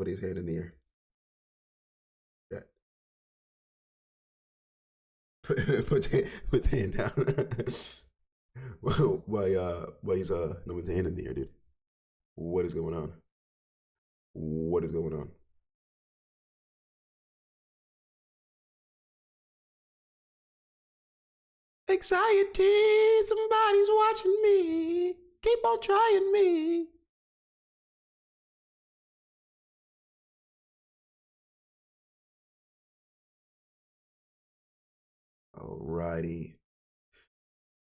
Put his hand in the air. Yeah. Put his hand down. Why he's no one's hand in the air, dude. What is going on? What is going on? Anxiety, somebody's watching me. Keep on trying me. Alrighty.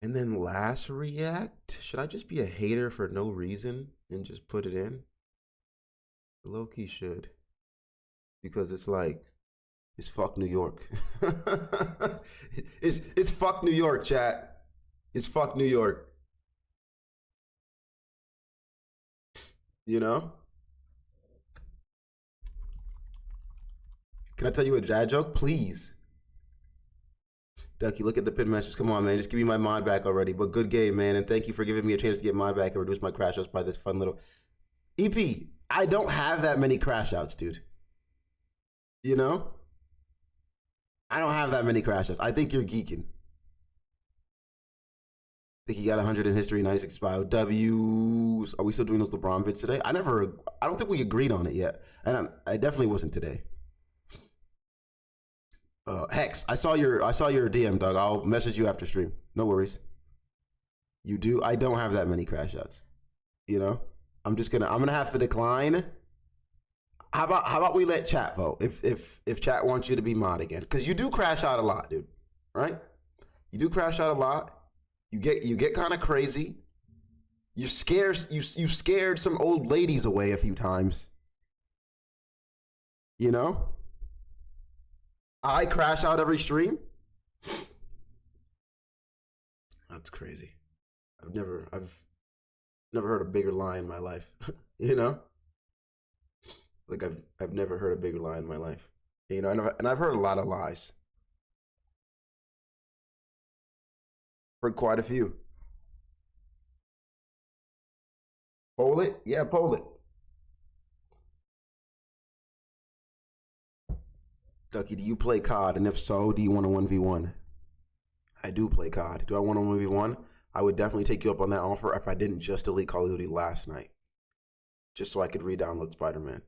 And then last react. Should I just be a hater for no reason and just put it in? Low-key should. Because it's like, it's fuck New York. it's fuck New York, chat. It's fuck New York. You know? Can I tell you a dad joke? Please. Ducky, look at the pin message. Come on, man. Just give me my mod back already. But good game, man. And thank you for giving me a chance to get mod back and reduce my crash outs by this fun little... EP, I don't have that many crash outs, dude. You know? I don't have that many crash outs. I think you're geeking. I think you got 100 in history, 96 bio. W's. Are we still doing those LeBron vids today? I don't think we agreed on it yet. And I definitely wasn't today. Hex, I saw your DM, Doug. I'll message you after stream. No worries. You do? I don't have that many crash outs. You know? I'm gonna have to decline. How about we let chat vote if chat wants you to be mod again? Because you do crash out a lot, dude. Right? You do crash out a lot. You get kind of crazy. You scared some old ladies away a few times. You know? I crash out every stream. That's crazy. I've never heard a bigger lie in my life. You know? Like I've never heard a bigger lie in my life. You know, and I've heard a lot of lies. Heard quite a few. Poll it? Yeah, poll it. Ducky, do you play COD? And if so, do you want a 1v1? I do play COD. Do I want a 1v1? I would definitely take you up on that offer if I didn't just delete Call of Duty last night. Just so I could re-download Spider-Man.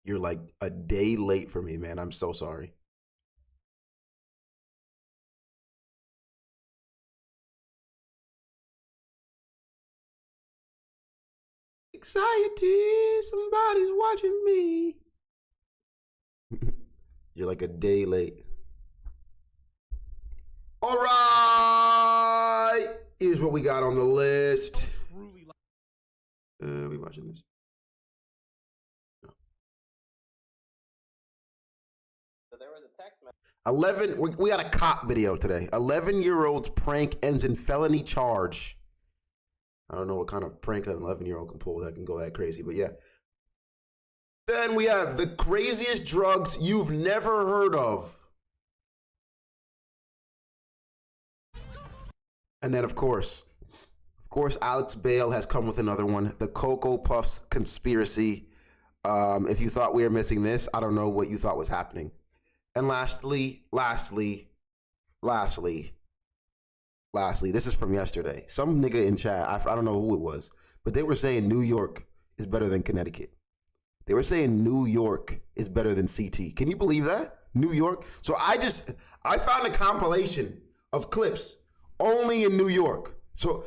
You're like a day late for me, man. I'm so sorry. Anxiety, somebody's watching me. You're like a day late. All right. Here's what we got on the list. We watching this? No. So there was a text message. 11. We got a cop video today. 11-year-old's prank ends in felony charge. I don't know what kind of prank an 11-year-old can pull that can go that crazy, but yeah. Then we have the craziest drugs you've never heard of. And then, of course, Alex Bale has come with another one, the Cocoa Puffs conspiracy. If you thought we were missing this, I don't know what you thought was happening. And lastly, this is from yesterday. Some nigga in chat, I don't know who it was, but they were saying New York is better than Connecticut. They were saying New York is better than CT. Can you believe that? New York? So I found a compilation of clips only in New York. So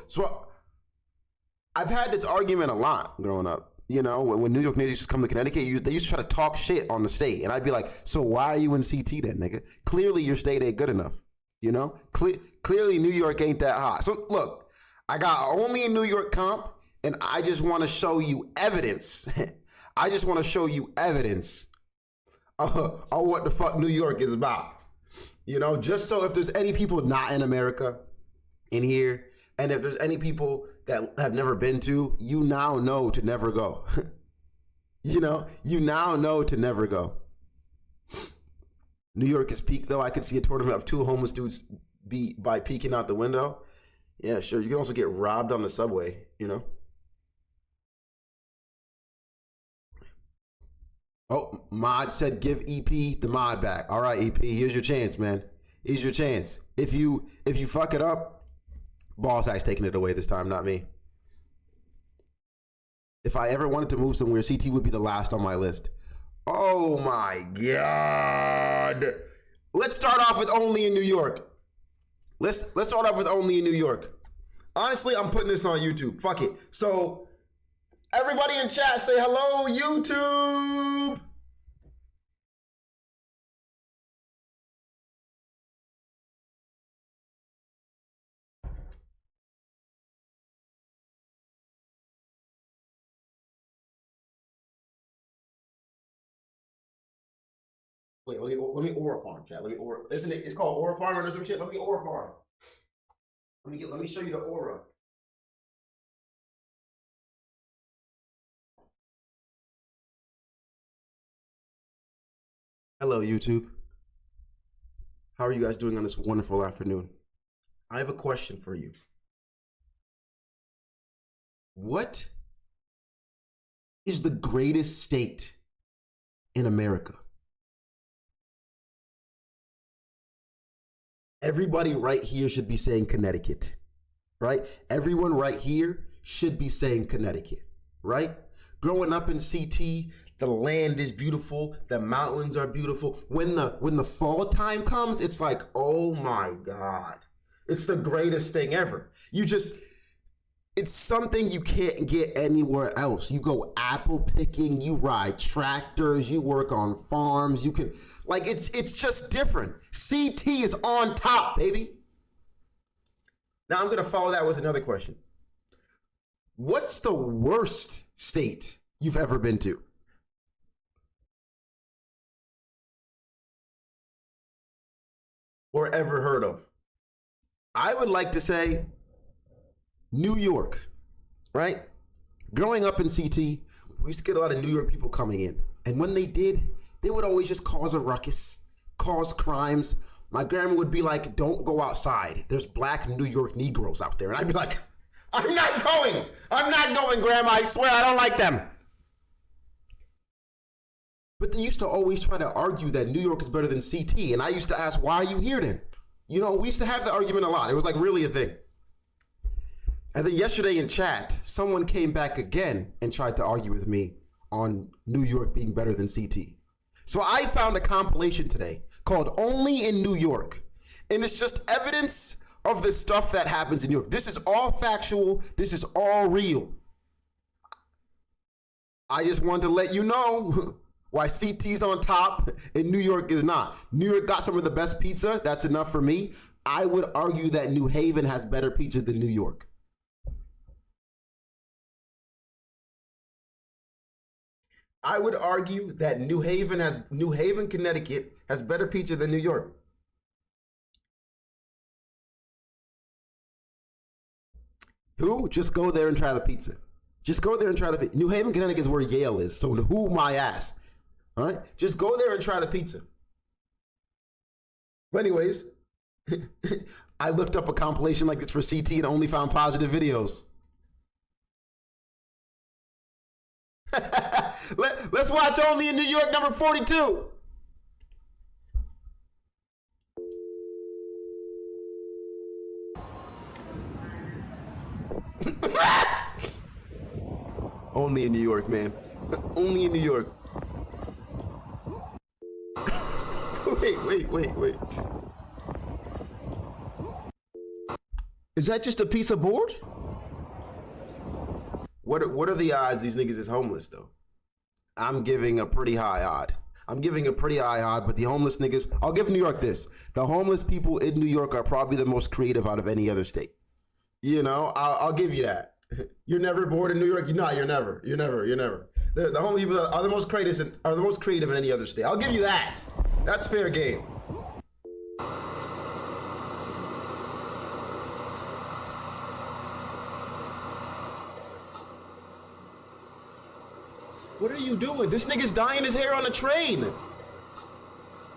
I've had this argument a lot growing up. You know, when New York niggas used to come to Connecticut, they used to try to talk shit on the state. And I'd be like, so why are you in CT then, nigga? Clearly your state ain't good enough. You know? Clearly New York ain't that hot. So look, I got only a New York comp, and I just want to show you evidence. I just want to show you evidence of what the fuck New York is about. You know, just so if there's any people not in America in here, and if there's any people that have never been to, you now know to never go. You know, you now know to never go. New York is peak, though. I could see a tournament of 2 homeless dudes by peeking out the window. Yeah, sure. You can also get robbed on the subway, you know. Oh, Mod said give EP the mod back. All right, EP, here's your chance, man. Here's your chance. If you fuck it up, Boss Hack's taking it away this time, not me. If I ever wanted to move somewhere, CT would be the last on my list. Oh my God. Let's start off with only in New York. Let's start off with only in New York. Honestly, I'm putting this on YouTube. Fuck it. So everybody in chat say hello, YouTube. Wait, let me aura farm, chat. Let me aura. Isn't it? It's called aura farm or some shit. Let me aura farm. Let me show you the aura. Hello, YouTube. How are you guys doing on this wonderful afternoon? I have a question for you. What is the greatest state in America? Everybody right here should be saying Connecticut, right? Everyone right here should be saying Connecticut, right? Growing up in CT, the land is beautiful, the mountains are beautiful. When the fall time comes, it's like, oh my God. It's the greatest thing ever. It's something you can't get anywhere else. You go apple picking, you ride tractors, you work on farms, you can, like, it's just different. CT is on top, baby. Now I'm gonna follow that with another question. What's the worst state you've ever been to? Or ever heard of? I would like to say New York, right? Growing up in CT, we used to get a lot of New York people coming in. And when they did, they would always just cause a ruckus, cause crimes. My grandma would be like, don't go outside. There's black New York Negroes out there. And I'd be like, I'm not going. I'm not going, Grandma. I swear I don't like them. But they used to always try to argue that New York is better than CT. And I used to ask, why are you here then? You know, we used to have the argument a lot. It was like really a thing. And then yesterday in chat, someone came back again and tried to argue with me on New York being better than CT. So I found a compilation today called Only in New York. And it's just evidence of the stuff that happens in New York. This is all factual. This is all real. I just wanted to let you know why CT's on top and New York is not. New York got some of the best pizza. That's enough for me. I would argue that New Haven has better pizza than New York. I would argue that New Haven, Connecticut has better pizza than New York. Who? Just go there and try the pizza. Just go there and try the pizza. New Haven, Connecticut is where Yale is. So who my ass? All right? Just go there and try the pizza. But anyways, I looked up a compilation like this for CT and only found positive videos. Let's watch Only in New York number 42. Only in New York, man. Only in New York. Wait. Is that just a piece of board? What are the odds these niggas is homeless though? I'm giving a pretty high odd. But the homeless niggas, I'll give New York this. The homeless people in New York are probably the most creative out of any other state. You know, I'll give you that. You're never bored in New York? You're never. The homeless people are the most creative in any other state. I'll give you that. That's fair game. What are you doing? This nigga's dyeing his hair on a train.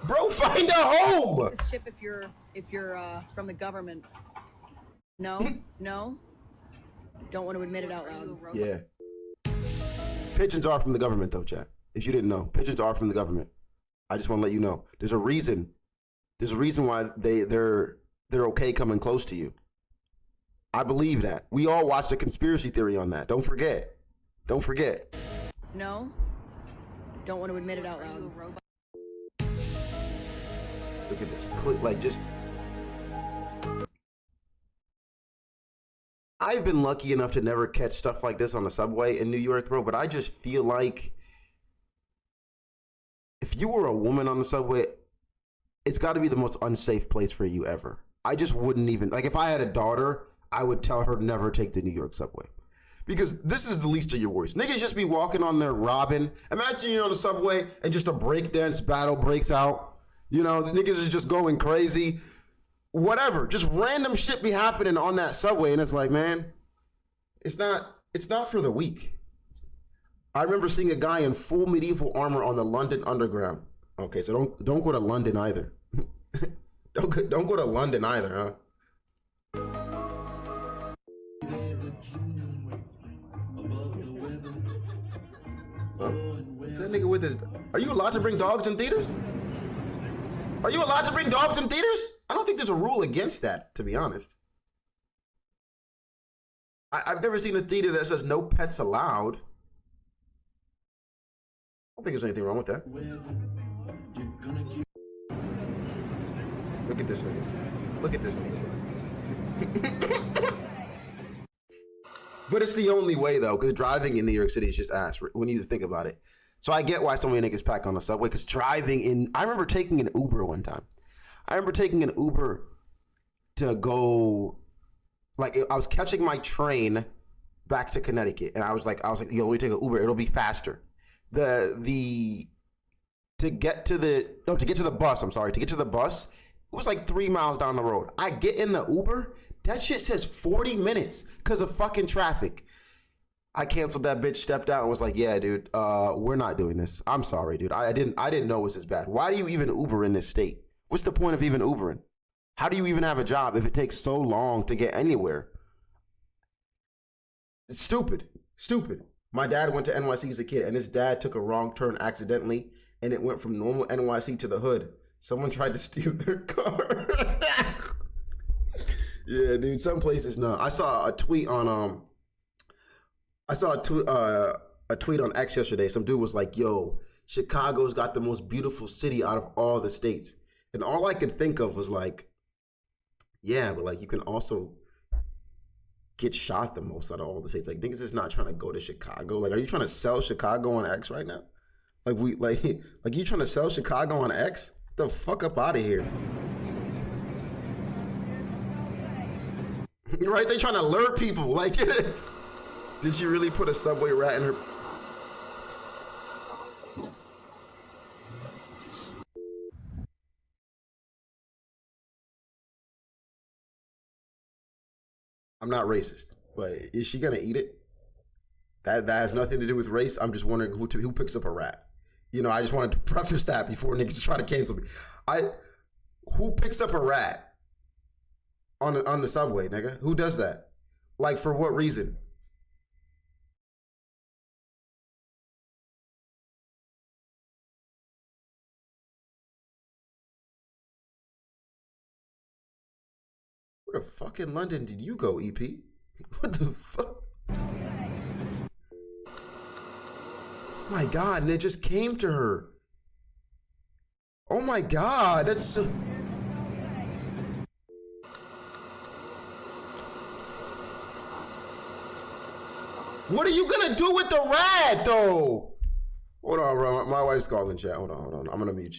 Bro, find a home. This chip if you're from the government. No? Don't want to admit it out loud. Yeah. Pigeons are from the government though, chat. If you didn't know, pigeons are from the government. I just want to let you know. There's a reason. There's a reason why they're okay coming close to you. I believe that. We all watched a conspiracy theory on that. Don't forget. Don't forget. No? Don't want to admit it out loud. Look at this. Like, just. I've been lucky enough to never catch stuff like this on the subway in New York, bro, but I just feel like if you were a woman on the subway, it's got to be the most unsafe place for you ever. I just wouldn't even, like, if I had a daughter, I would tell her never take the New York subway. Because this is the least of your worries. Niggas just be walking on there robbing. Imagine you're on the subway and just a breakdance battle breaks out. You know, the niggas is just going crazy. Whatever. Just random shit be happening on that subway. And it's like, man, it's not for the weak. I remember seeing a guy in full medieval armor on the London Underground. Okay, so don't go to London either. don't go to London either, huh? Is that nigga with his... Are you allowed to bring dogs in theaters? Are you allowed to bring dogs in theaters? I don't think there's a rule against that, to be honest. I've never seen a theater that says no pets allowed. I don't think there's anything wrong with that. Look at this nigga. Look at this nigga. But it's the only way, though, because driving in New York City is just ass when you think about it. So I get why so many niggas pack on the subway, because driving in... I remember taking an Uber one time. I remember taking an Uber to go... Like, I was catching my train back to Connecticut, and I was like, yo, let me take an Uber. It'll be faster. To get to the bus, it was like 3 miles down the road. I get in the Uber, that shit says 40 minutes because of fucking traffic. I canceled that bitch, stepped out, and was like, yeah, dude, we're not doing this. I'm sorry, dude. I didn't know it was this bad. Why do you even Uber in this state? What's the point of even Ubering? How do you even have a job if it takes so long to get anywhere? It's stupid. Stupid. My dad went to NYC as a kid, and his dad took a wrong turn accidentally, and it went from normal NYC to the hood. Someone tried to steal their car. Yeah, dude. Some places, no. I saw a tweet on a tweet on X yesterday. Some dude was like, "Yo, Chicago's got the most beautiful city out of all the states," and all I could think of was like, "Yeah, but like you can also get shot the most out of all the states. Like niggas is not trying to go to Chicago. Like, are you trying to sell Chicago on X right now? Like you trying to sell Chicago on X? Get the fuck up out of here." Right? They trying to lure people. Like, did she really put a subway rat in her? I'm not racist, but is she gonna eat it? That has nothing to do with race. I'm just wondering who picks up a rat. You know, I just wanted to preface that before niggas try to cancel me. Who picks up a rat on the subway, nigga? Who does that? Like, for what reason? Where the fuck in London did you go, EP? What the fuck? My God, and it just came to her. Oh my God, that's so... What are you gonna do with the rat, though? Hold on, bro. My wife's calling chat. Hold on. I'm gonna mute you.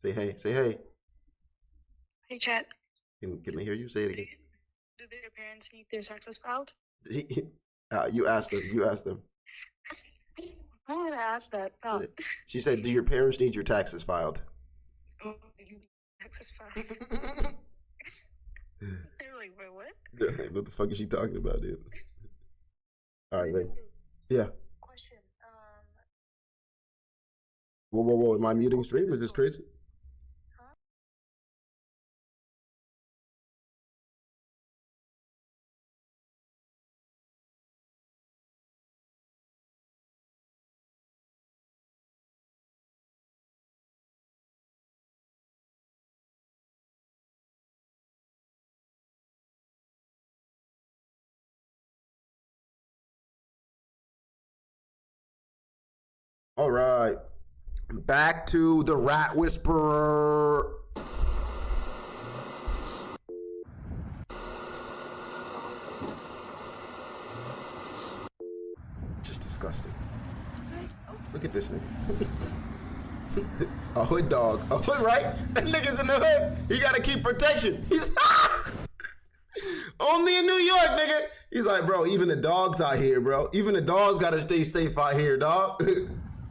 Say hey. Say hey. Hey, chat. Can they hear you? Say it again. Do their parents need their taxes filed? You asked them. You asked them. I'm gonna ask that. Stop. She said, "Do your parents need your taxes filed?" Oh, do you need taxes filed? They're like, wait, what? What the fuck is she talking about, dude? All right, wait. Yeah. Whoa, whoa, whoa! Am I muting stream? Is this crazy? All right, back to the Rat Whisperer. Just disgusting. Look at this nigga. A hood dog. A hood, right? That nigga's in the hood. He gotta keep protection. He's only in New York, nigga. He's like, bro, even the dogs out here, bro. Even the dogs gotta stay safe out here, dog.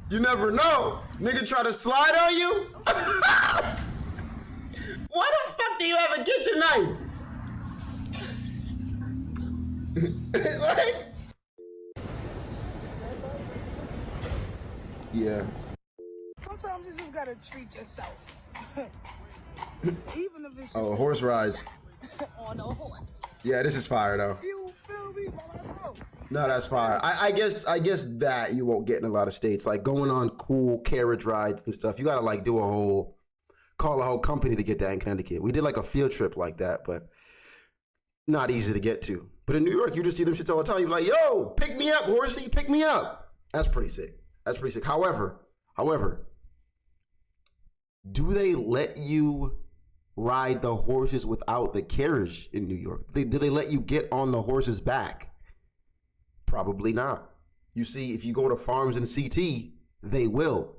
You never know. Nigga try to slide on you? Why the fuck do you have a kitchen knife? Like, yeah. Sometimes you just gotta treat yourself. Even if it's just Horse rides. on a horse. Yeah, this is fire though. You feel me by myself. No, that's fire. I guess that you won't get in a lot of states. Like going on cool carriage rides and stuff. You gotta like call a whole company to get that in Connecticut. We did like a field trip like that, but not easy to get to. But in New York, you just see them shits all the time. You're like, yo, pick me up, horsey, pick me up. That's pretty sick. That's pretty sick. However, do they let you ride the horses without the carriage in New York? Do they let you get on the horse's back? Probably not. You see, if you go to farms in CT, they will.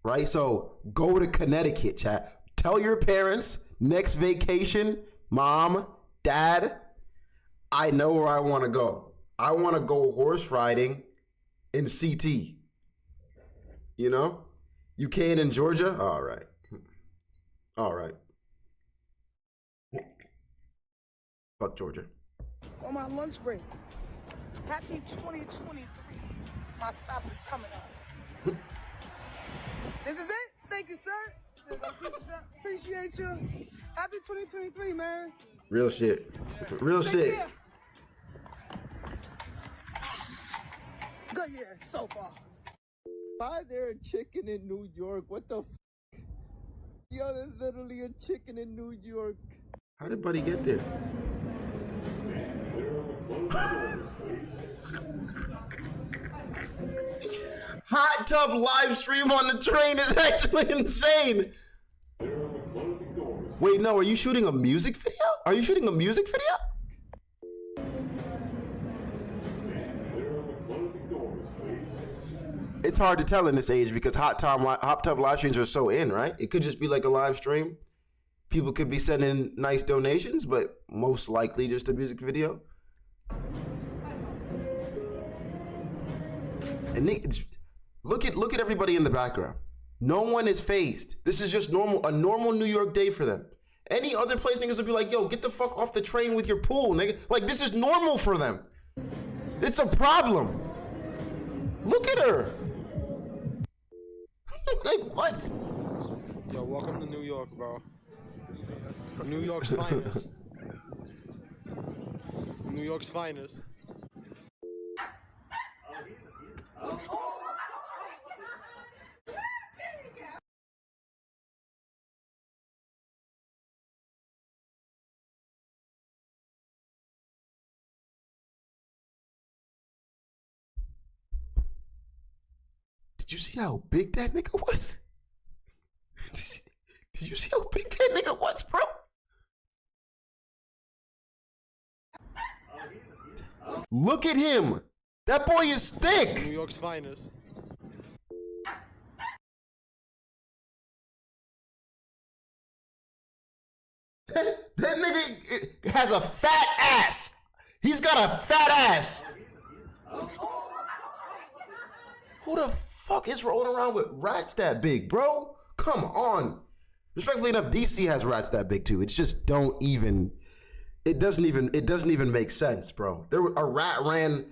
Right? So go to Connecticut, chat. Tell your parents next vacation, mom, dad, I know where I want to go. I want to go horse riding in CT. You know? You can in Georgia? All right. All right. Fuck Georgia. On my lunch break. Happy 2023. My stop is coming up. This is it. Thank you, sir. Appreciate you. Happy 2023, man. Real shit. Real Take shit. care. Good year so far. Why there a chicken in New York? What the f? Yo, there's literally a chicken in New York. How did Buddy get there? Hot tub live stream on the train is actually insane. Wait, no, are you shooting a music video? Are you shooting a music video? It's hard to tell in this age because hot tub live streams are so in, right? It could just be like a live stream. People could be sending nice donations, but most likely just a music video. And look at everybody in the background. No one is phased. This is just a normal New York day for them. Any other place, niggas would be like, yo, get the fuck off the train with your pool, nigga. Like, this is normal for them. It's a problem. Look at her. Like, what? Yo, welcome to New York, bro. New York's finest. New York's finest. Did you see how big that nigga was? Did you see how big that nigga was, bro? Look at him. That boy is thick. New York's finest. That nigga has a fat ass. He's got a fat ass. Who the fuck is rolling around with rats that big, bro? Come on. Respectfully enough, DC has rats that big too. It's just it doesn't even make sense, bro. A rat ran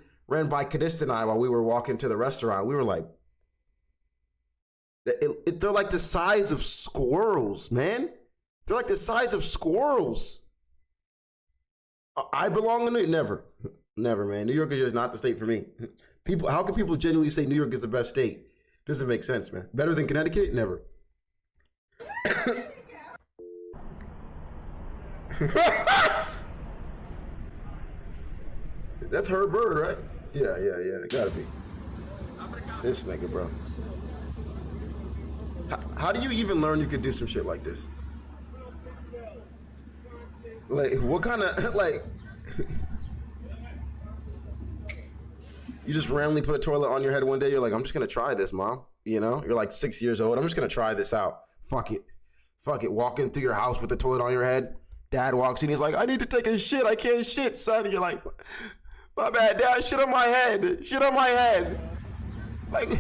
by Kadista and I while we were walking to the restaurant. We were like, They're like the size of squirrels, man. They're like the size of squirrels. I belong in it. Never, never, man. New York is just not the state for me. People, how can people genuinely say New York is the best state? Doesn't make sense, man. Better than Connecticut? Never. That's her bird, right? Yeah. It gotta be. This nigga, bro. How do you even learn you could do some shit like this? Like, what kind of, like, you just randomly put a toilet on your head one day, you're like, I'm just gonna try this, mom. You know? You're like 6 years old, I'm just gonna try this out. Fuck it. Walking through your house with the toilet on your head. Dad walks in, he's like, I need to take a shit, I can't shit, son. And you're like, my bad, Dad, shit on my head. Shit on my head. Like,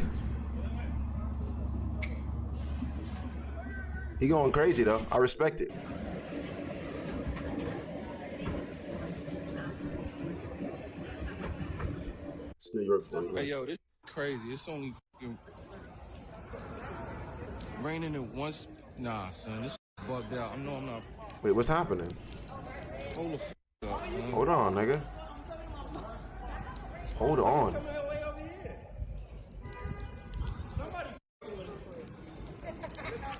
he going crazy though. I respect it. It's New York for you. Hey, yo, this is crazy. It's only raining at once. Nah, son, this is bugged out. I'm not. Wait, what's happening? Hold the up, man. Hold on, nigga. Hold on.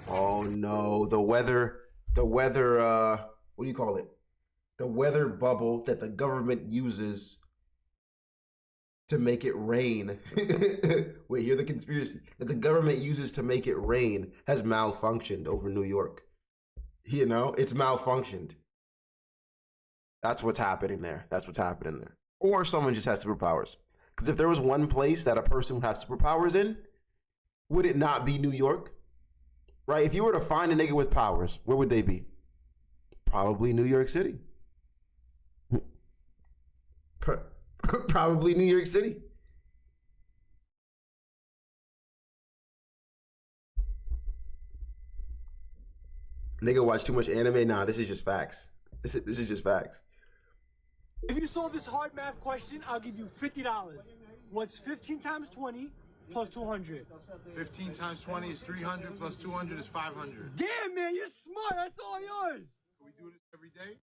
Oh no, the weather, what do you call it? The weather bubble that the government uses to make it rain. Wait, hear the conspiracy. That the government uses to make it rain has malfunctioned over New York. You know, it's malfunctioned. That's what's happening there. Or someone just has superpowers. Because if there was one place that a person would have superpowers in, would it not be New York? Right? If you were to find a nigga with powers, where would they be? Probably New York City. Probably New York City. Nigga watch too much anime? Nah, this is just facts. This is just facts. If you solve this hard math question, I'll give you $50. What's 15 times 20 plus 200? 15 times 20 is 300 plus 200 is 500. Damn, man, you're smart. That's all yours. Can we do this every day?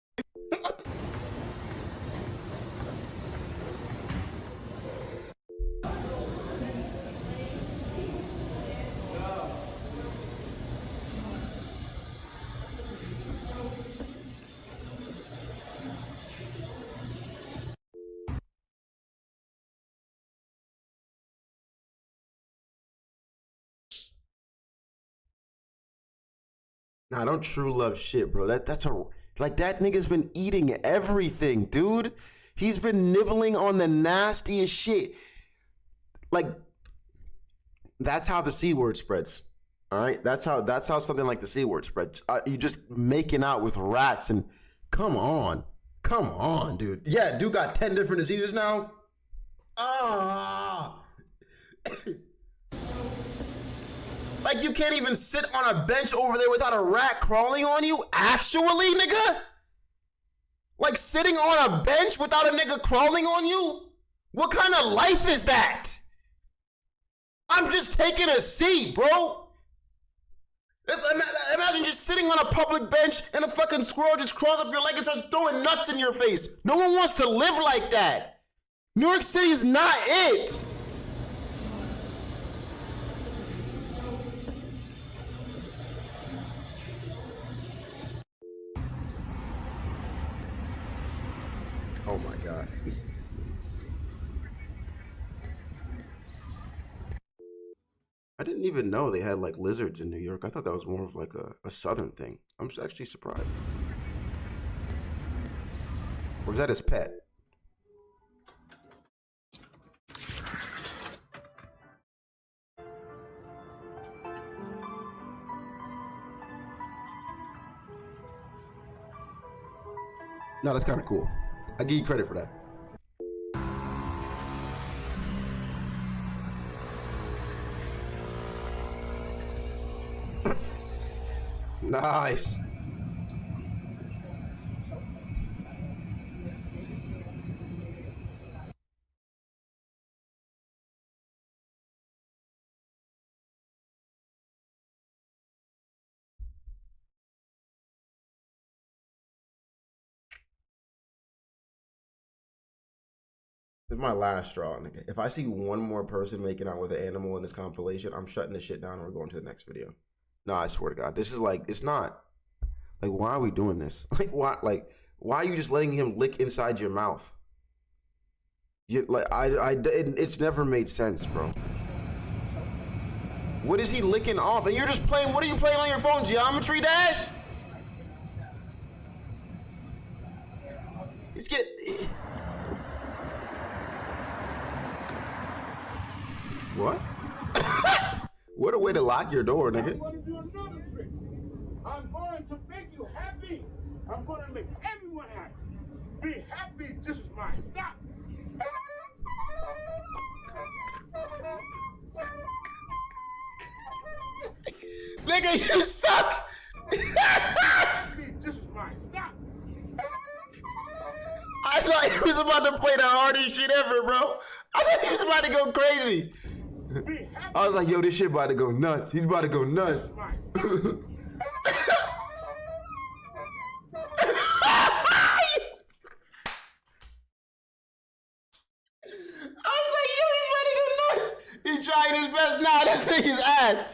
Nah, I don't true love shit, bro. That's like that nigga's been eating everything, dude. He's been nibbling on the nastiest shit. Like, that's how the C word spreads. All right, that's how something like the C word spreads. You just making out with rats and come on, dude. Yeah, dude got 10 different diseases now. Like, you can't even sit on a bench over there without a rat crawling on you? Actually, nigga? Like, sitting on a bench without a nigga crawling on you? What kind of life is that? I'm just taking a seat, bro. Imagine just sitting on a public bench and a fucking squirrel just crawls up your leg and starts throwing nuts in your face. No one wants to live like that. New York City is not it. Oh my God. I didn't even know they had like lizards in New York. I thought that was more of like a southern thing. I'm actually surprised. Or is that his pet? No, that's kind of cool. I give you credit for that. Nice. It's my last straw, nigga. If I see one more person making out with an animal in this compilation, I'm shutting this shit down and we're going to the next video. No, I swear to God, this is like, it's not. Like, why are we doing this? Why are you just letting him lick inside your mouth? It's never made sense, bro. What is he licking off? And you're just playing, what are you playing on your phone? Geometry Dash? It's What? What a way to lock your door, nigga. I'm going to do another trick. I'm going to make you happy. I'm going to make everyone happy. Be happy just as mine. Stop. Nigga, you suck! Happy just as mine. Stop. I thought he was about to play the hardest shit ever, bro. I thought he was about to go crazy. I was like, yo, this shit about to go nuts. He's about to go nuts. He's trying his best now. This thing is ass.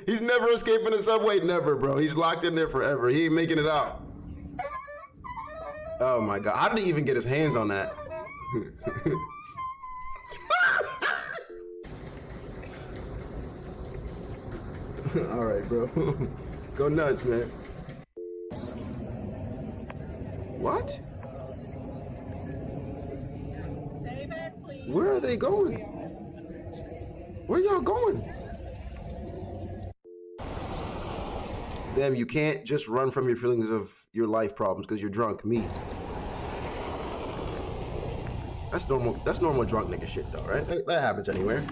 He's never escaping the subway. Never, bro. He's locked in there forever. He ain't making it out. Oh my God. How did he even get his hands on that? All right, bro. Go nuts, man. What? Save it, please. Where are they going? Where y'all going? Damn, you can't just run from your feelings of your life problems because you're drunk. Me. That's normal. That's normal drunk nigga shit, though, right? That happens anywhere.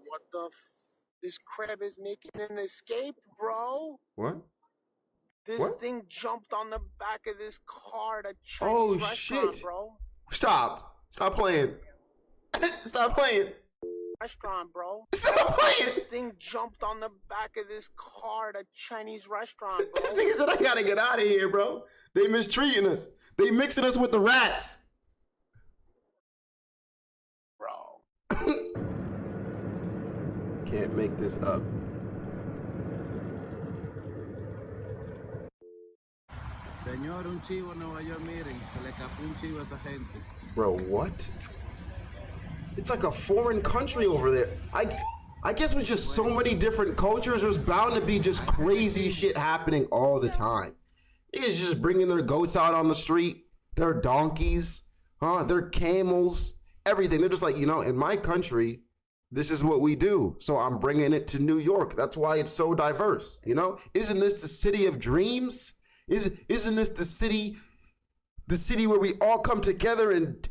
What the this crab is making an escape, bro. What? This What? thing jumped on the back of this car at a Oh, Chinese restaurant, shit. bro. Stop. Stop playing. Stop playing. Restaurant, bro. Stop playing. This thing jumped on the back of this car at a Chinese restaurant, bro. This nigga said I gotta get out of here, bro. They mistreating us. They mixing us with the rats. Bro. Can't make this up. Señor, un chivo en Nueva York, miren, se le escapó un chivo a esa gente. Bro, what? It's like a foreign country over there. I guess with just so many different cultures, there's bound to be just crazy shit happening all the time. Niggas just bringing their goats out on the street, their donkeys, their camels, everything. They're just like, you know, in my country, this is what we do. So I'm bringing it to New York. That's why it's so diverse, you know? Isn't this the city of dreams? Isn't this the city where we all come together and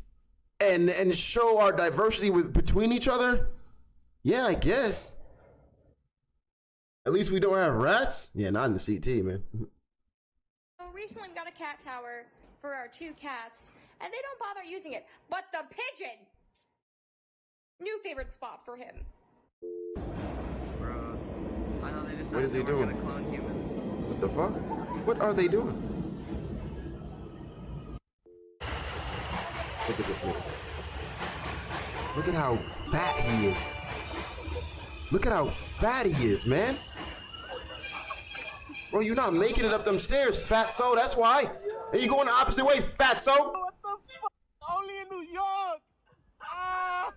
show our diversity between each other? Yeah, I guess. At least we don't have rats. Yeah, not in the CT, man. So recently we got a cat tower for our 2 cats, and they don't bother using it. But the pigeon, new favorite spot for him. Bro, I thought they decided What is he they were doing? gonna clone humans. What the fuck? What are they doing? Look at this nigga. Look at how fat he is. Look at how fat he is, man. Bro, you're not making it up them stairs, fatso. That's why. And you going the opposite way, fatso. What the fuck? Only in New York. Ah.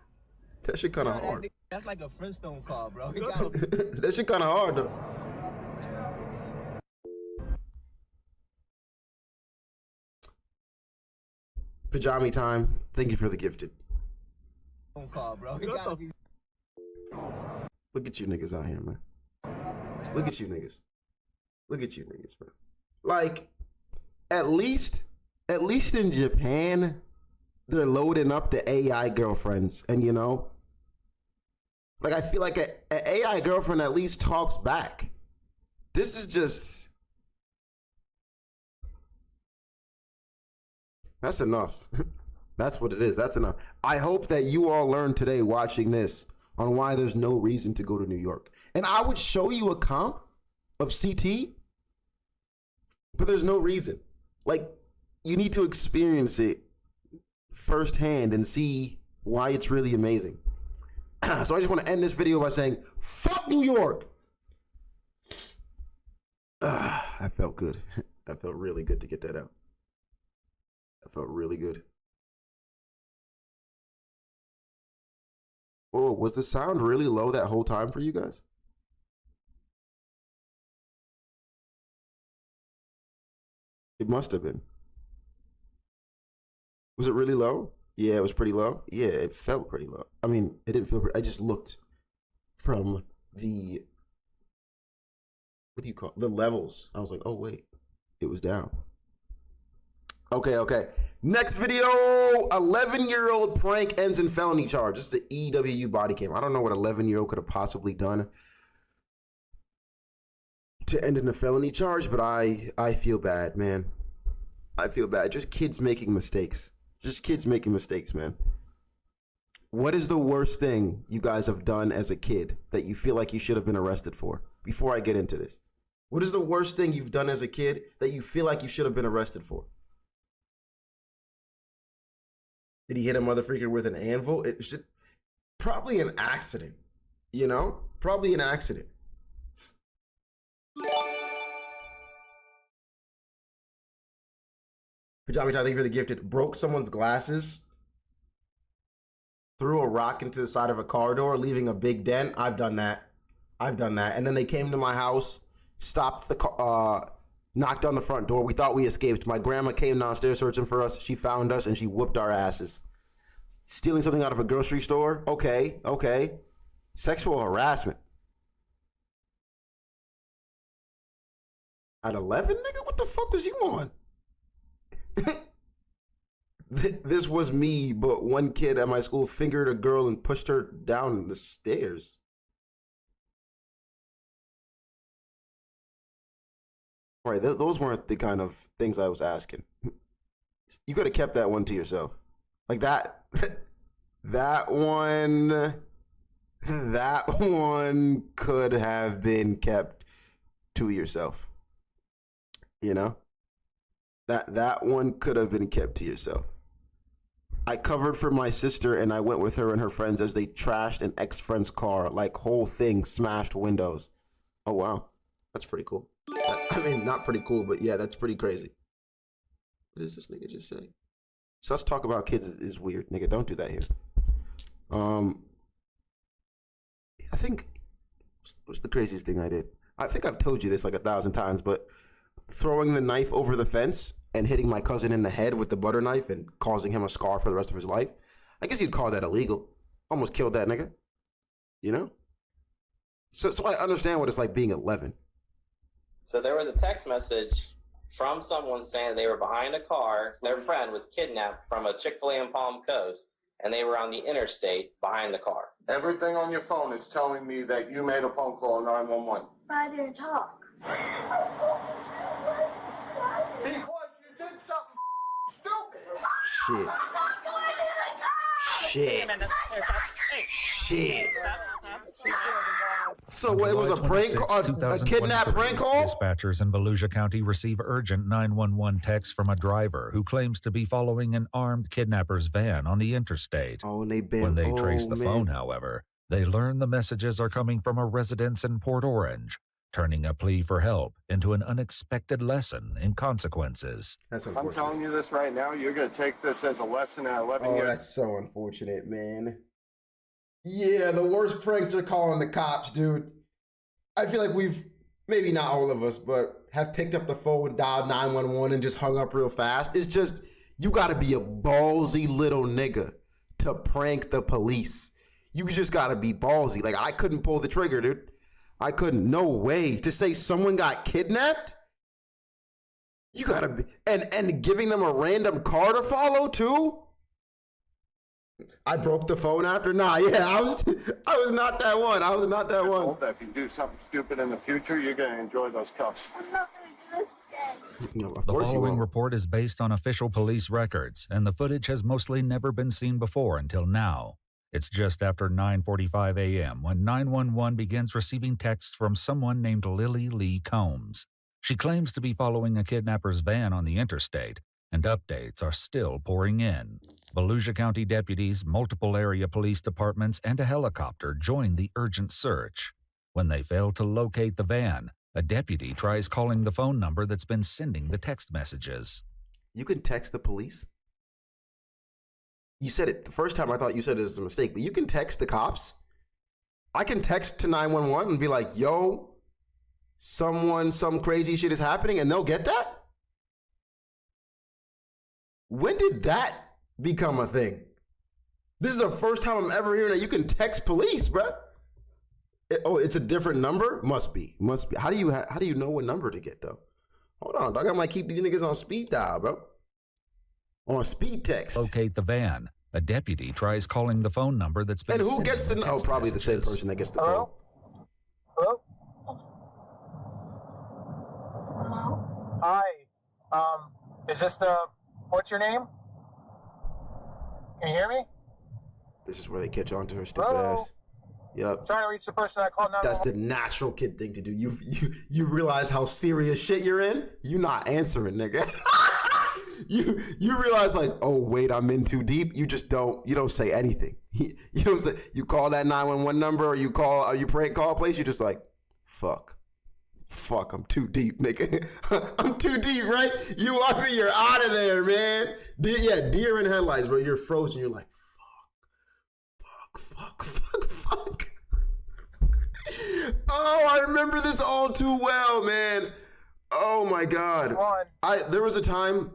That shit kind of hard. That's like a Flintstone car, bro. That shit kind of hard, though. Pajami time. Thank you for the gifted. Car, bro. Look at you niggas out here, man. Look at you niggas. Look at you niggas, bro. Like, at least in Japan, they're loading up the AI girlfriends. And, you know, like, I feel like an AI girlfriend at least talks back. This is just... That's enough. That's what it is. That's enough. I hope that you all learned today watching this on why there's no reason to go to New York. And I would show you a comp of CT, but there's no reason. Like, you need to experience it firsthand and see why it's really amazing. So I just want to end this video by saying, fuck New York. I felt good. I felt really good to get that out. I felt really good. Oh, was the sound really low that whole time for you guys? It must have been. Was it really low? Yeah, it was pretty low. Yeah, it felt pretty low. I mean, it didn't feel I just looked from the, what do you call it? The levels. I was like, oh wait, it was down. Okay. Next video, 11-year-old prank ends in felony charge. This is the EWU body cam. I don't know what 11-year-old could have possibly done to end in a felony charge, but I feel bad, man. I feel bad. Just kids making mistakes. Just kids making mistakes, man. What is the worst thing you guys have done as a kid that you feel like you should have been arrested for? Before I get into this, what is the worst thing you've done as a kid that you feel like you should have been arrested for? Did he hit a motherfucker with an anvil? It should, probably an accident, you know? Probably an accident. Pajami, I think for the gifted, broke someone's glasses, threw a rock into the side of a car door, leaving a big dent. I've done that. And then they came to my house, stopped the car, knocked on the front door. We thought we escaped. My grandma came downstairs searching for us. She found us and she whooped our asses. Stealing something out of a grocery store? Okay. Sexual harassment. At 11, nigga? What the fuck was you on? This was me, but one kid at my school fingered a girl and pushed her down the stairs. All right, those weren't the kind of things I was asking. You could have kept that one to yourself. Like that, that one could have been kept to yourself. You know? That one could have been kept to yourself. I covered for my sister and I went with her and her friends as they trashed an ex-friend's car, like whole thing smashed windows. Oh wow, that's pretty cool. I mean, not pretty cool, but yeah, that's pretty crazy. What does this nigga just say? So let's talk about kids is weird, nigga. Don't do that here. I think, what's the craziest thing I did? I think I've told you this like 1,000 times, but throwing the knife over the fence and hitting my cousin in the head with the butter knife and causing him a scar for the rest of his life. I guess you'd call that illegal. Almost killed that nigga. You know? So I understand what it's like being 11. So there was a text message from someone saying they were behind a car. Their friend was kidnapped from a Chick-fil-A in Palm Coast, and they were on the interstate behind the car. Everything on your phone is telling me that you made a phone call 911. But I didn't talk. Because you did something stupid. Shit. So it was a prank, a kidnap prank call? Dispatchers in Volusia County receive urgent 911 text from a driver who claims to be following an armed kidnapper's van on the interstate. Oh, and when they trace the phone, however, they learn the messages are coming from a residence in Port Orange, turning a plea for help into an unexpected lesson in consequences. I'm telling you this right now. You're going to take this as a lesson at 11 years. Oh, that's so unfortunate, man. Yeah, the worst pranks are calling the cops, dude. I feel like we've, maybe not all of us, but have picked up the phone, dialed 911 and just hung up real fast. It's just, you got to be a ballsy little nigga to prank the police. You just got to be ballsy. Like, I couldn't pull the trigger, dude. I couldn't. No way. To say someone got kidnapped? You gotta be, and giving them a random car to follow too? I broke the phone after? Nah, yeah, I was not that one. I was not that one. That if you do something stupid in the future, you're going to enjoy those cuffs. I'm not going to do this again. No, the following report is based on official police records, and the footage has mostly never been seen before until now. It's just after 9:45 a.m. when 911 begins receiving texts from someone named Lily Lee Combs. She claims to be following a kidnapper's van on the interstate, and updates are still pouring in. Volusia County deputies, multiple area police departments, and a helicopter join the urgent search. When they fail to locate the van, a deputy tries calling the phone number that's been sending the text messages. You can text the police? You said it the first time. I thought you said it was a mistake, but you can text the cops? I can text to 911 and be like, yo, some crazy shit is happening, and they'll get that? When did that become a thing? This is the first time I'm ever hearing that you can text police, bruh. It's a different number? Must be. How do you know what number to get, though? Hold on, dog. I might keep these niggas on speed dial, bro. On speed text. Locate the van. A deputy tries calling the phone number that's been. And who gets to know? Oh, probably the same person that gets the call. Hello? Hi. Is this what's your name? Can you hear me? This is where they catch on to her stupid ass. Yep. Trying to reach the person I called 911. That's the natural kid thing to do. You realize how serious shit you're in? You not answering, nigga. You realize like, oh wait, I'm in too deep. You don't say anything. You don't say. You call that 911 number, or you prank call a place. You just like, fuck, I'm too deep, nigga. I'm too deep, right? You up and you're out of there, man. Deer in headlights, bro. You're frozen. You're like, fuck. Oh, I remember this all too well, man. Oh my God. There was a time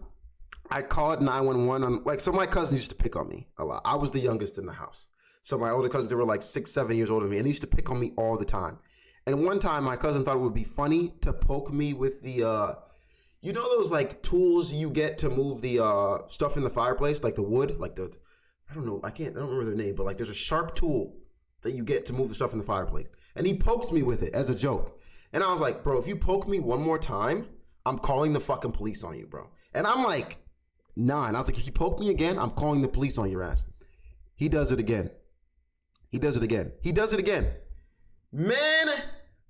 I called 911 so my cousin used to pick on me a lot. I was the youngest in the house. So my older cousins, they were like 6-7 years older than me, and they used to pick on me all the time. And one time my cousin thought it would be funny to poke me with the, you know those like tools you get to move the stuff in the fireplace, like the wood, like the, I don't remember their name, but like there's a sharp tool that you get to move the stuff in the fireplace. And he poked me with it as a joke. And I was like, bro, if you poke me one more time, I'm calling the fucking police on you, bro. And I'm like, 9. I was like, if you poke me again, I'm calling the police on your ass. He does it again. Man,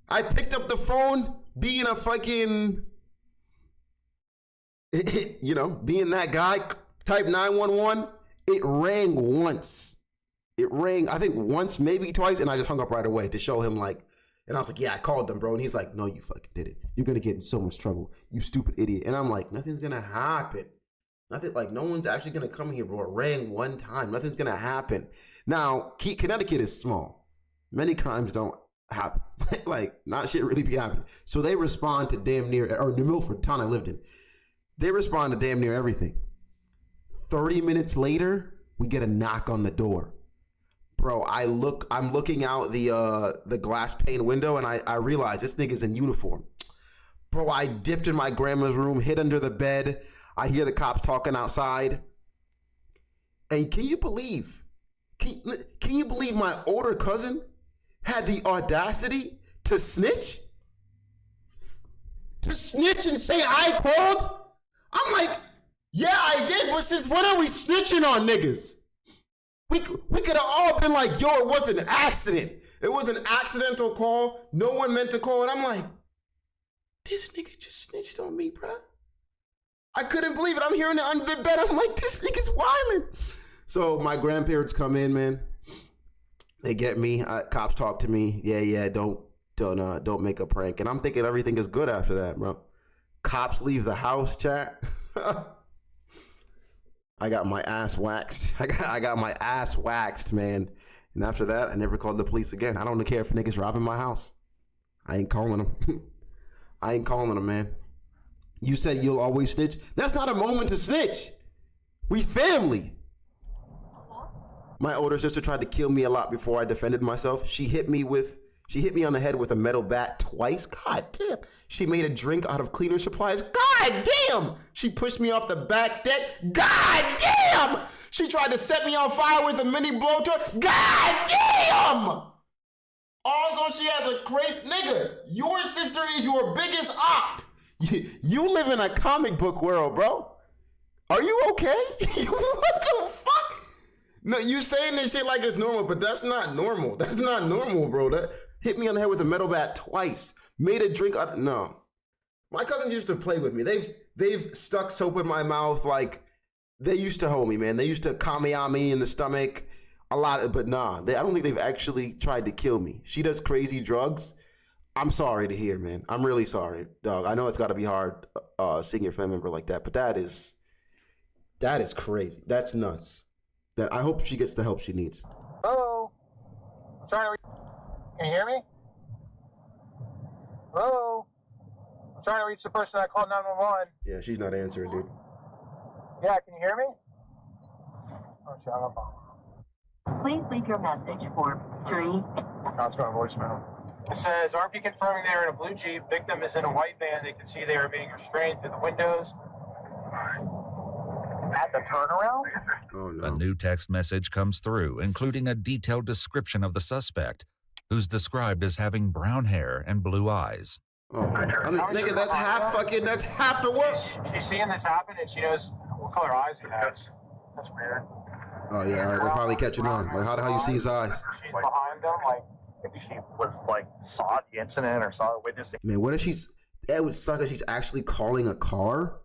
I picked up the phone being a fucking, being that guy, type 911. It rang once. I think once, maybe twice, and I just hung up right away to show him like, and I was like, yeah, I called them, bro. And he's like, no, you fucking did it. You're going to get in so much trouble, you stupid idiot. And I'm like, nothing's going to happen. Nothing, like, no one's actually going to come here, bro. It rang one time. Nothing's going to happen. Now, Connecticut is small. Many crimes don't happen. Like, not shit really be happening. So they respond to damn near, or New Milford, town I lived in. They respond to damn near everything. 30 minutes later, we get a knock on the door. Bro, I'm looking out the glass pane window, and I realize this nigga's in uniform. Bro, I dipped in my grandma's room, hid under the bed. I hear the cops talking outside. And can you believe my older cousin had the audacity to snitch? To snitch and say I called? I'm like, yeah, I did, but since when are we snitching on niggas? We could have all been like, yo, it was an accident. It was an accidental call. No one meant to call. And I'm like, this nigga just snitched on me, bro. I couldn't believe it. I'm hearing it under the bed. I'm like, this nigga's wildin'. So my grandparents come in, man. They get me. Cops talk to me. Yeah. Don't make a prank. And I'm thinking everything is good after that, bro. Cops leave the house, chat. I got my ass waxed. I got my ass waxed, man. And after that, I never called the police again. I don't care if niggas robbing my house. I ain't calling them. Man. You said you'll always snitch. That's not a moment to snitch. We family. My older sister tried to kill me a lot before I defended myself. She hit me on the head with a metal bat twice. God damn. She made a drink out of cleaner supplies. God damn. She pushed me off the back deck. God damn. She tried to set me on fire with a mini blowtorch. God damn. Also, she has a crazy nigga. Your sister is your biggest op. You live in a comic book world, bro. Are you okay? What the fuck? No, you saying this shit like it's normal, but that's not normal. That's not normal, bro. That hit me on the head with a metal bat twice. Made a drink out. No, my cousins used to play with me. They've stuck soap in my mouth like they used to hold me, man. They used to kamea me in the stomach a lot, but nah. I don't think they've actually tried to kill me. She does crazy drugs. I'm sorry to hear, man. I'm really sorry, dog. I know it's got to be hard seeing your family member like that, but that is crazy. That's nuts. That I hope she gets the help she needs. Hello? I'm trying to Can you hear me? Hello? I'm trying to reach the person that called 911. Yeah, she's not answering, dude. Yeah, can you hear me? Oh, shit, I'm on. Please leave your message for 3. No, it's going to voicemail. It says, RP confirming they are in a blue Jeep. Victim is in a white van. They can see they are being restrained through the windows. At the turnaround? Oh, no. A new text message comes through, including a detailed description of the suspect, who's described as having brown hair and blue eyes. Oh, I mean, nigga, that's half the work. She's seeing this happen, and she knows what color eyes he has. That's weird. Oh, yeah, all right, they're finally catching on. Like, how the hell you see his eyes? She's behind them, like, if she was, like, saw the incident or saw the witness. Man, what if that would suck if she's actually calling a car?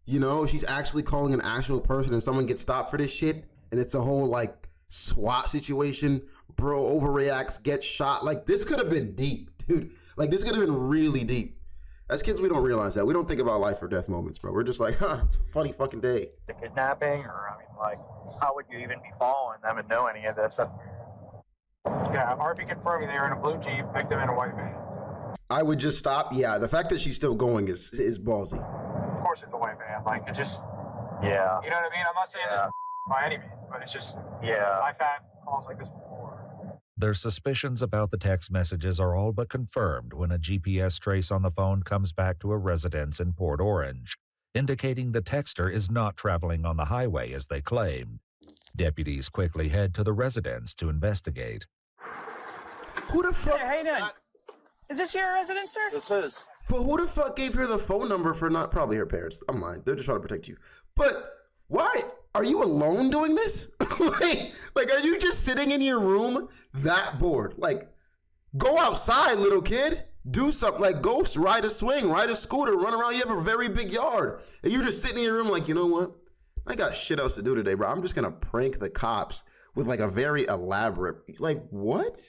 You know, she's actually calling an actual person and someone gets stopped for this shit, and it's a whole, like, SWAT situation. Bro overreacts, gets shot. Like, this could have been deep, dude. Like, this could have been really deep. As kids, we don't realize that. We don't think about life or death moments, bro. We're just like, it's a funny fucking day. The kidnapping, or, I mean, like, how would you even be following them and know any of this? Yeah, RP confirming they are in a blue Jeep, victim in a white van. I would just stop. Yeah, the fact that she's still going is ballsy. Of course it's a white van. Like, it just... Yeah. You know what I mean? I'm not saying this by any means, but it's just... Yeah. I've had calls like this before. Their suspicions about the text messages are all but confirmed when a GPS trace on the phone comes back to a residence in Port Orange, indicating the texter is not traveling on the highway as they claimed. Deputies quickly head to the residence to investigate. Who the fuck? Hey, how you doing? Is this your residence, sir? This is. But who the fuck gave her the phone number for not probably her parents? I'm lying. They're just trying to protect you. But why? Are you alone doing this? like, are you just sitting in your room that bored? Like, go outside, little kid. Do something. Like, go ride a swing, ride a scooter, run around. You have a very big yard. And you're just sitting in your room like, you know what? I got shit else to do today, bro. I'm just going to prank the cops with, like, a very elaborate... Like, what?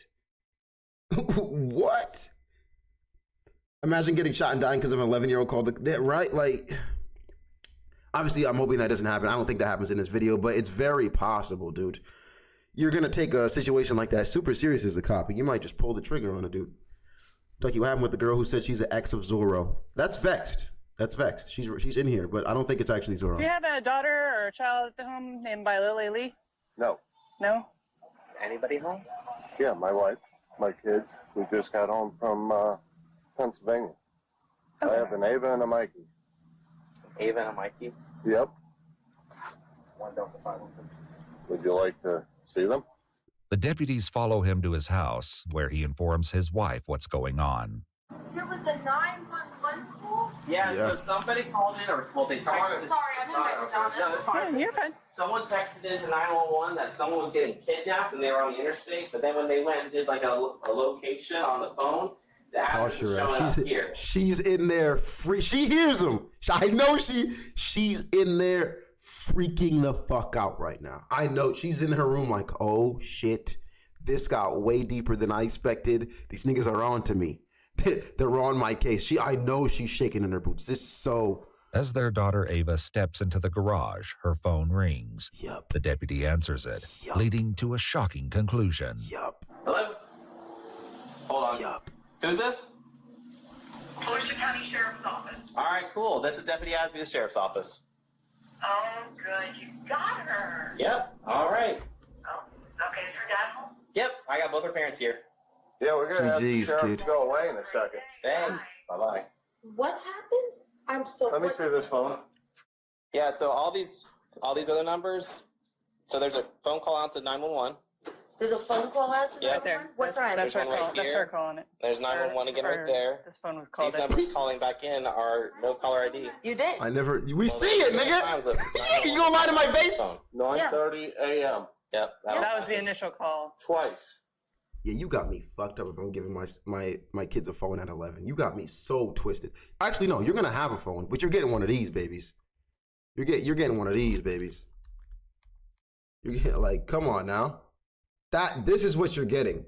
What? Imagine getting shot and dying because of an 11-year-old called that, right? Like, obviously, I'm hoping that doesn't happen. I don't think that happens in this video, but it's very possible, dude. You're going to take a situation like that super serious as a cop, and you might just pull the trigger on a dude. Ducky, what happened with the girl who said she's an ex of Zorro? That's vexed. That's vexed. She's in here, but I don't think it's actually Zorro. Do you have a daughter or a child at the home named by Lily Lee? No. No? Anybody home? Yeah, my wife, my kids. We just got home from Pennsylvania. Okay. I have an Ava and a Mikey. Ava and a Mikey? Yep. Would you like to see them? The deputies follow him to his house, where he informs his wife what's going on. Here was the 911 call? Yeah, so somebody called in, or, well, they texted. Sorry, I'm in my pajamas. No, it's fine. You're fine. Someone texted into 911 that someone was getting kidnapped and they were on the interstate, but then when they went and did like a location on the phone, the address was showing up here. She's in there free. She hears him. I know she's in there freaking the fuck out right now. I know she's in her room like, oh shit, this got way deeper than I expected. These niggas are on to me. They're on my case. I know she's shaking in her boots. This is so... As their daughter Ava steps into the garage, her phone rings. Yup. The deputy answers it, leading to a shocking conclusion. Yup. Hello? Hold on. Yup. Who's this? Volusia County Sheriff's Office. All right, cool. This is Deputy Asby, the Sheriff's Office. Oh, good. You got her. Yep. All right. Oh, okay. Is her dad home? Yep. I got both her parents here. Yeah, we're going to have the GG's, sheriff kid. to go away in a second. Thanks. Bye-bye. What happened? I'm so... Let me see this phone. Yeah, so all these other numbers, so there's a phone call out to 911. There's a phone call out to Yep. 911? What time? That's her There's one call. right That's here. her calling it. There's 911 again right there. This phone was called These numbers calling back in are no caller ID. You did. I never... We see it, nigga. You gonna lie to my face? 9:30 a.m. Yep. That was the initial call. Twice. Yeah, you got me fucked up if I'm giving my kids a phone at 11. You got me so twisted. Actually, no, you're gonna have a phone, but you're getting one of these babies. You're getting one of these babies. You're getting, like, come on now. This is what you're getting.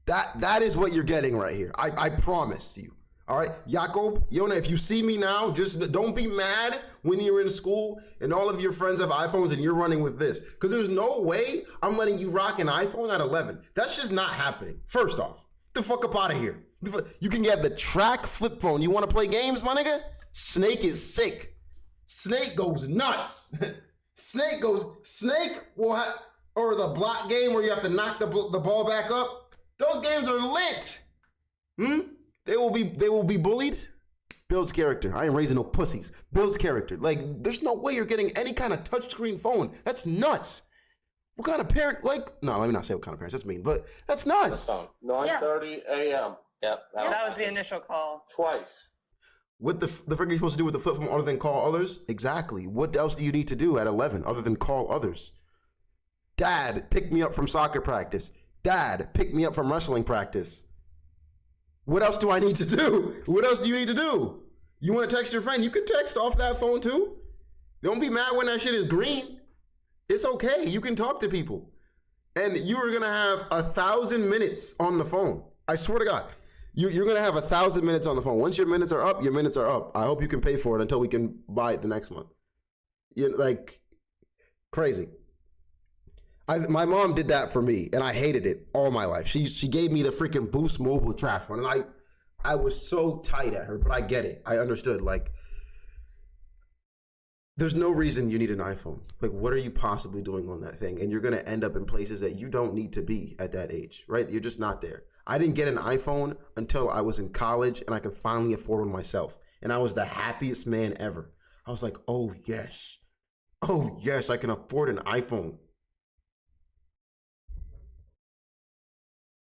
That is what you're getting right here. I promise you. All right, Jacob, Yona, if you see me now, just don't be mad when you're in school and all of your friends have iPhones and you're running with this. Because there's no way I'm letting you rock an iPhone at 11. That's just not happening. First off, get the fuck up out of here. You can get the track flip phone. You want to play games, my nigga? Snake is sick. Snake goes nuts. Snake will have, or the block game where you have to knock the ball back up. Those games are lit. They will be bullied. Builds character. I ain't raising no pussies. Builds character. Like, there's no way you're getting any kind of touchscreen phone. That's nuts. What kind of parent? Like, no, let me not say what kind of parents. That's mean, but that's nuts. 9:30 a.m. Yep. That was the initial call. Twice. What the frick are you supposed to do with the flip phone other than call others? Exactly. What else do you need to do at 11 other than call others? Dad, pick me up from soccer practice. Dad, pick me up from wrestling practice. What else do I need to do? What else do you need to do? You want to text your friend? You can text off that phone too. Don't be mad when that shit is green. It's okay. You can talk to people. And you are going to have 1,000 minutes on the phone. I swear to God. You're going to have 1,000 minutes on the phone. Once your minutes are up, your minutes are up. I hope you can pay for it until we can buy it the next month. You're like crazy. My mom did that for me, and I hated it all my life. She gave me the freaking Boost Mobile trash phone, and I was so tight at her, but I get it. I understood. Like, there's no reason you need an iPhone. Like, what are you possibly doing on that thing? And you're going to end up in places that you don't need to be at that age, right? You're just not there. I didn't get an iPhone until I was in college, and I could finally afford one myself. And I was the happiest man ever. I was like, oh, yes. Oh, yes, I can afford an iPhone.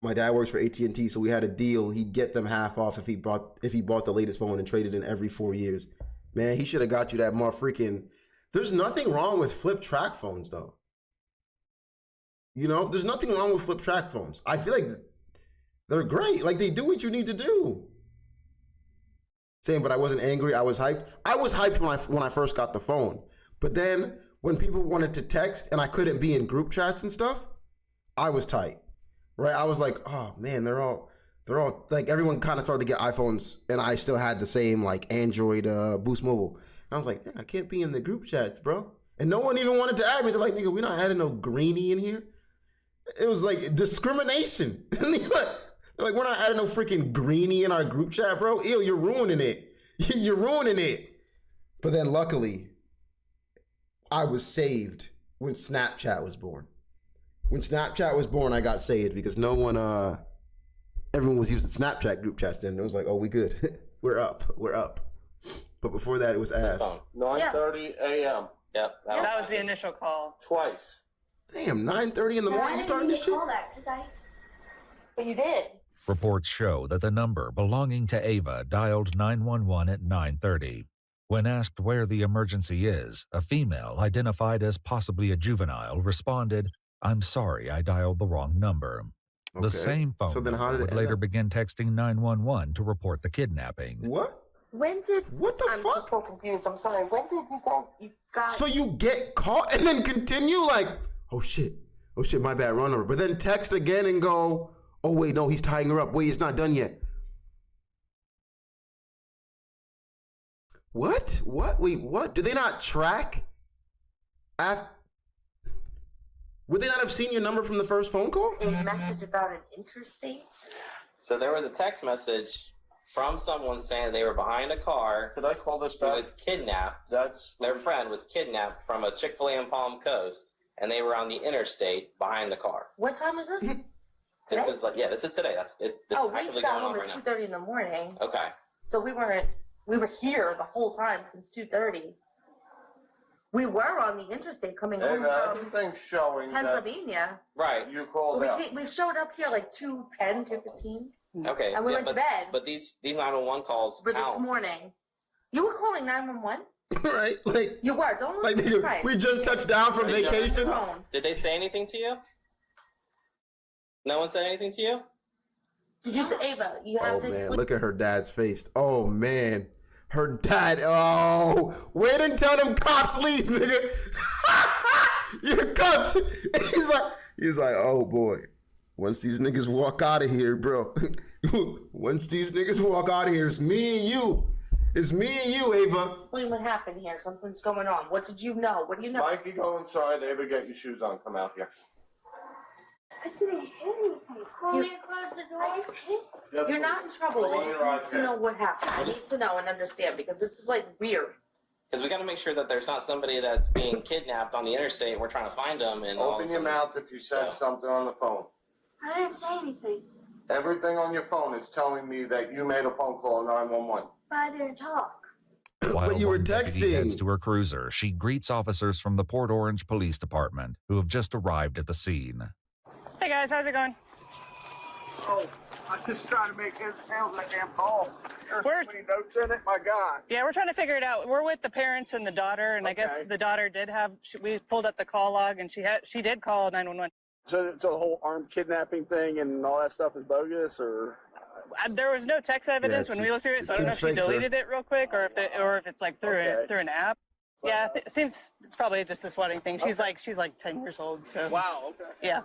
My dad works for AT&T, so we had a deal. He'd get them half off if he bought the latest phone and traded in every 4 years. Man, he should have got you that more freaking. There's nothing wrong with flip track phones, though. You know, there's nothing wrong with flip track phones. I feel like they're great. Like, they do what you need to do. Saying, but I wasn't angry. I was hyped. I was hyped when I first got the phone. But then when people wanted to text and I couldn't be in group chats and stuff, I was tight. Right? I was like, oh man, they're all like, everyone kind of started to get iPhones, and I still had the same like Android Boost Mobile. And I was like, I can't be in the group chats, bro. And no one even wanted to add me. They're like, nigga, we're not adding no greenie in here. It was like discrimination. They're like, we're not adding no freaking greenie in our group chat, bro. Ew, you're ruining it. You're ruining it. But then luckily, I was saved when Snapchat was born. When Snapchat was born, I got saved because everyone was using Snapchat group chats then. It was like, oh, we good. We're up. But before that, it was ass. 9:30 a.m. Yep. That was the initial call. Twice. Damn, 9:30 in the morning you starting this shit? But you did. Reports show that the number belonging to Ava dialed 911 at 9:30. When asked where the emergency is, a female identified as possibly a juvenile responded, "I'm sorry, I dialed the wrong number." Okay. The same phone So then how did would it later end up? begin texting 911 to report the kidnapping. What? When did? What the I'm fuck? just so confused. I'm sorry. When did you got? So you get caught and then continue like, oh shit, my bad, wrong number. But then text again and go, oh wait, no, he's tying her up. Wait, it's not done yet. What? Wait, what? Do they not track? Would they not have seen your number from the first phone call? A message about an interstate? So there was a text message from someone saying they were behind a car. Could I call this Who back? was kidnapped. Their friend was kidnapped from a Chick-fil-A in Palm Coast, and they were on the interstate behind the car. What time is this? This is this is today. This We actively got going on home right at now. 2:30 in the morning. Okay. So we were here the whole time since 2:30. We were on the interstate coming home from everything's showing Pennsylvania. Right. You called out. We showed up here like 2:10, 2:15. Okay. And we went to bed. But these 911 calls For this count. morning. You were calling 911? Right? Like you were. Don't like look surprised. we just touched down from vacation. Did they say anything to you? No one said anything to you? Did you say, Ava, you have Oh to man, explain. look at her dad's face. Oh man. Her dad, oh, wait until them cops leave, nigga. Your cops. He's like, oh boy. Once these niggas walk out of here, bro. Once these niggas walk out of here, it's me and you. It's me and you, Ava. Explain what happened here. Something's going on. What did you know? What do you know? Mikey, go inside. Ava, get your shoes on. Come out here. I didn't hit anything. Call me and close the door. I just hit. You're not in trouble. Go We on just your need to know what happened. I need to know and understand because this is like weird. Because we got to make sure that there's not somebody that's being kidnapped on the interstate and we're trying to find them. And Open your mouth if you said something on the phone. I didn't say anything. Everything on your phone is telling me that you made a phone call 911. But I didn't talk. While you were one deputy texting. heads to her cruiser, she greets officers from the Port Orange Police Department who have just arrived at the scene. Hey guys, how's it going? Oh, I was just trying to make heads and tails of that damn call. There's so many notes in it, my God. Yeah, we're trying to figure it out. We're with the parents and the daughter, and I guess the daughter did have. We pulled up the call log, and she did call 911. So the whole armed kidnapping thing and all that stuff is bogus, or? There was no text evidence when we looked through it, so I don't know if she deleted it real quick or if it's like through an app. Yeah, it seems it's probably just this wedding thing. She's like 10 years old, so. Wow. Okay. Yeah.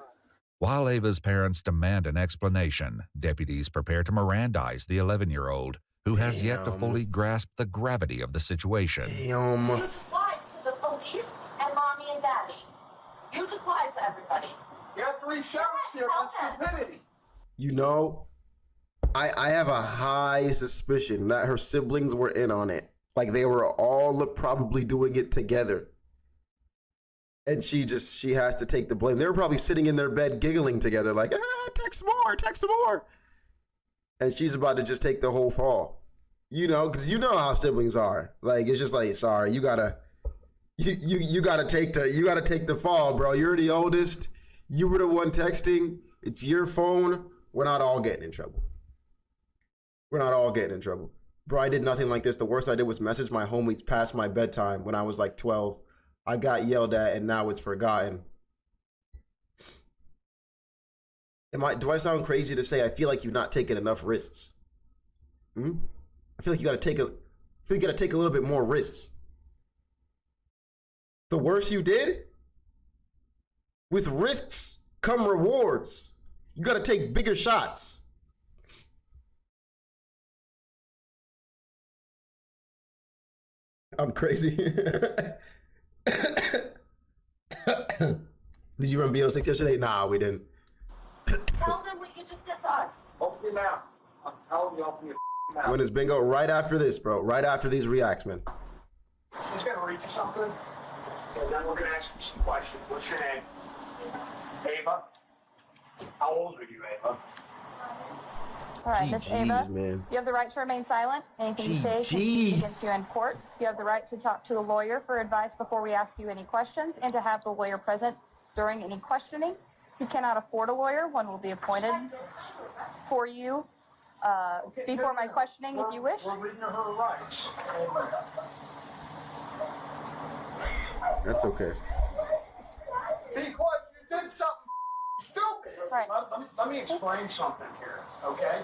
While Ava's parents demand an explanation, deputies prepare to Mirandize the 11-year-old, who has yet to fully grasp the gravity of the situation. You just lied to the police and mommy and daddy. You just lied to everybody. You have 3 sheriffs here for stupidity. You know, I have a high suspicion that her siblings were in on it. Like they were all probably doing it together. And she has to take the blame. They were probably sitting in their bed giggling together like, text some more. And she's about to just take the whole fall. You know, because you know how siblings are. Like, it's just like, sorry, you gotta take the fall, bro. You're the oldest. You were the one texting. It's your phone. We're not all getting in trouble. Bro, I did nothing like this. The worst I did was message my homies past my bedtime when I was like 12. I got yelled at and now it's forgotten. Do I sound crazy to say I feel like you've not taken enough risks? I feel like you gotta take a little bit more risks. The worse you did, with risks come rewards. You gotta take bigger shots. I'm crazy. Did you run BO6 yesterday? Nah, we didn't. Tell them what you just said to us. Open your mouth. I'm telling you, open your mouth. When is bingo? Right after this, bro. Right after these reacts, man. She's gonna read you something, and then we're gonna ask you some questions. What's your name? Ava? How old are you, Ava? All right, Miss Ava, man. you have the right to remain silent. Anything you say can be used against you in court. You have the right to talk to a lawyer for advice before we ask you any questions and to have the lawyer present during any questioning. If you cannot afford a lawyer, one will be appointed for you before my questioning if you wish. We're reading her rights. That's okay. Because you did something stupid. Right. Let me explain something here, okay?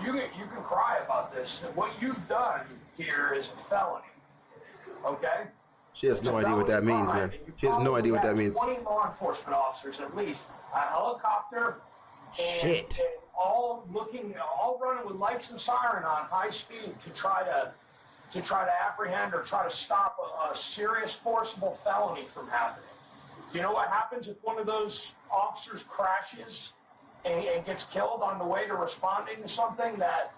You can cry about this. What you've done here is a felony, okay? She has no idea what that means, man. She has no idea what that means. 20 law enforcement officers at least, a helicopter, Shit. and all running with lights and siren on high speed to try to apprehend or try to stop a serious forcible felony from happening. Do you know what happens if one of those officers crashes and gets killed on the way to responding to something that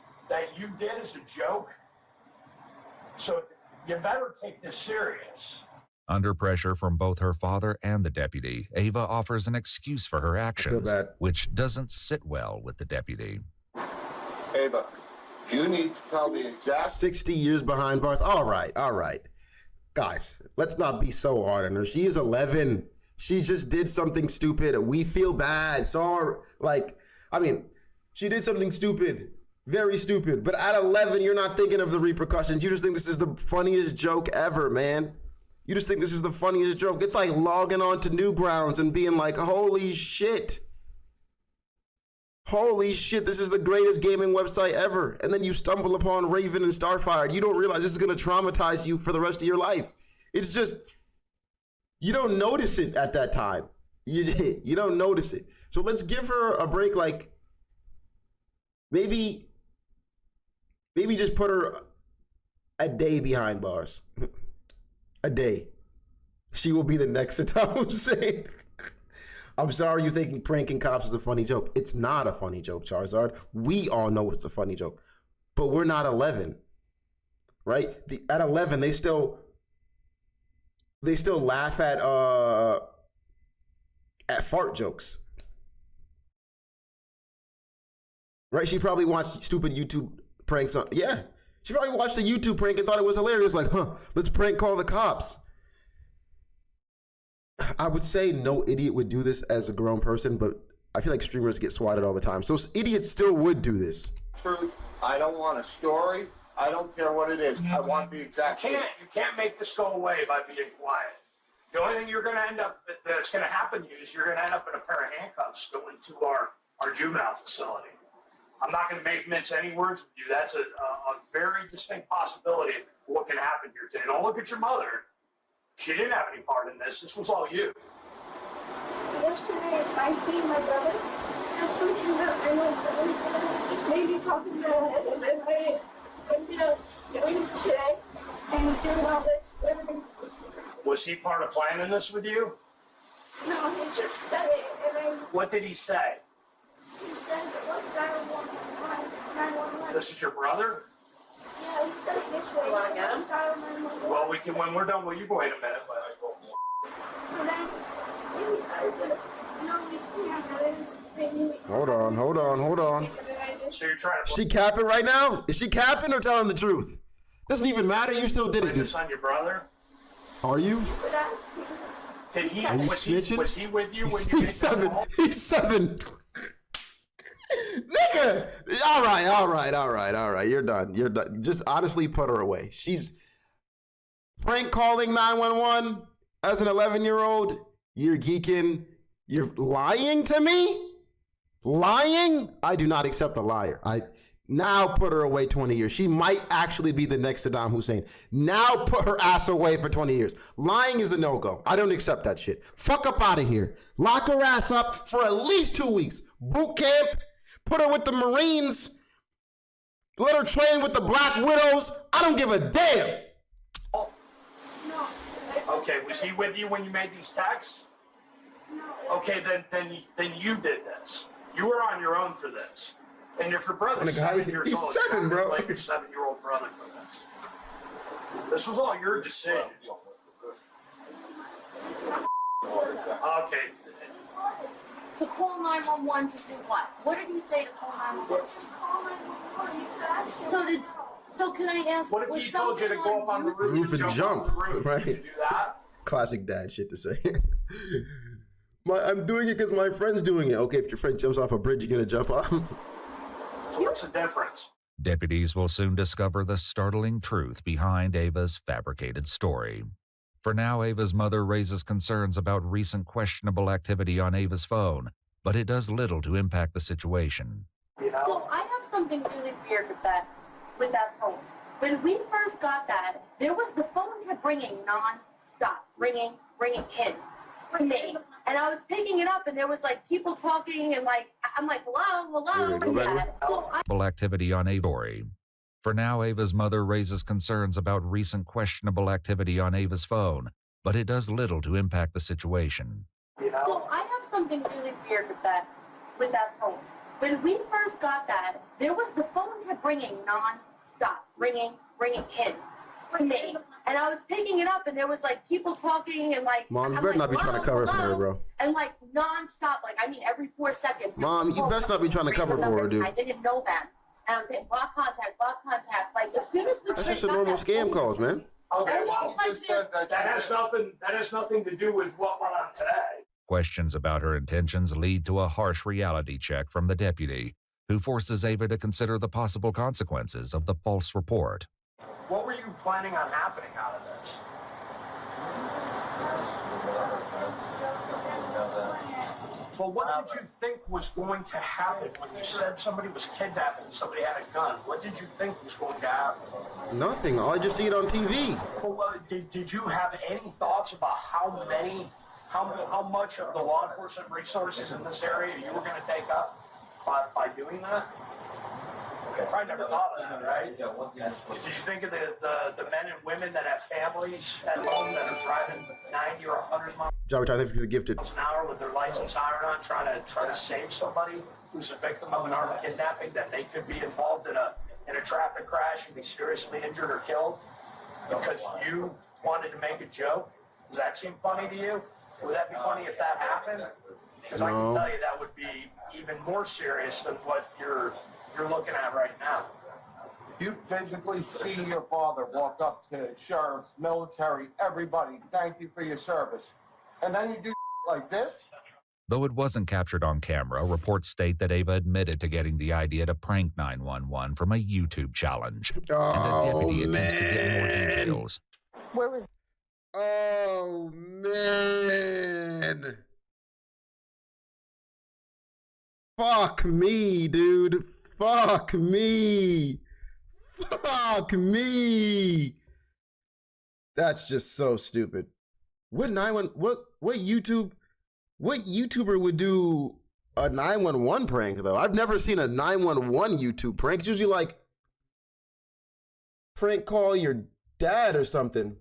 you did as a joke? So you better take this serious. Under pressure from both her father and the deputy, Ava offers an excuse for her actions, which doesn't sit well with the deputy. Ava, you need to tell the exact 60 years behind bars. All right. Guys, let's not be so hard on her. She is 11. She just did something stupid. We feel bad. She did something stupid. Very stupid. But at 11, you're not thinking of the repercussions. You just think this is the funniest joke ever, man. You just think this is the funniest joke. It's like logging on to Newgrounds and being like, holy shit. Holy shit, this is the greatest gaming website ever. And then you stumble upon Raven and Starfire. You don't realize this is going to traumatize you for the rest of your life. It's just, you don't notice it at that time. You don't notice it. So let's give her a break. Like, maybe just put her a day behind bars. A day. She will be the next Saddam Hussein. I'm sorry you think pranking cops is a funny joke. It's not a funny joke, Charizard. We all know it's a funny joke. But we're not 11. Right? At 11, they still laugh at fart jokes. Right? She probably watched stupid YouTube pranks on, yeah. She probably watched a YouTube prank and thought it was hilarious. Like, let's prank call the cops. I would say no idiot would do this as a grown person, but I feel like streamers get swatted all the time. So idiots still would do this. Truth. I don't want a story. I don't care what it is. I want the exact You can't make this go away by being quiet. The only thing you're going to end up, that's going to happen to you is you're going to end up in a pair of handcuffs going to our juvenile facility. I'm not going to mince any words with you. That's a very distinct possibility of what can happen here today. Don't look at your mother. She didn't have any part in this. This was all you. Yesterday, I beat my brother. Said something about my brother. Just made me talk in bed, and then I ended up doing it today and doing all this. Everything. Was he part of planning this with you? No, he just said it, and then What did he say? he said, "What's 911?" This is your brother? Yeah, he said it this way. You want to get him? Well, we can, when we're done, will you go wait a minute? And then I said, "No, we can't." Hold on. So you're trying to She capping right now? Is she capping or telling the truth? Doesn't even matter. You still did blame it. this on your brother? Are you? Did he? Are you Was he with you when you made He's 7. He's 7. Nigga! All right. You're done. Just honestly put her away. She's prank calling 911 as an 11-year-old. You're geeking. You're lying to me? Lying? I do not accept a liar. Now put her away 20 years. She might actually be the next Saddam Hussein. Now put her ass away for 20 years. Lying is a no-go. I don't accept that shit. Fuck up out of here. Lock her ass up for at least 2 weeks. Boot camp. Put her with the Marines. Let her train with the Black Widows. I don't give a damn. Okay, was he with you when you made these texts? Okay, then you did this. You were on your own for this. And if your brother's 7 years he's old, 7, bro. Like your 7-year-old brother for this. This was all your decision. Okay. To call 911 to do what? What did he say to call 911? Just call 911. So can I ask? What if he told you to go up on the roof and jump off the roof? Right. Did you do that? Classic dad shit to say. I'm doing it because my friend's doing it. Okay, if your friend jumps off a bridge, you're gonna jump off. So what's the difference? Deputies will soon discover the startling truth behind Ava's fabricated story. For now, Ava's mother raises concerns about recent questionable activity on Ava's phone, but it does little to impact the situation. So I have something really weird with that phone. When we first got that, the phone kept ringing non-stop, ringing in to me. And I was picking it up, and there was like people talking, and I'm like, hello. Activity on Ava's story. For now, Ava's mother raises concerns about recent questionable activity on Ava's phone, but it does little to impact the situation. So I have something really weird with that phone. When we first got that, the phone kept ringing non-stop, ringing in to me. And I was picking it up, and there was like people talking, and Mom, you better not be trying to cover for her, bro. And non-stop, every 4 seconds. Mom, you best not be trying to cover for her, dude. I didn't know them. And I was saying, block contact. As soon as the That's just a normal scam calls, man. Okay, well, that has nothing to do with what went on today. Questions about her intentions lead to a harsh reality check from the deputy, who forces Ava to consider the possible consequences of the false report. What were you planning on happening out of this? Well, what did you think was going to happen when you said somebody was kidnapped and somebody had a gun? What did you think was going to happen? Nothing. All I just see it on TV. Well, did you have any thoughts about how much of the law enforcement resources in this area you were going to take up by doing that? I probably never thought of that, right? Did you think of the men and women that have families at home that are driving 90 or 100 miles Thank you for the gifted. an hour with their lights and siren on, trying to save somebody who's a victim of an armed kidnapping, that they could be involved in a traffic crash and be seriously injured or killed because you wanted to make a joke? Does that seem funny to you? Would that be funny if that happened? Because I can tell you that would be even more serious than what you're looking at right now. You physically see your father walk up to sheriffs, military, everybody, thank you for your service. And then you do like this? Though it wasn't captured on camera, reports state that Ava admitted to getting the idea to prank 911 from a YouTube challenge. And a deputy attempts to get more details. Where was... Oh, man. Fuck me, dude. Fuck me. Fuck me. That's just so stupid. What YouTuber would do a 911 prank though? I've never seen a 911 YouTube prank. It's usually like prank call your dad or something.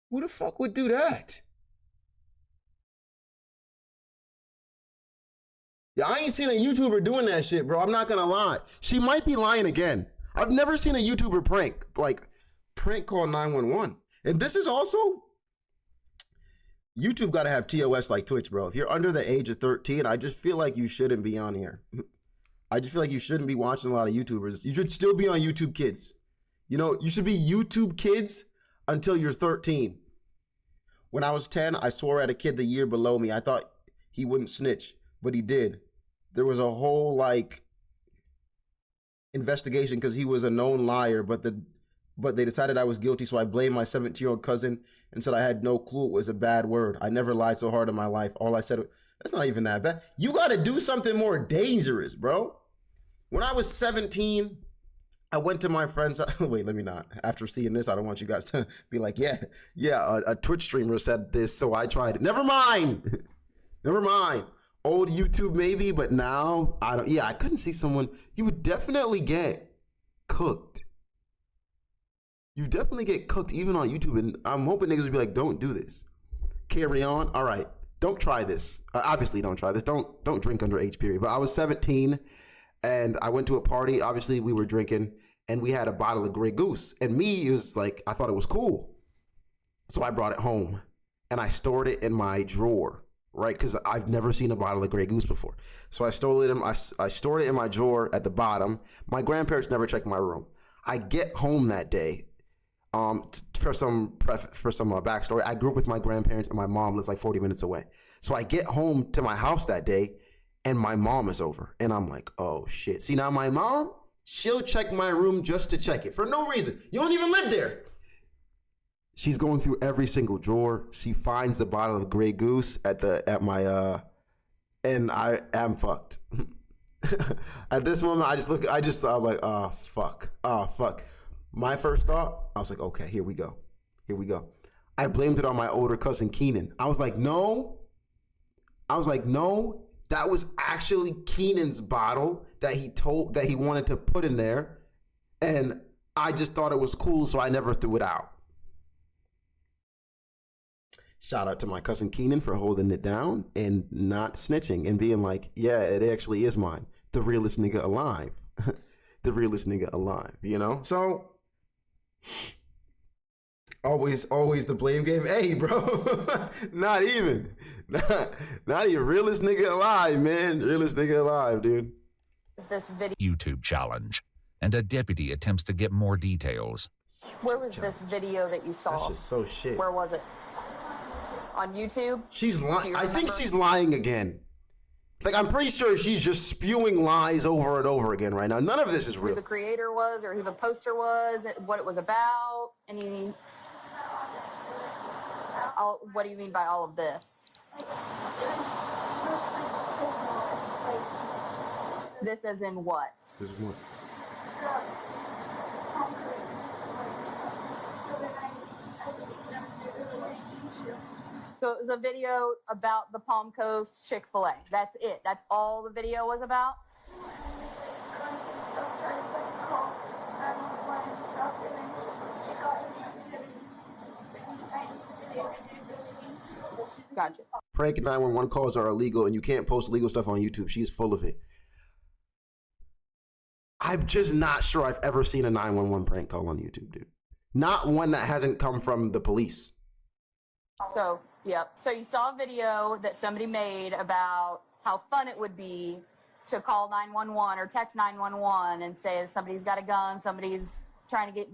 Who the fuck would do that? Yeah, I ain't seen a YouTuber doing that shit, bro. I'm not gonna lie. She might be lying again. I've never seen a YouTuber prank call 911. And this is also, YouTube gotta have TOS like Twitch, bro. If you're under the age of 13, I just feel like you shouldn't be on here. I just feel like you shouldn't be watching a lot of YouTubers. You should still be on YouTube Kids. You know, you should be YouTube Kids until you're 13. When I was 10, I swore at a kid the year below me. I thought he wouldn't snitch, but he did. There was a whole investigation because he was a known liar, but they decided I was guilty, so I blamed my 17-year-old cousin and said I had no clue it was a bad word. I never lied so hard in my life. All I said, that's not even that bad. You got to do something more dangerous, bro. When I was 17, I went to my friend's. Wait, let me not. After seeing this, I don't want you guys to be like, yeah, a Twitch streamer said this, so I tried it. Never mind. Never mind. Old YouTube maybe, but now I don't. Yeah, I couldn't see someone. You would definitely get cooked. You definitely get cooked even on YouTube, and I'm hoping niggas would be like, don't do this. Carry on. All right, don't try this. Obviously, don't try this. Don't drink underage. Period. But I was 17. And I went to a party. Obviously, we were drinking, and we had a bottle of Grey Goose. And me, it was like, I thought it was cool. So I brought it home, and I stored it in my drawer, right? Because I've never seen a bottle of Grey Goose before. So I stored it in my drawer at the bottom. My grandparents never checked my room. I get home that day. For some backstory, I grew up with my grandparents, and my mom lives like 40 minutes away. So I get home to my house that day, and my mom is over. And I'm like, oh shit. See, now my mom, she'll check my room just to check it for no reason. You don't even live there. She's going through every single drawer. She finds the bottle of Grey Goose at my and I am fucked. At this moment, I'm like, oh fuck. My first thought, I was like, okay, here we go. I blamed it on my older cousin Keenan. I was like, no, that was actually Keenan's bottle that he wanted to put in there. And I just thought it was cool, so I never threw it out. Shout out to my cousin Keenan for holding it down and not snitching and being like, yeah, it actually is mine. The realest nigga alive. The realest nigga alive, you know? So always the blame game. Hey, bro, not even realest nigga alive, man. Realest nigga alive, dude. This video YouTube challenge, and a deputy attempts to get more details. Where was this video that you saw? That's just so shit. Where was it? On YouTube? She's lying. I think she's lying again. Like, I'm pretty sure she's just spewing lies over and over again right now. None of this is real. Who the creator was, or who the poster was, what it was about, any... what do you mean by all of this? This as in what? This is what? So it was a video about the Palm Coast Chick-fil-A. That's it. That's all the video was about? Gotcha. Prank 911 calls are illegal and you can't post legal stuff on YouTube. She's full of it. I'm just not sure I've ever seen a 911 prank call on YouTube, dude. Not one that hasn't come from the police. So, yep. So you saw a video that somebody made about how fun it would be to call 911 or text 911 and say somebody's got a gun, somebody's trying to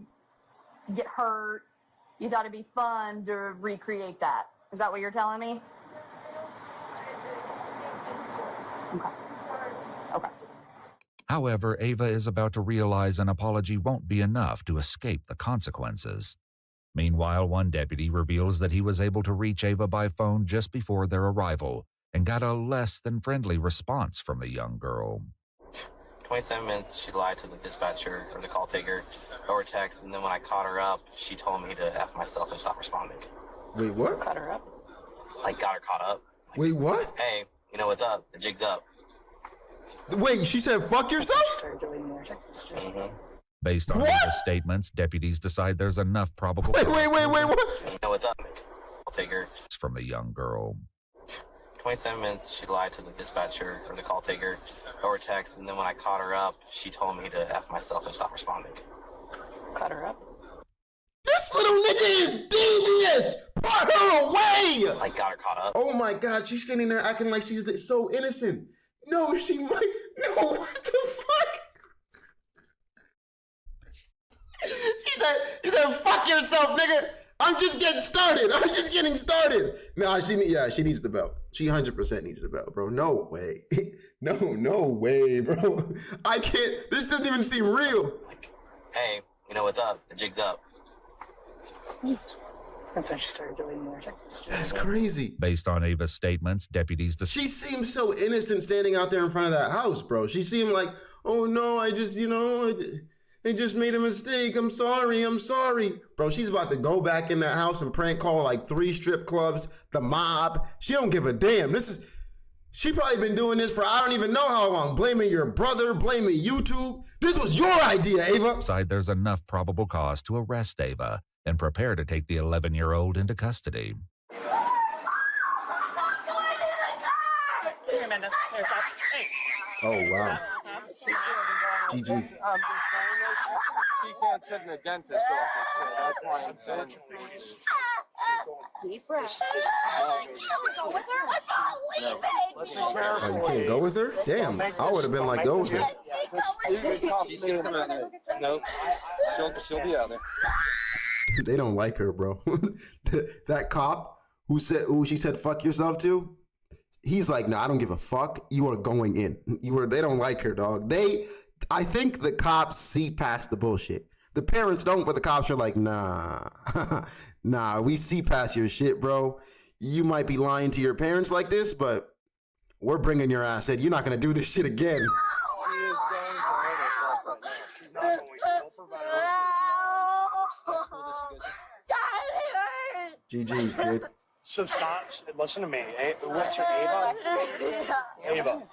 get hurt. You thought it'd be fun to recreate that. Is that what you're telling me? Okay. Okay. However, Ava is about to realize an apology won't be enough to escape the consequences. Meanwhile, one deputy reveals that he was able to reach Ava by phone just before their arrival and got a less than friendly response from the young girl. 27 minutes, she lied to the dispatcher or the call taker over text, and then when I caught her up, she told me to F myself and stop responding. Wait, what? Caught her up? Like, got her caught up. Like, wait, what? Hey, you know what's up? The jig's up. Wait, she said fuck yourself? Mm-hmm. Based on Ava's statements, deputies decide there's enough probable... Wait, what? You know what's up? I'll take her. From the young girl. 27 minutes, she lied to the dispatcher or the call taker over text, and then when I caught her up, she told me to F myself and stop responding. Caught her up? This little nigga is devious! Put her away! Like, got her caught up? Oh my god, she's standing there acting like she's so innocent. No, she might... No, what the fuck? She said, fuck yourself, nigga. I'm just getting started. Nah, she needs the belt. She 100% needs the belt, bro. No way. No way, bro. I can't. This doesn't even seem real. Like, hey, you know what's up? The jig's up. That's when she started deleting more text messages. That's crazy. Based on Ava's statements, deputies... She seemed so innocent standing out there in front of that house, bro. She seemed like, oh no, I just, I just made a mistake. I'm sorry. Bro, she's about to go back in that house and prank call like 3 strip clubs, the mob. She don't give a damn. She probably been doing this for I don't even know how long. Blaming your brother, blaming YouTube. This was your idea, Ava. Decide there's enough probable cause to arrest Ava and prepare to take the 11-year-old into custody. Here, Amanda. Here, stop. Hey. Oh, wow. GG. She can't sit in a dentist's office, so that's why I'm saying. Deep breath. Oh, you can't go with her? Damn, I would have been like, go with her. She's gonna come out there. No, she'll be out there. They don't like her, bro. That cop who she said fuck yourself to, he's like, nah, I don't give a fuck. You are going in. They don't like her, dog. I think the cops see past the bullshit. The parents don't, but the cops are like, nah, we see past your shit, bro. You might be lying to your parents like this, but we're bringing your ass in. You're not going to do this shit again. She is going to hurt herself right now. She's not going to. Don't prevent her. GG's, kid. So stop. Listen to me. What's your Ava? Ava,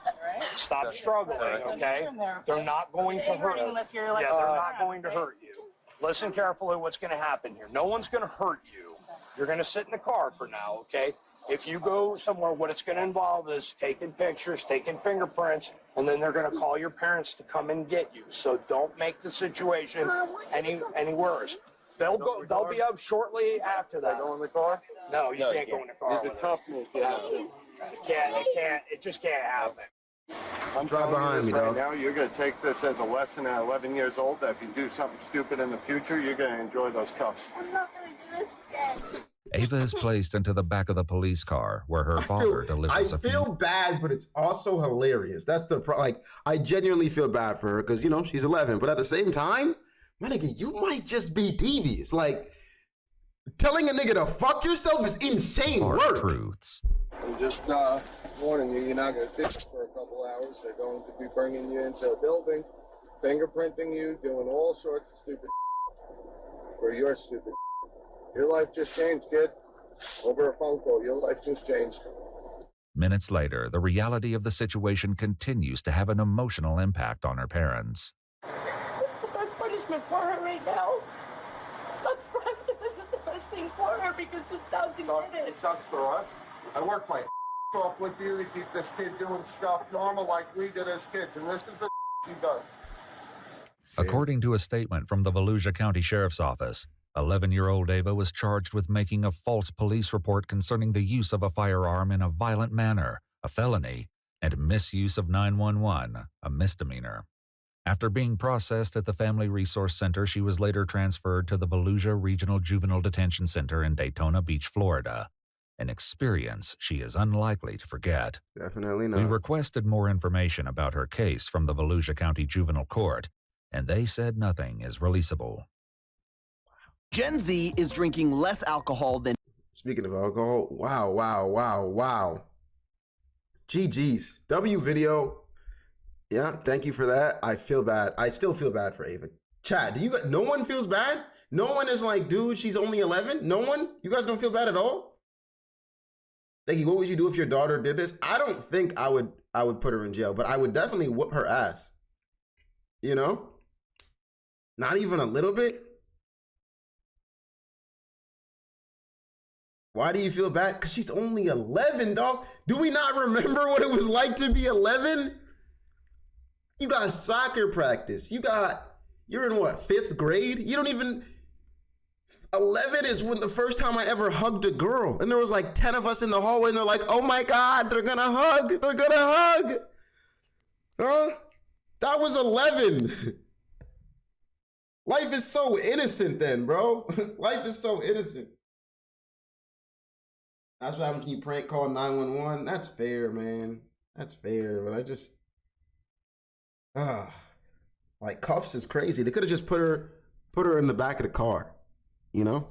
stop struggling, okay? They're not going to hurt you. Yeah, they're not going to hurt you. Listen carefully what's going to happen here. No one's going to hurt you. You're going to sit in the car for now, okay? If you go somewhere, what it's going to involve is taking pictures, taking fingerprints, and then they're going to call your parents to come and get you. So don't make the situation any worse. They'll be up shortly after that. Go in the car? No, you can't go in the car. It's a company. It just can't happen. I'm Drive telling you behind this me, right dog. now, you're going to take this as a lesson at 11 years old that if you do something stupid in the future, you're going to enjoy those cuffs. I'm not gonna do this again. Ava is placed into the back of the police car where her father delivers a feel bad, but it's also hilarious. That's the like. I genuinely feel bad for her because you know she's 11, but at the same time, my nigga, you might just be devious. Like telling a nigga to fuck yourself is insane work. Truths. I'm just warning you, you're not going to sit for a couple hours. They're going to be bringing you into a building, fingerprinting you, doing all sorts of stupid for your stupid. Your life just changed, kid. Over a phone call, your life just changed. Minutes later, the reality of the situation continues to have an emotional impact on her parents. This is the best punishment for her right now. Sucks for us, but this is the best thing for her because she's doubting it. It sucks for us. I work my off with you to keep this kid doing stuff normal like we did as kids, and this is the she does. According to a statement from the Volusia County Sheriff's Office, 11-year-old Ava was charged with making a false police report concerning the use of a firearm in a violent manner, a felony, and misuse of 911, a misdemeanor. After being processed at the Family Resource Center, she was later transferred to the Volusia Regional Juvenile Detention Center in Daytona Beach, Florida, an experience she is unlikely to forget. Definitely not. We requested more information about her case from the Volusia County Juvenile Court, and they said nothing is releasable. Gen Z is drinking less alcohol than... Speaking of alcohol, wow. GG's. W video. Yeah, thank you for that. I feel bad. I still feel bad for Ava. Chad, no one feels bad? No one is like, dude, she's only 11? No one? You guys don't feel bad at all? Thank you. What would you do if your daughter did this? I don't think I would put her in jail, but I would definitely whoop her ass. You know? Not even a little bit? Why do you feel bad? Because she's only 11, dog. Do we not remember what it was like to be 11? You got soccer practice. You're in what, 5th grade? You don't even, 11 is when the first time I ever hugged a girl. And there was like 10 of us in the hallway and they're like, oh my God, they're gonna hug. They're gonna hug. Huh? That was 11. Life is so innocent then, bro. Life is so innocent. That's what happens when you prank call 911. That's fair, man. That's fair, but I just... like cuffs is crazy. They could have just put her in the back of the car, you know?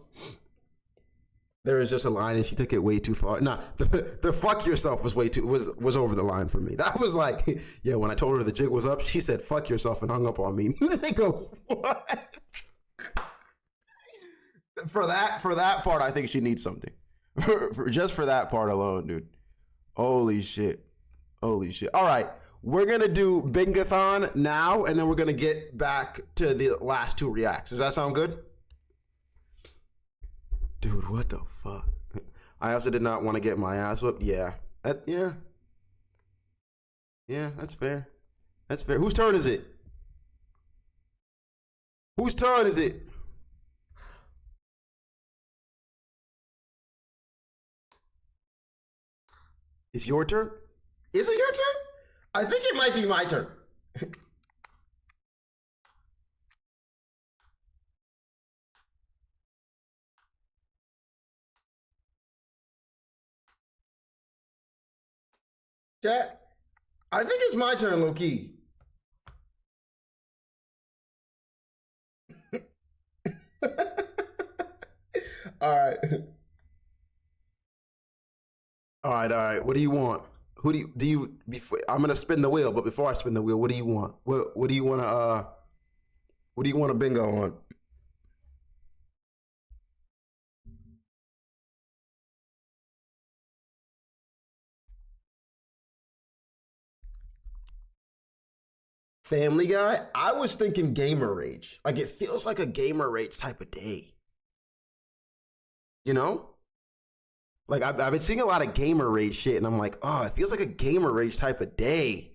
There was just a line and she took it way too far. Nah, the fuck yourself was over the line for me. That was like, yeah, when I told her the jig was up, she said fuck yourself and hung up on me. They go, what? For that part, I think she needs something. Just for that part alone, dude. Holy shit. All right. We're going to do Bingathon now, and then we're going to get back to the last 2 reacts. Does that sound good? Dude, what the fuck? I also did not want to get my ass whooped. Yeah. Yeah, that's fair. That's fair. Whose turn is it? It's your turn? Is it your turn? I think it might be my turn. Chat, I think it's my turn, low-key. All right. What do you want? I'm gonna spin the wheel, but before I spin the wheel, what do you want? What do you want to bingo on? Family Guy? I was thinking Gamer Rage. Like, it feels like a Gamer Rage type of day. You know? Like, I've been seeing a lot of Gamer Rage shit, and I'm like, oh, it feels like a Gamer Rage type of day.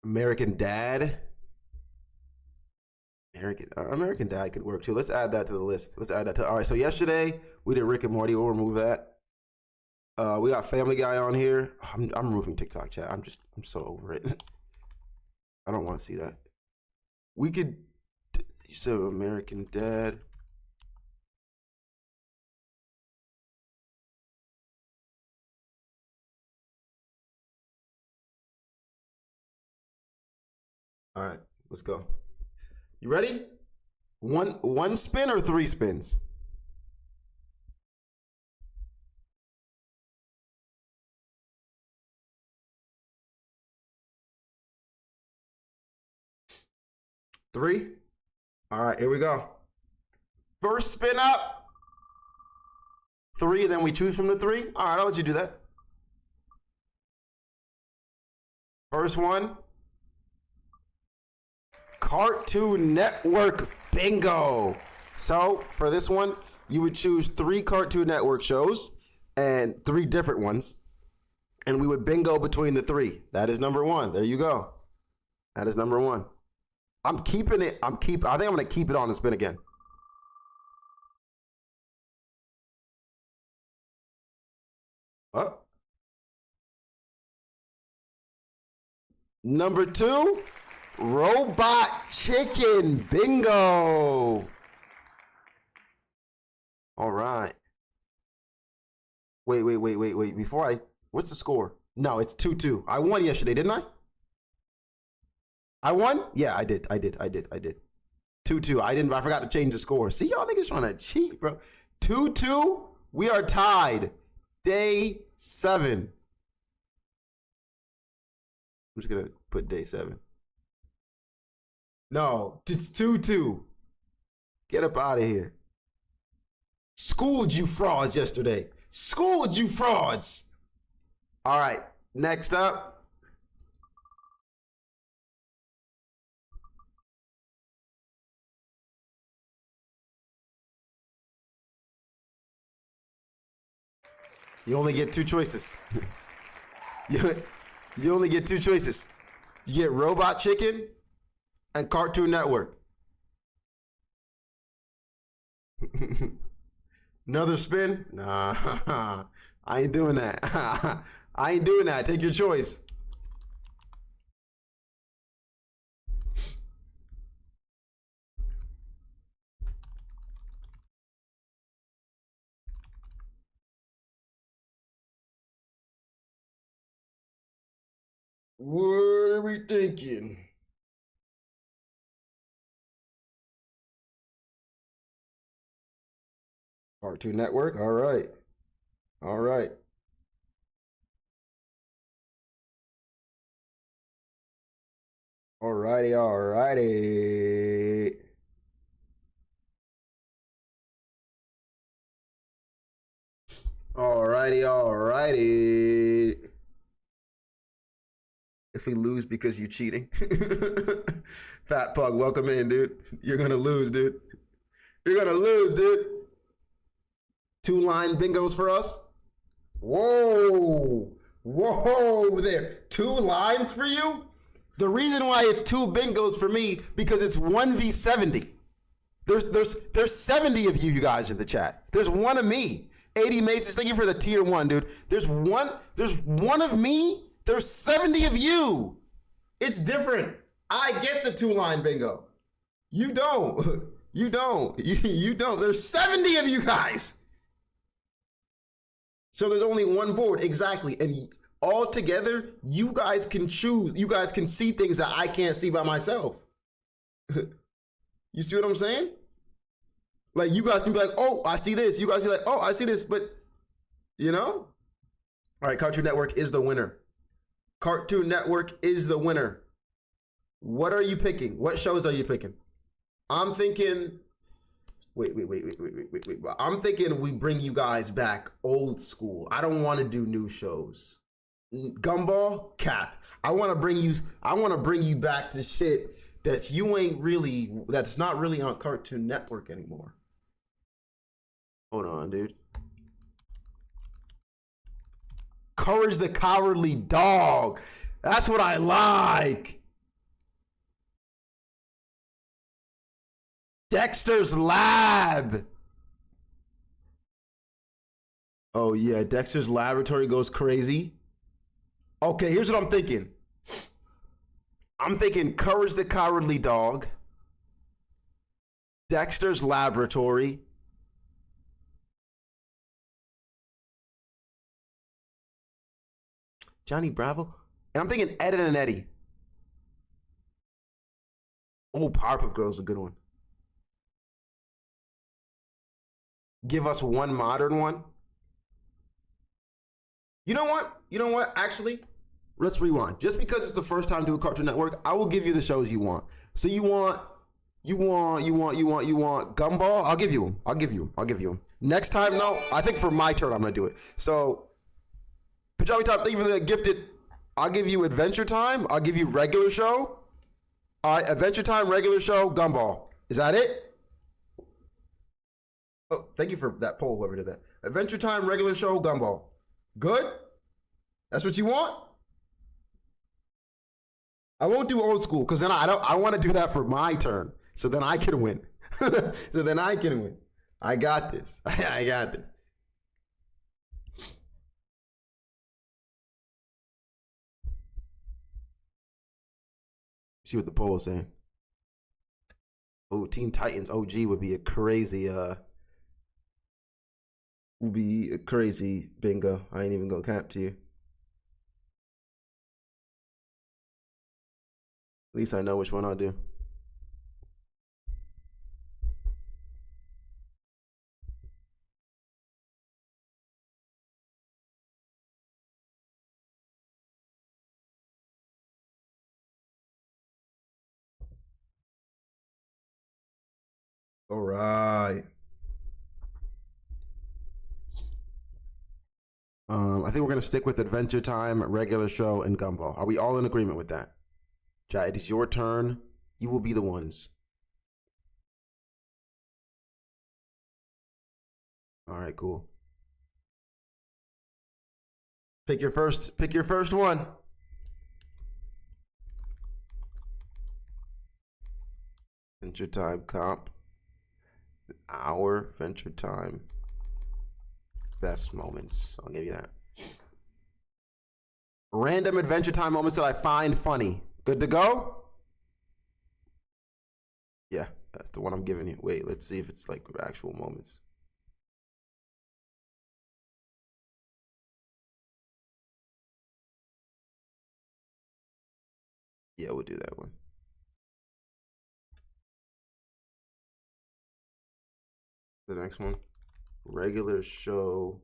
American Dad? American Dad could work too. Let's add that to the list. All right, so yesterday we did Rick and Morty. We'll remove that. We got Family Guy on here. I'm removing TikTok chat. I'm so over it. I don't want to see that. We could. You said American Dad. All right, let's go. You ready? One spin or 3 spins? Three? All right, here we go. First spin up. 3, then we choose from the 3. All right, I'll let you do that. First one. Cartoon Network bingo. So for this one, you would choose 3 Cartoon Network shows and 3 different ones. And we would bingo between the 3. That is number 1. There you go. That is number 1. I'm keeping it. I think I'm going to keep it on and spin again. Oh. Number 2, Robot Chicken bingo. All right. Wait. Before what's the score? No, it's 2-2. I won yesterday, didn't I? I won? Yeah, I did. 2-2. I forgot to change the score. See, y'all niggas trying to cheat, bro. 2-2. We are tied. Day 7. I'm just gonna put day 7. No, it's 2-2. Get up out of here. Schooled you frauds yesterday. Schooled you frauds. All right, next up. You only get 2 choices. You only get 2 choices. You get Robot Chicken and Cartoon Network. Another spin? Nah, I ain't doing that. I ain't doing that. Take your choice. What are we thinking? Cartoon Network. All right. All right. All righty. All righty. All righty. All righty. If we lose because you cheating. Fat Pug, welcome in, dude. You're gonna lose, dude. You're gonna lose, dude. 2-line bingos for us. Whoa. Whoa there. 2 lines for you? The reason why it's 2 bingos for me, because it's 1v70. There's 70 of you guys in the chat. There's 1 of me. 80 mates, thank you for the tier 1, dude. There's one of me. There's 70 of you. It's different. I get the 2-line bingo. You don't. You don't. You don't. There's 70 of you guys. So there's only 1 board. Exactly. And all together, you guys can choose. You guys can see things that I can't see by myself. You see what I'm saying? Like, you guys can be like, oh, I see this. You guys be like, oh, I see this. But, you know? All right, Cartoon Network is the winner. Cartoon Network is the winner. What are you picking? What shows are you picking? I'm thinking, wait. I'm thinking we bring you guys back old school. I don't want to do new shows. Gumball, cap. I want to bring you back to shit that's not really on Cartoon Network anymore. Hold on, dude. Courage the Cowardly Dog. That's what I like. Dexter's Lab. Oh, yeah. Dexter's Laboratory goes crazy. Okay, here's what I'm thinking. I'm thinking Courage the Cowardly Dog, Dexter's Laboratory, Johnny Bravo, and I'm thinking Ed and Eddie. Oh, Powerpuff Girls is a good one. Give us one modern one. You know what? You know what? Actually, let's rewind. Just because it's the first time to a Cartoon Network, I will give you the shows you want. So you want Gumball? I'll give you them. Next time, no, I think for my turn, I'm gonna do it. So, Pajabi Top, thank you for the gifted. I'll give you Adventure Time. I'll give you regular show. All right, Adventure Time, regular show, Gumball. Is that it? Oh, thank you for that poll, whoever did that. Adventure Time, regular show, Gumball. Good? That's what you want? I won't do old school because then I want to do that for my turn. So then I can win. I got this. I got this. See what the poll is saying. Oh, Teen Titans OG would be a crazy bingo. I ain't even gonna cap to you. At least I know which one I'll do. All right. I think we're gonna stick with Adventure Time, regular show, and Gumball. Are we all in agreement with that? Jai, it is your turn. You will be the ones. All right, cool. Pick your first one. Adventure Time comp. Our Adventure Time best moments. I'll give you that. Random Adventure Time moments that I find funny. Good to go? Yeah, that's the one I'm giving you. Wait, let's see if it's like actual moments. Yeah, we'll do that one. The next one. Regular show.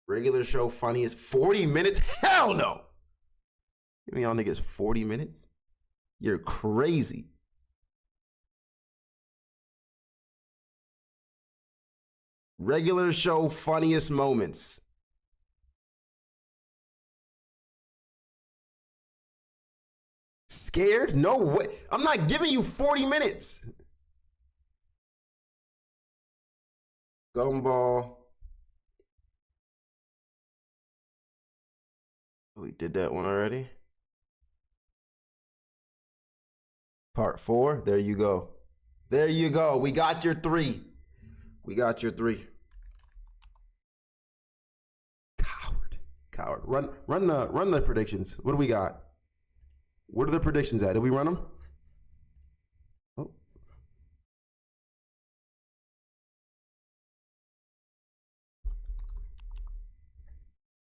Regular show funniest 40 minutes? Hell no! Give me y'all niggas 40 minutes? You're crazy. Regular show funniest moments. Scared? No way. I'm not giving you 40 minutes. Gumball. We did that one already. Part 4. There you go. There you go. We got your 3. We got your 3. Coward. Run the predictions. What do we got? What are the predictions at? Did we run them? Oh.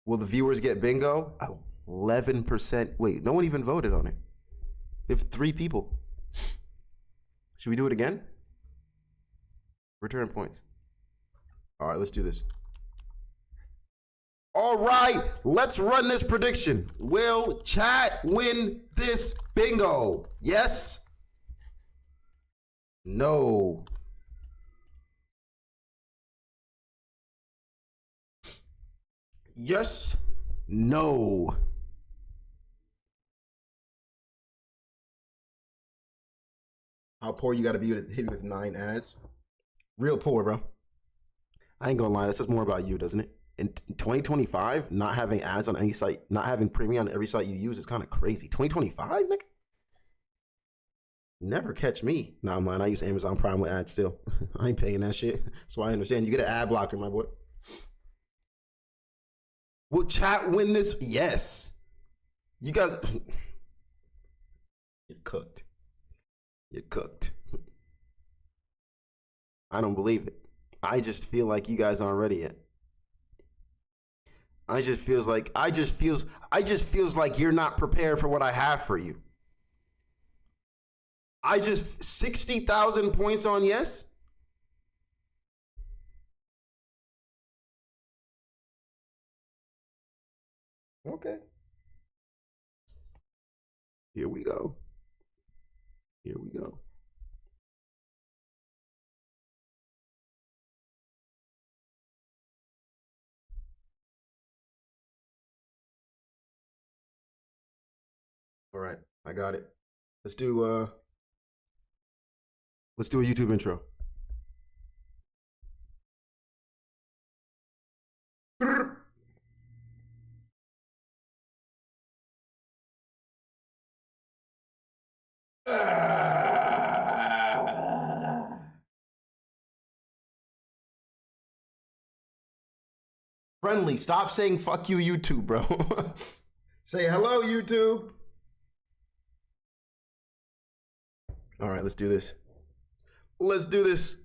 Will the viewers get bingo? 11%. Wait, no one even voted on it. We have 3 people. Should we do it again? Return points. All right, let's do this. All right, let's run this prediction. Will chat win this bingo? Yes? No. Yes? No. How poor you gotta be to hit me with 9 ads? Real poor, bro. I ain't gonna lie, this is more about you, doesn't it? In 2025, not having ads on any site, not having premium on every site you use is kind of crazy. 2025, nigga? Never catch me. Nah, I'm lying. I use Amazon Prime with ads still. I ain't paying that shit. So I understand. You get an ad blocker, my boy. Will chat win this? Yes. You guys, you're cooked. You're cooked. I don't believe it. I just feel like you guys aren't ready yet. I just feels like you're not prepared for what I have for you. 60,000 points on yes. Okay. Here we go. Here we go. All right, I got it. Let's do a YouTube intro. Friendly, stop saying fuck you, YouTube, bro. Say hello, YouTube. All right, let's do this. Let's do this.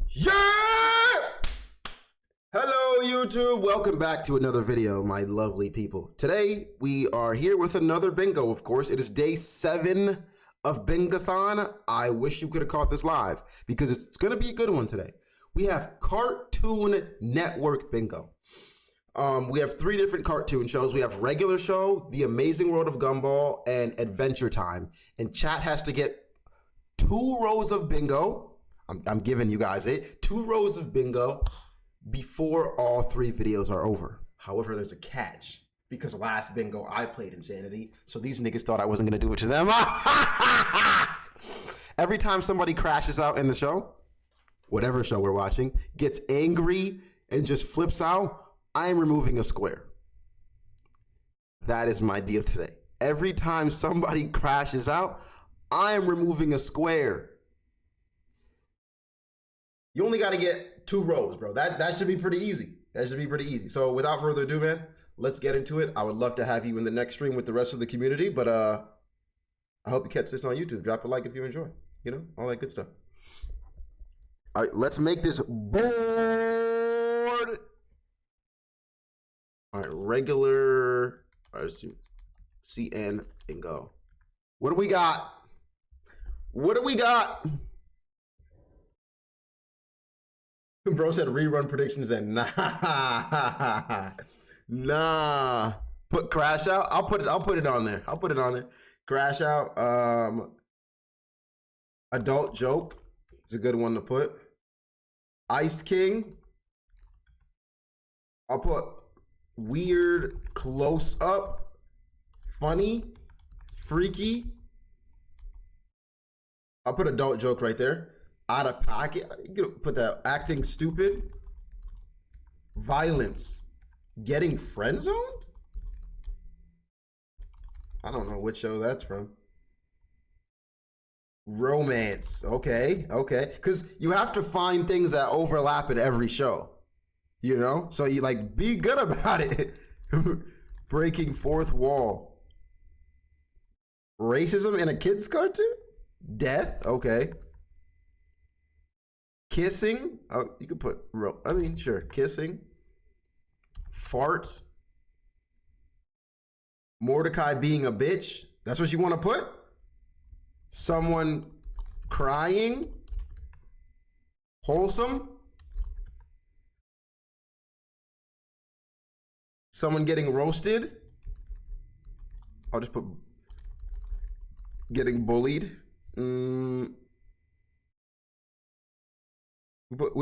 Yeah! Hello, YouTube. Welcome back to another video, my lovely people. Today, we are here with another bingo, of course. It is day 7 of Bingathon. I wish you could have caught this live because it's going to be a good one today. We have Cartoon Network bingo. We have 3 different cartoon shows. We have regular show, The Amazing World of Gumball, and Adventure Time. And chat has to get 2 rows of bingo. I'm giving you guys it. 2 rows of bingo before all 3 videos are over. However, there's a catch because last bingo I played Insanity. So these niggas thought I wasn't going to do it to them. Every time somebody crashes out in the show, whatever show we're watching, gets angry and just flips out, I am removing a square. That is my deal today. Every time somebody crashes out, I am removing a square. You only got to get 2 rows, bro. That should be pretty easy. That should be pretty easy. So without further ado, man, let's get into it. I would love to have you in the next stream with the rest of the community, but I hope you catch this on YouTube. Drop a like if you enjoy. You know, all that good stuff. All right, let's make this board. All right, regular. All right, let's do CN and go. What do we got? What do we got? Bro said rerun predictions and nah. Put crash out. I'll put it on there. I'll put it on there. Crash out. Adult joke. It's a good one to put. Ice King. I'll put weird close up. Funny. Freaky. I'll put adult joke right there. Out of pocket. You can put that. Acting stupid. Violence. Getting friend zoned? I don't know which show that's from. Romance. Okay. Okay. Because you have to find things that overlap in every show. You know? So you like be good about it. Breaking fourth wall. Racism in a kid's cartoon? Death? Okay. Kissing? Oh, you could put, I mean, sure. Kissing. Fart. Mordecai being a bitch. That's what you want to put? Someone crying. Wholesome. Someone getting roasted. I'll just put getting bullied. We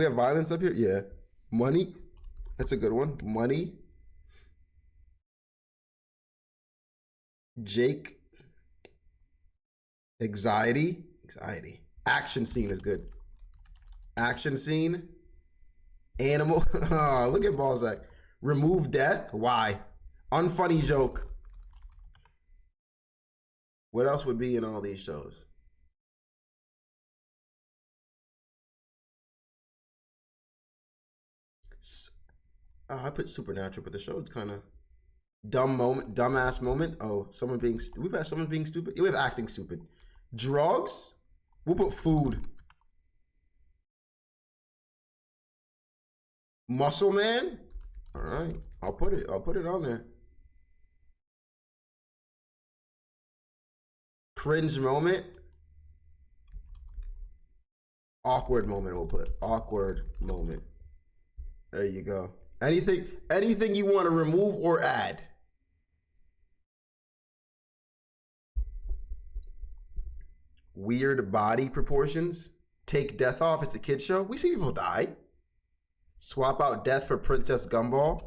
have violence up here? Yeah. Money. That's a good one. Money. Jake. Anxiety. Anxiety. Action scene is good. Action scene. Animal. Oh, look at Balzac. Remove death. Why? Unfunny joke. What else would be in all these shows? I put Supernatural, but the show is kind of dumbass moment. Oh, we've had someone being stupid. Yeah, we have acting stupid. Drugs. We'll put food. Muscle Man. All right, I'll put it on there. Cringe moment. Awkward moment. We'll put awkward moment. There you go. Anything you want to remove or add. Weird body proportions. Take death off. It's a kid show. We see people die. Swap out death for Princess Gumball.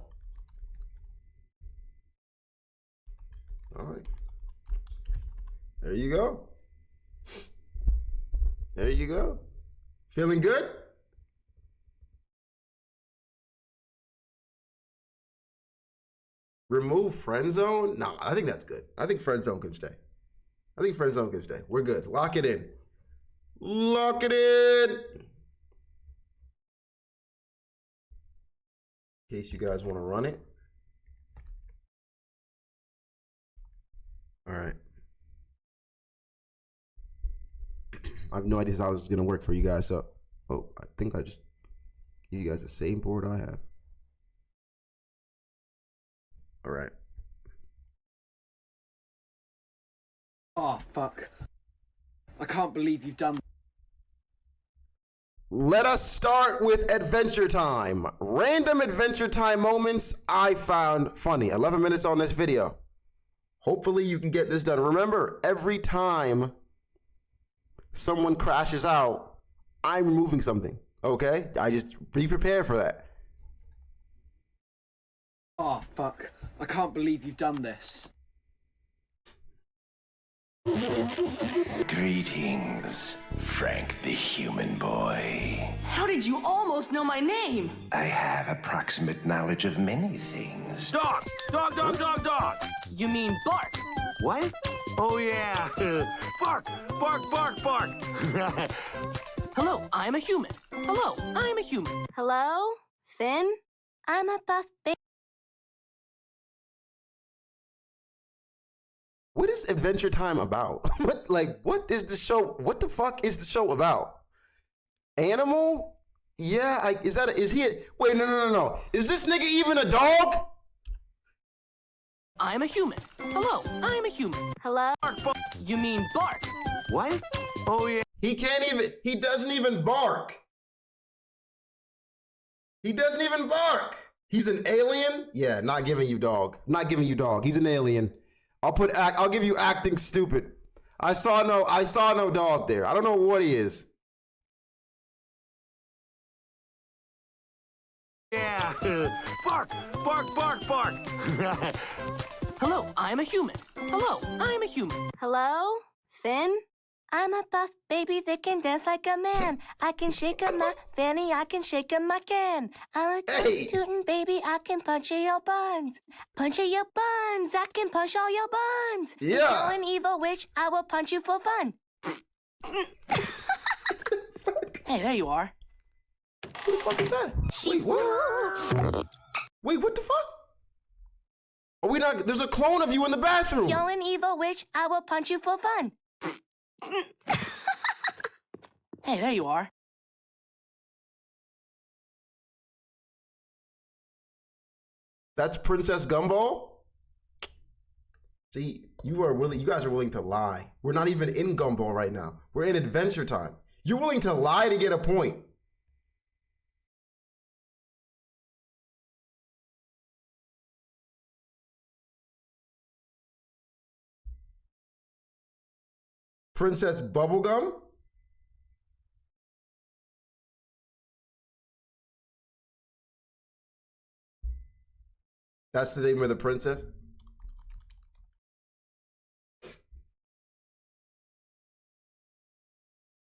All right. There you go. There you go. Feeling good? Remove friend zone? No, I think that's good. I think friend zone can stay. We're good. Lock it in. Lock it in. In case you guys want to run it. All right. I have no idea how this is going to work for you guys. So, I think I just give you guys the same board I have. All right. Oh, fuck. I can't believe you've done. Let us start with Adventure Time. Random Adventure Time moments I found funny. 11 minutes on this video. Hopefully you can get this done. Remember, every time someone crashes out, I'm removing something. Okay? I just be prepared for that. Oh, fuck. I can't believe you've done this. Greetings, Frank the Human Boy. How did you almost know my name? I have approximate knowledge of many things. Dog! Dog, dog, dog, dog! You mean bark? What? Oh, yeah. Bark, bark, bark, bark. Hello, I'm a human. Hello, I'm a human. Hello, Finn? I'm a buff baby. What is Adventure Time about? What is the show? What the fuck is the show about? Animal? Yeah, wait, no. Is this nigga even a dog? I'm a human. Hello, I'm a human. Hello? Bark, bark. You mean bark? What? Oh, yeah. He doesn't even bark. He doesn't even bark. He's an alien? Yeah, not giving you dog. He's an alien. I'll give you acting stupid. I saw no dog there. I don't know what he is. Yeah. Bark, bark, bark, bark. Hello, I'm a human. Hello, I'm a human. Hello, Finn? I'm a buff baby that can dance like a man. I can shake up my fanny, I can shake up my can. I'm a tootin' baby, I can punch in your buns. Punch in your buns, I can punch all your buns. Yeah. You're an evil witch, I will punch you for fun. Hey, there you are. Who the fuck is that? She's Wait, what the fuck? Are we not? There's a clone of you in the bathroom. You're an evil witch, I will punch you for fun. Hey, there you are. That's Princess Gumball? See, you guys are willing to lie. We're not even in Gumball right now. We're in Adventure Time. You're willing to lie to get a point. Princess Bubblegum? That's the name of the princess?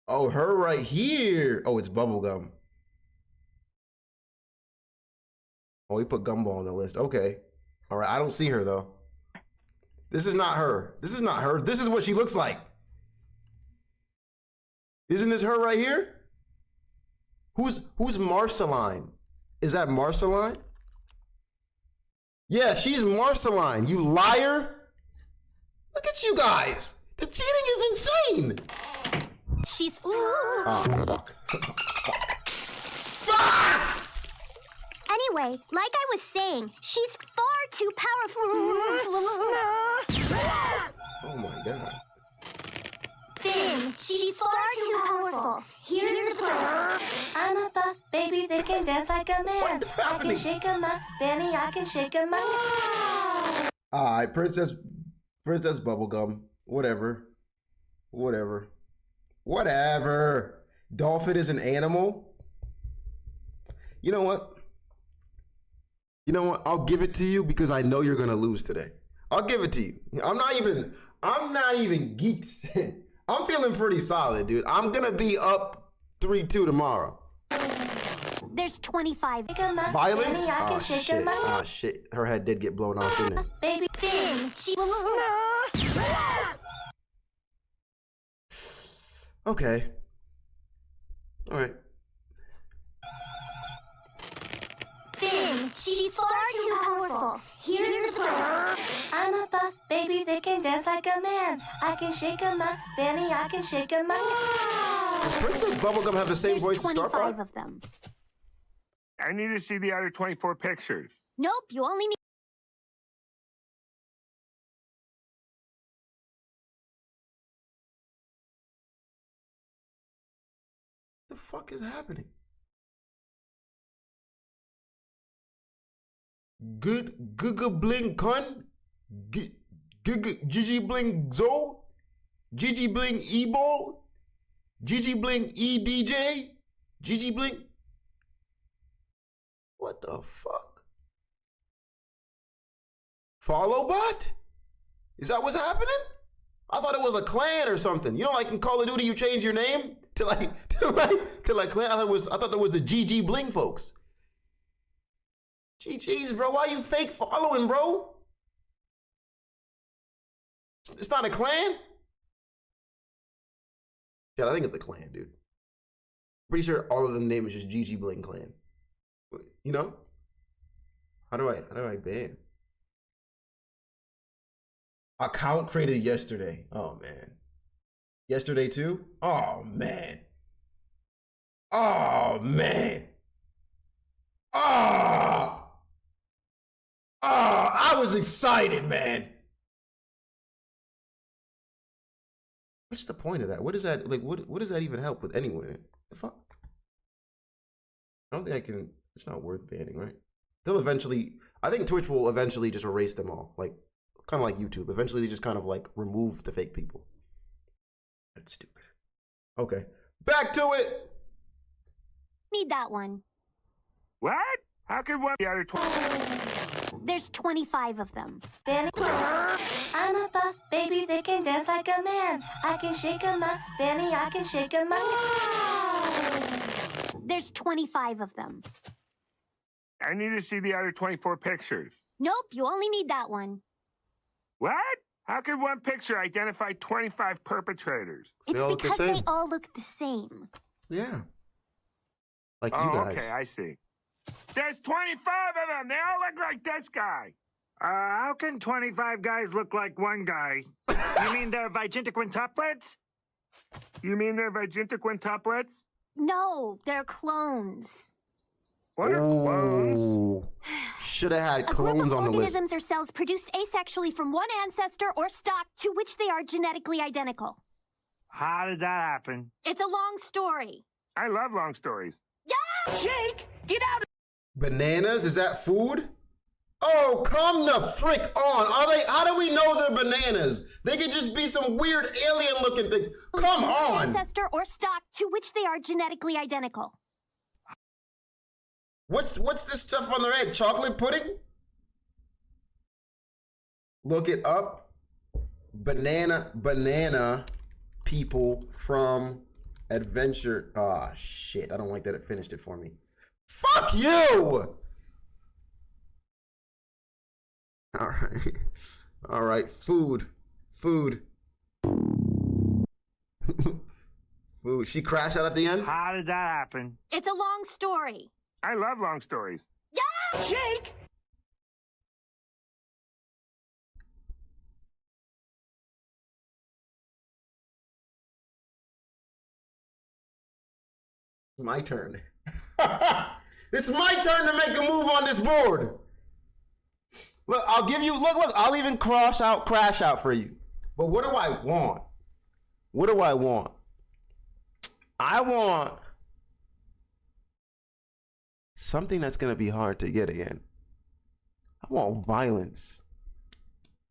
Oh, her right here. Oh, it's Bubblegum. Oh, we put Gumball on the list. Okay. All right, I don't see her though. This is not her. This is not her. This is what she looks like. Isn't this her right here? Who's Marceline? Is that Marceline? Yeah, she's Marceline. You liar. Look at you guys. The cheating is insane. She's. Oh, fuck. Anyway, like I was saying, she's far too powerful. Oh my god. Finn, she's far too powerful. Here's the part. I'm a buff baby that can dance like a man. What is happening? I can shake 'em up, Fanny, I can shake 'em up. Alright, Princess Bubblegum. Whatever. Dolphin is an animal. You know what? I'll give it to you because I know you're gonna lose today. I'll give it to you. I'm not even geeked. I'm feeling pretty solid, dude. I'm gonna be up 3-2 tomorrow. There's 25. Violence? Oh shit. Oh shit. Her head did get blown off, didn't it? Baby Finn, Okay. Alright. Finn, she's far too powerful. Here's the part. I'm a buff baby that can dance like a man. I can shake 'em up, Fanny, I can shake 'em up. Does Princess Bubblegum have the same voice as Starfire? 25 of them. I need to see the other 24 pictures. Nope, you only need. What the fuck is happening? Good Bling Kun? Gigi Bling Zo? Gigi Bling E-Ball? Gigi Bling EDJ? Gigi Bling? What the fuck? Follow bot? Is that what's happening? I thought it was a clan or something. You know, like in Call of Duty, you change your name to like clan. I thought there was the GG Bling folks. GG's, bro. Why you fake following, bro? It's not a clan? Yeah, I think it's a clan, dude. Pretty sure all of the name is just GG Bling Clan. You know? How do I ban? Account created yesterday. Oh man. Yesterday too? Oh man. Oh man. Oh. Oh, I was excited, man. What's the point of that? What is that? Like, what does that even help with anyone? The fuck? I don't think I can. It's not worth banning, right? They'll eventually. I think Twitch will eventually just erase them all, like kind of like YouTube. Eventually, they just kind of like remove the fake people. That's stupid. Okay, back to it. Need that one. What? How could one the other 20? There's 25 of them. Fanny, I'm a buff baby that can dance like a man. I can shake 'em up, Fanny, I can shake 'em up. There's 25 of them. I need to see the other 24 pictures. Nope, you only need that one. What? How could one picture identify 25 perpetrators? It's because they all look the same. Yeah. Like oh, you guys. Okay, I see. There's 25 of them. They all look like this guy. How can 25 guys look like one guy? You mean they're quintuplets? You mean they're quintuplets? No, they're clones. What are clones? Should have had A group clones of on the list. organisms or cells produced asexually from one ancestor or stock to which they are genetically identical. How did that happen? It's a long story. I love long stories. Yeah! Jake, get out of... Bananas? Is that food? Oh, come the frick on. Are they? How do we know they're bananas? They could just be some weird alien looking thing. Come on. Ancestor or stock to which they are genetically identical. What's this stuff on their head? Chocolate pudding? Look it up. Banana people from adventure. Ah, shit. I don't like that it finished it for me. Fuck you! All right. All right, food. Food. Food. She crashed out at the end? How did that happen? It's a long story. I love long stories. Yeah! Jake! My turn. It's my turn to make a move on this board. Look, I'll give you, look, I'll even crash out for you. But what do I want? What do I want? I want something that's going to be hard to get again. I want violence.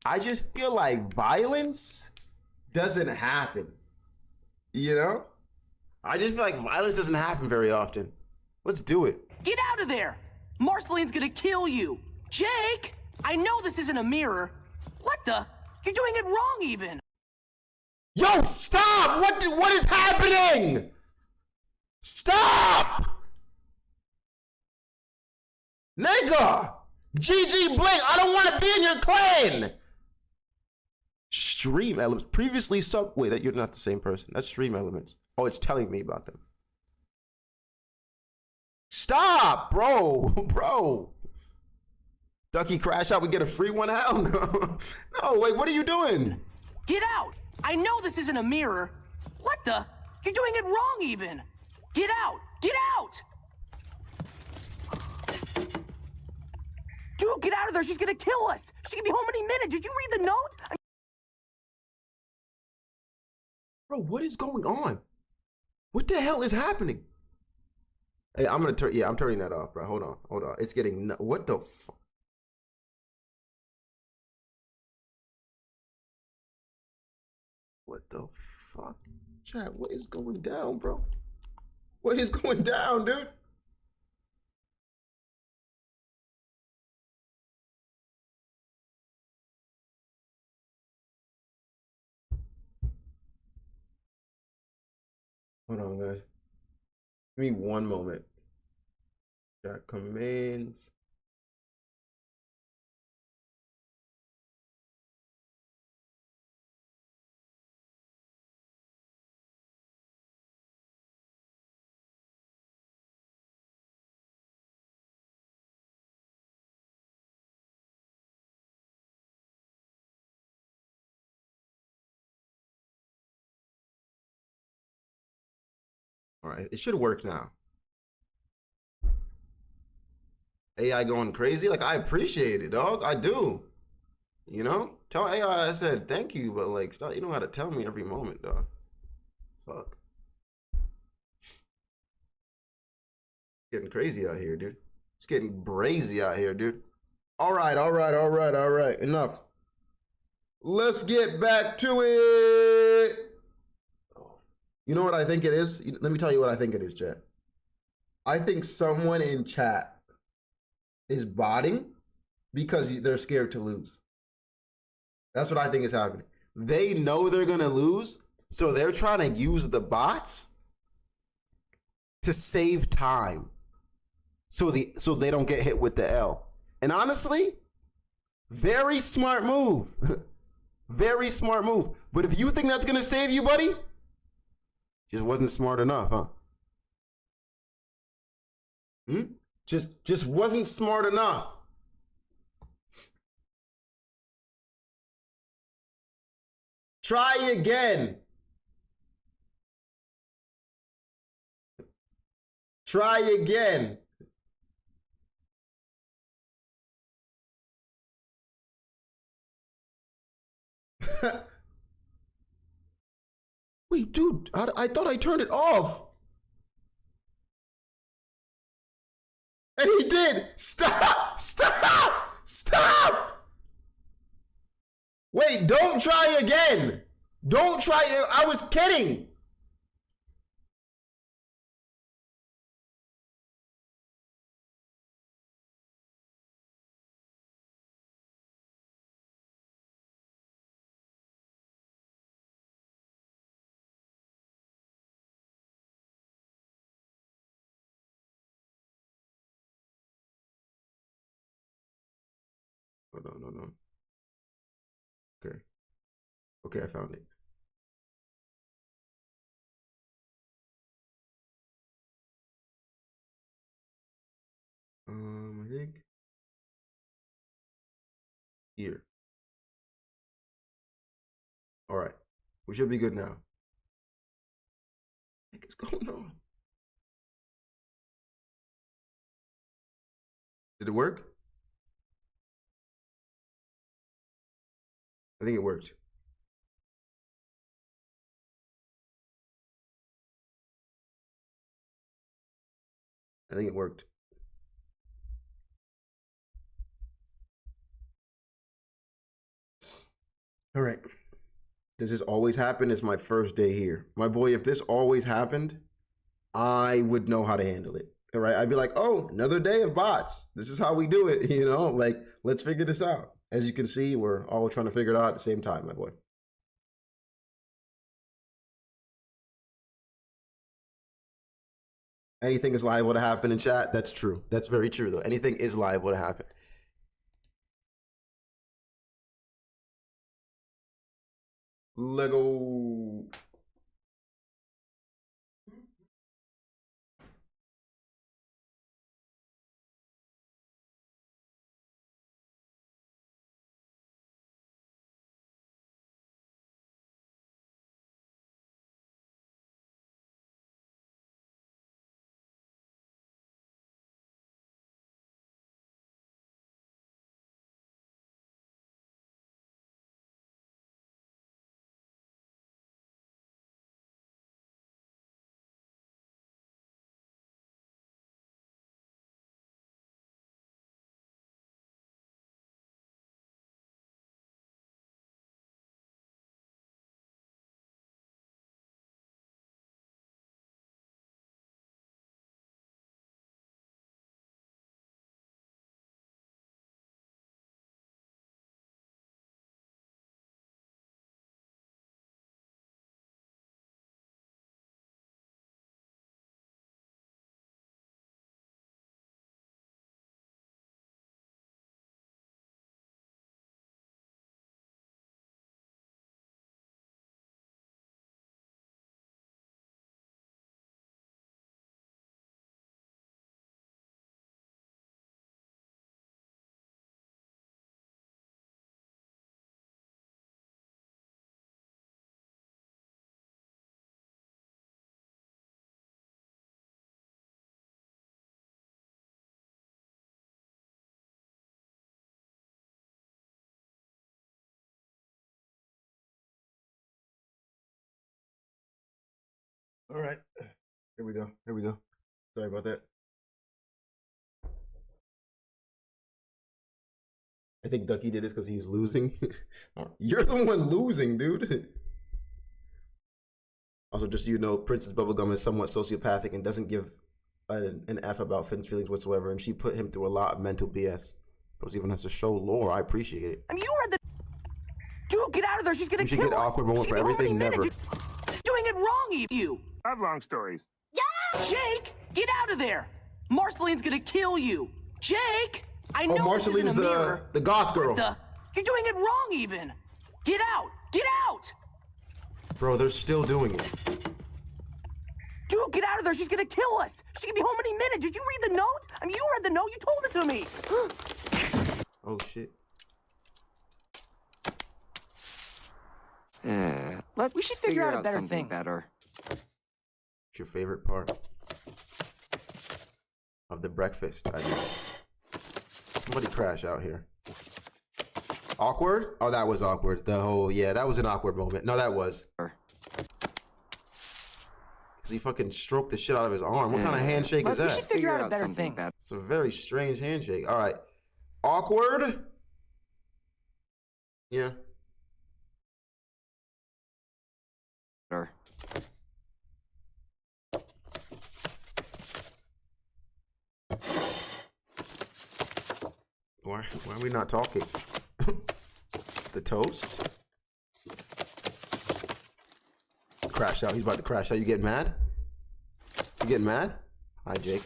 I just feel like violence doesn't happen. You know? I just feel like violence doesn't happen very often. Let's do it. Get out of there! Marceline's gonna kill you! Jake! I know this isn't a mirror. What the? You're doing it wrong even! Yo, stop! What is happening? Stop! Nigga! GG Blink, I don't want to be in your clan! Stream elements. Previously sub. Wait, you're not the same person. That's stream elements. Oh, it's telling me about them. Stop, bro. Bro. Ducky crash out, we get a free one? Hell no. No, wait, what are you doing? Get out! I know this isn't a mirror. What the? You're doing it wrong even! Get out! Get out! Dude, get out of there! She's gonna kill us! She can be home any minute! Did you read the note? Bro, what is going on? What the hell is happening? Hey, I'm turning that off, bro. Hold on. It's getting, what the fuck? What the fuck? Chat, what is going down, bro? What is going down, dude? Hold on, guys. Give me one moment. Chat commands. All right, it should work now. AI going crazy? Like, I appreciate it, dog. I do. You know? Tell AI I said thank you, but like, stop. You don't gotta tell me every moment, dog. Fuck. Getting crazy out here, dude. It's getting brazy out here, dude. All right. Enough. Let's get back to it. You know what I think it is? Let me tell you what I think it is, chat. I think someone in chat is botting because they're scared to lose. That's what I think is happening. They know they're gonna lose, so they're trying to use the bots to save time, so they don't get hit with the L. And honestly, very smart move. Very smart move. But if you think that's gonna save you, buddy, just wasn't smart enough, huh? Just wasn't smart enough. Try again. Try again. Wait, dude, I thought I turned it off. And he did. Stop! Stop! Stop! Wait, don't try again. Don't try. I was kidding. No. Okay, I found it. I think here. All right, we should be good now. What is going on? Did it work? I think it worked. I think it worked. All right. Does this always happen? It's my first day here. My boy, if this always happened, I would know how to handle it. All right. I'd be like, oh, another day of bots. This is how we do it. You know, like, let's figure this out. As you can see, we're all trying to figure it out at the same time, my boy. Anything is liable to happen in chat. That's true. That's very true, though. Anything is liable to happen. Lego. All right. Here we go. Here we go. Sorry about that. I think Ducky did this because he's losing. You're the one losing, dude. Also, just so you know, Princess Bubblegum is somewhat sociopathic and doesn't give an F about Finn's feelings whatsoever, and she put him through a lot of mental BS. Rose even has to show lore. I appreciate it. I mean, you are the... Dude, get out of there. She's gonna You should get an awkward moment for everything. Never. You're doing it wrong, you. I have long stories. Yeah! Jake, get out of there. Marceline's gonna kill you. Jake, I know Marceline's this isn't a mirror. the goth girl. You're doing it wrong, even. Get out. Get out. Bro, they're still doing it. Dude, get out of there. She's gonna kill us. She can be home any minute. Did you read the note? I mean, you read the note. You told it to me. Oh, shit. We should figure out a better thing. Better. What's your favorite part of the breakfast? I mean, somebody crash out here. Awkward? Oh, that was awkward. The whole, yeah, that was an awkward moment. No, that was. Because he fucking stroked the shit out of his arm. What kind of handshake is that? We should figure out a better thing. It's a very strange handshake. All right. Awkward? Yeah. Better. Why are we not talking? The toast? Crash out. He's about to crash out. You getting mad? You getting mad? Hi, Jake.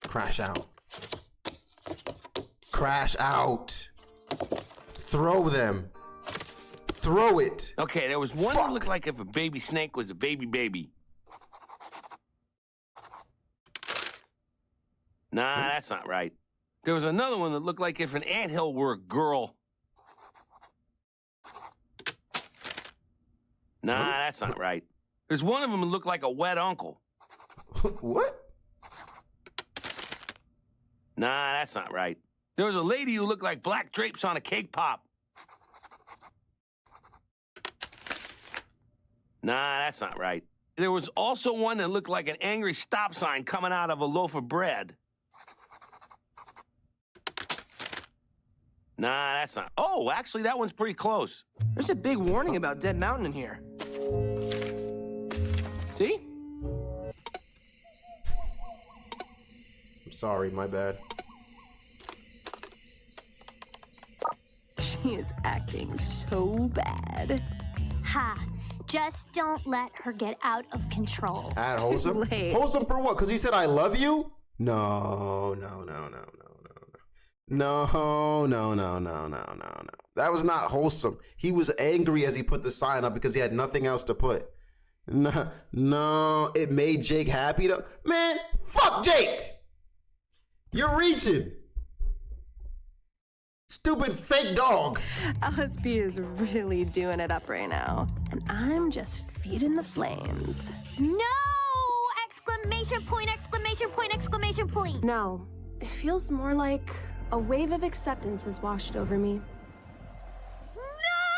Crash out. crash out. Throw them. Throw it. Okay, there was one that looked like if a baby snake was a baby. Nah, that's not right. There was another one that looked like if an anthill were a girl. Nah, that's not right. There's one of them that looked like a wet uncle. What? Nah, that's not right. There was a lady who looked like black drapes on a cake pop. Nah, that's not right. There was also one that looked like an angry stop sign coming out of a loaf of bread. Nah, that's not. Oh, actually, that one's pretty close. There's a big warning about Dead Mountain in here. See? I'm sorry, my bad. She is acting so bad. Ha! Just don't let her get out of control. At Wholesome? Wholesome for what? Because he said I love you? No. That was not wholesome. He was angry as he put the sign up because he had nothing else to put. No, it made Jake happy though. Man, fuck Jake. You're reaching. Stupid fake dog. LSP is really doing it up right now. And I'm just feeding the flames. No! Exclamation point, exclamation point, exclamation point. No, it feels more like a wave of acceptance has washed over me.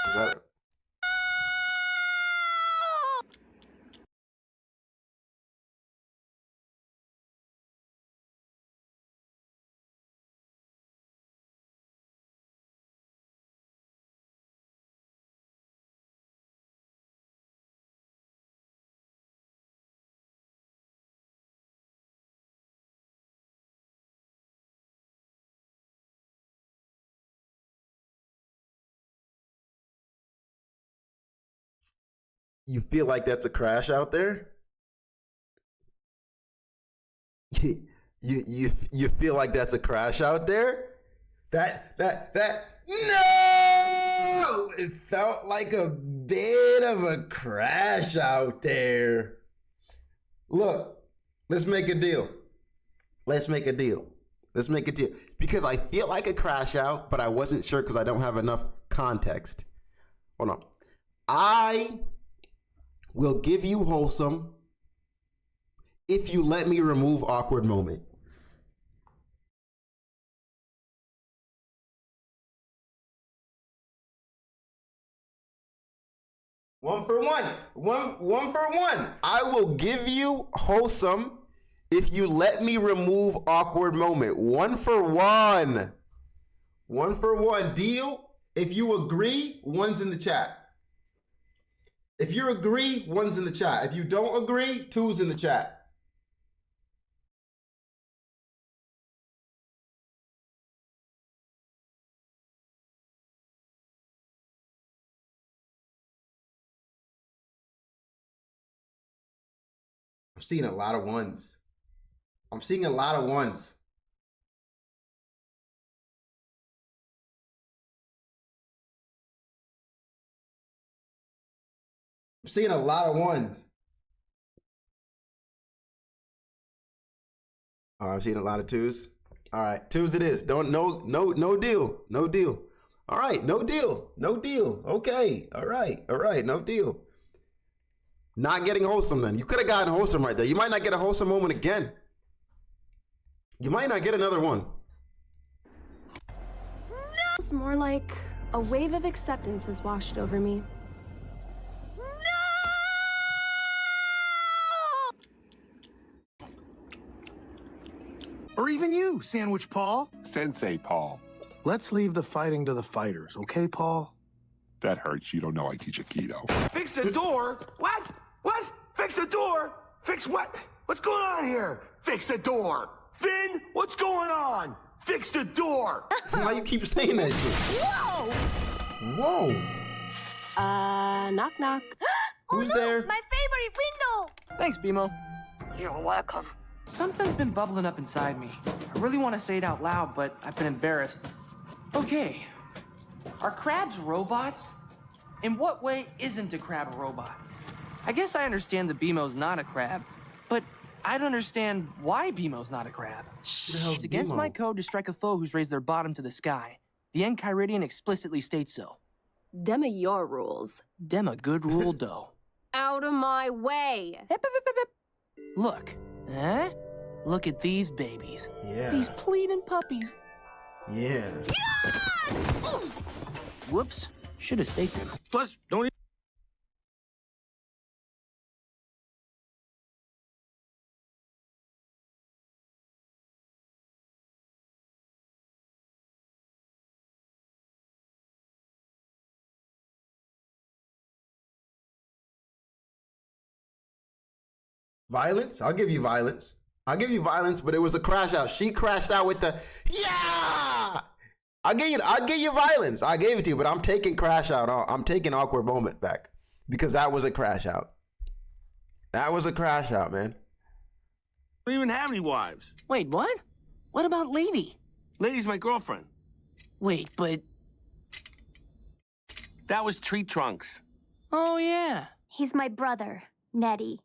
Is that you feel like that's a crash out there? You feel like that's a crash out there? That no! It felt like a bit of a crash out there. Look, let's make a deal. Let's make a deal. Because I feel like a crash out, but I wasn't sure because I don't have enough context. Hold on. I will give you wholesome if you let me remove awkward moment. One for one. One for one. I will give you wholesome if you let me remove awkward moment. One for one. One for one. Deal? If you agree, one's in the chat. If you agree, one's in the chat. If you don't agree, two's in the chat. I'm seeing a lot of ones. I'm seeing a lot of ones. I'm seeing a lot of ones. Oh, I'm seeing a lot of twos. All right, twos it is. No deal. No deal. All right, no deal. No deal. Okay. All right, no deal. Not getting wholesome then. You could have gotten wholesome right there. You might not get a wholesome moment again. You might not get another one. It's more like a wave of acceptance has washed over me. Or even you, Sandwich Paul. Sensei Paul. Let's leave the fighting to the fighters, okay, Paul? That hurts. You don't know I teach Aikido. Fix the door? What? What? Fix the door? Fix what? What's going on here? Fix the door. Finn, what's going on? Fix the door. Why you keep saying that shit? Whoa. Knock knock. Who's there? My favorite window. Thanks, BMO. You're welcome. Something's been bubbling up inside me. I really want to say it out loud, but I've been embarrassed. Okay. Are crabs robots? In what way isn't a crab a robot? I guess I understand that BMO's not a crab, but I don't understand why BMO's not a crab. It's against my code to strike a foe who's raised their bottom to the sky. The Enchiridion explicitly states so. Dem your rules. Dem a good rule, though. Out of my way. Look, huh? Look at these babies. Yeah. These pleading puppies. Yeah. Whoops. Should have staked him. Plus, don't Violence? I'll give you violence. I'll give you violence, but it was a crash out. She crashed out with the yeah. I'll give you violence. I gave it to you, but I'm taking crash out. I'm taking awkward moment back because that was a crash out. That was a crash out, man. don't even have any wives. Wait, what? What about Lady? Lady's my girlfriend. Wait, but... That was Tree Trunks. Oh, yeah. He's my brother, Nettie.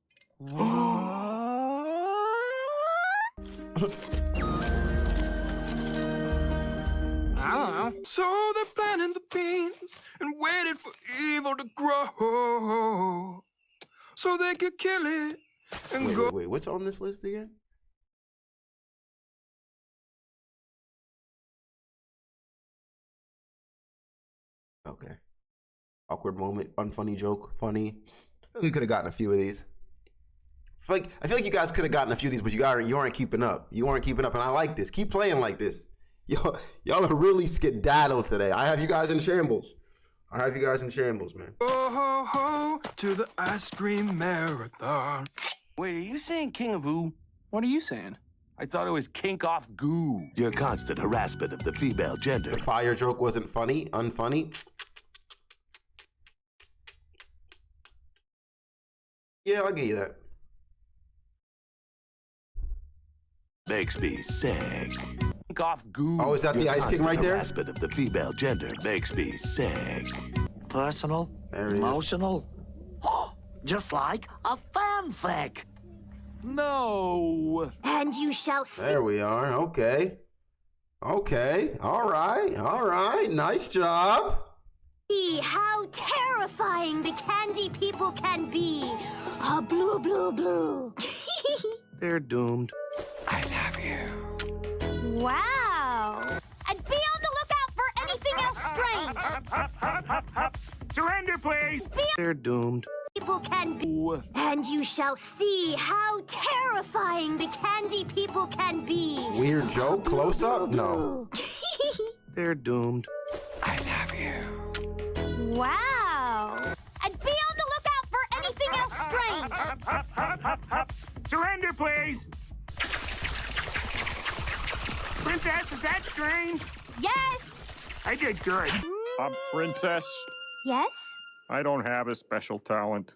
I don't know. So they planted the beans and waited for evil to grow, so they could kill it and go. Wait, what's on this list again? Okay. Awkward moment, unfunny joke, funny. We could have gotten a few of these. I feel like you guys could have gotten a few of these, but you aren't keeping up. You aren't keeping up, and I like this. Keep playing like this. Y'all are really skedaddled today. I have you guys in shambles. Man. Oh, to the ice cream marathon. Wait, are you saying King of Ooh? What are you saying? I thought it was kink off goo. Your constant harassment of the female gender. The fire joke wasn't funny, unfunny. Yeah, I'll give you that. Makes me sick. Kink off goo. Oh, is that the Ice King right there? Harassment of the female gender makes me sick. Personal, emotional, just like a fanfic. No. And you shall see. There we are. Okay. All right. Nice job. See how terrifying the candy people can be. Ah, blue, blue, blue. They're doomed. I love you. Wow. And be on the lookout for anything else strange. Surrender, please. They're doomed. People can be. And you shall see how terrifying the candy people can be. Weird joke, close up? No. They're doomed. I love you. Wow. And be on the lookout for anything else strange. Surrender, please. Princess, is that strange? Yes. I did good. Princess, Yes? I don't have a special talent.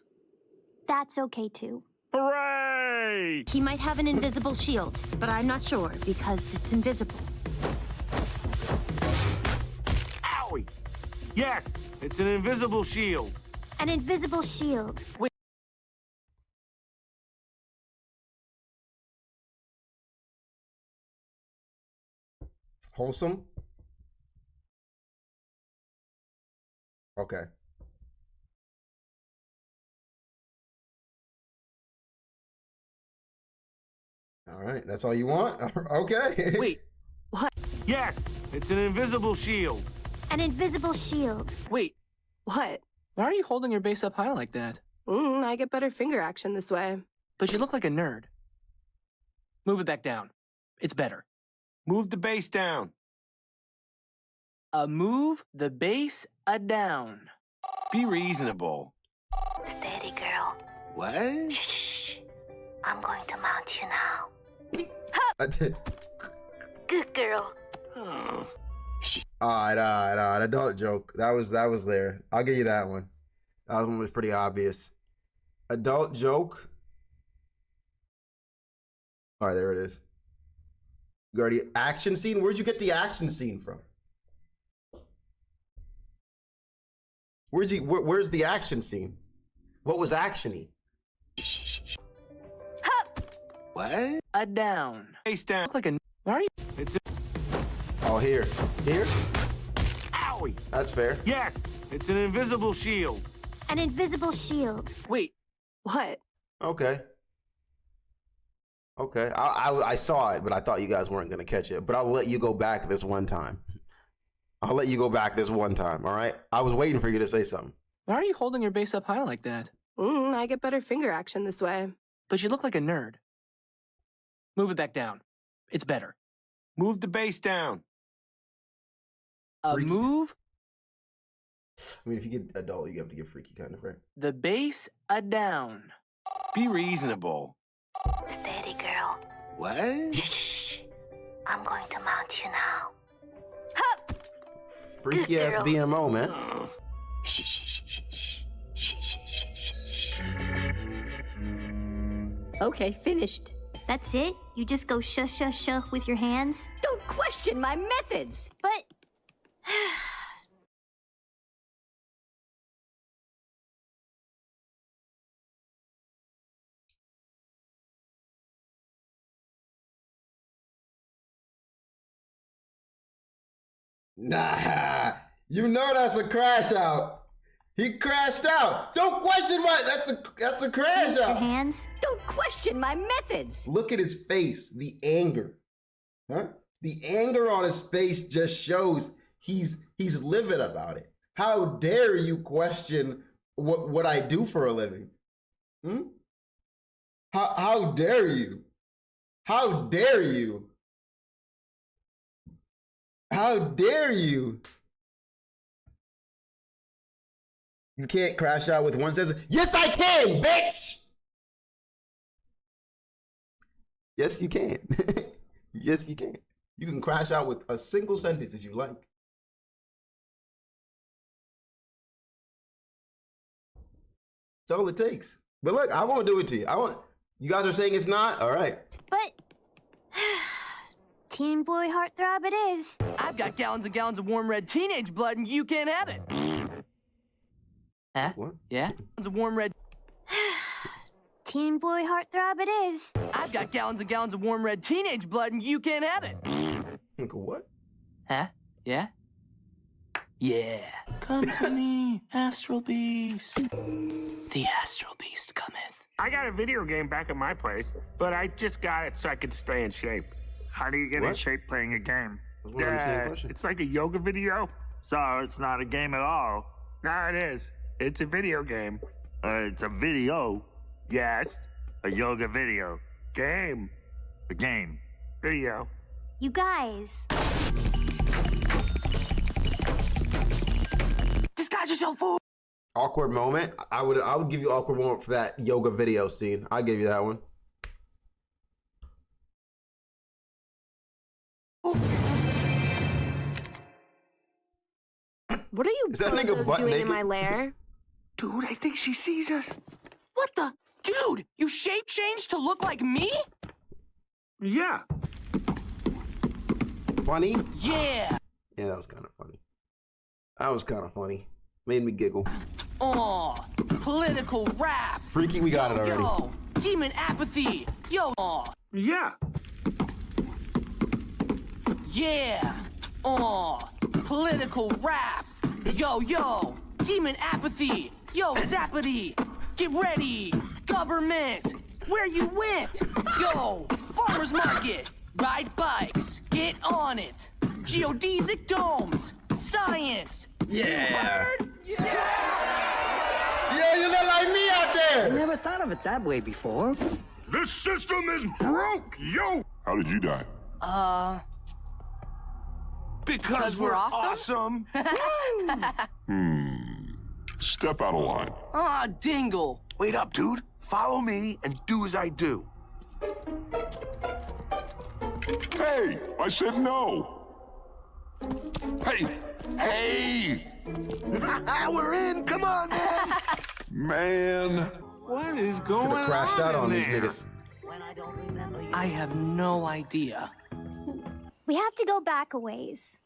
That's okay too. Hooray! He might have an invisible shield, but I'm not sure because it's invisible. Owie. Yes, it's an invisible shield. An invisible shield. Wait. Wholesome? Okay. All right, that's all you want? Okay. Wait, what? Yes, it's an invisible shield. An invisible shield. Wait, What? why are you holding your base up high like that? I get better finger action this way. But you look like a nerd. Move it back down. It's better. Move the base down. Move the base down. Be reasonable. Steady, girl. What? Shh. I'm going to mount you now. I did. Good girl. Oh. All right. Adult joke. That was there. I'll give you that one. That one was pretty obvious. Adult joke. All right, there it is. You already action scene? Where'd you get the action scene from? Where's the action scene? What was actiony? What? A down. Face down. Look like a. Why are you? It's Oh, here. Owie. That's fair. Yes, it's an invisible shield. An invisible shield. Wait. What? Okay. I saw it, but I thought you guys weren't gonna catch it. But I'll let you go back this one time. All right? I was waiting for you to say something. Why are you holding your base up high like that? I get better finger action this way. But you look like a nerd. Move it back down. It's better. Move the base down. Move I mean, if you get adult, you have to get freaky kind of, right? the base a down. Be reasonable. Steady, girl. What? Shh. I'm going to mount you now. Freaky ass girl. BMO, man. Okay, finished. That's it? You just go shuh shuh shuh with your hands? Don't question my methods. But... Nah, you know that's a crash out. He crashed out. Don't question why. That's a crash Your out. hands? Don't question my methods. Look at his face, the anger. Huh? The anger on his face just shows he's livid about it. How dare you question what I do for a living? How dare you? How dare you? How dare you? You can't crash out with one sentence. Yes, I can, bitch! Yes, you can. Yes, you can. You can crash out with a single sentence if you like. That's all it takes. But look, I won't do it to you. You guys are saying it's not? All right. But... Teen boy heartthrob it is. I've got gallons and gallons of warm red teenage blood and you can't have it. Huh? What? Yeah? Gallons of warm red. Teen boy heartthrob it is. I've got gallons and gallons of warm red teenage blood and you can't have it. What? Huh? Yeah? Yeah. Come to me, Astral Beast. The Astral Beast cometh. I got a video game back at my place, but I just got it so I could stay in shape. How do you get in shape playing a game? It's like a yoga video. So it's not a game at all. No, it is. It's a video game. It's a video. Yes. A yoga video. Game. A game. Video. You guys. Disguise yourself, fool! Awkward moment. I would give you awkward moment for that yoga video scene. I'll give you that one. What are you bozos doing in my lair? Dude, I think she sees us. What the? Dude, you shape changed to look like me? Yeah. Funny? Yeah. Yeah, that was kind of funny. Made me giggle. Oh, political rap. Freaky, we got it already. Yo, demon apathy. Yo. Yeah. Yeah. Oh, political rap. Yo, demon apathy. Yo, zappity. Get ready. Government. Where you went? Yo, farmer's market. Ride bikes. Get on it. Geodesic domes. Science. Yeah. Yeah, you look like me out there. I never thought of it that way before. This system is broke, yo! How did you die? Because we're awesome? Step out of line. Aw, dingle. Wait up, dude. Follow me and do as I do. Hey, I said no. Hey! We're in. Come on, man. Man. What is going on? Should have crashed out on these there? niggas. When I don't remember I have no idea. We have to go back a ways.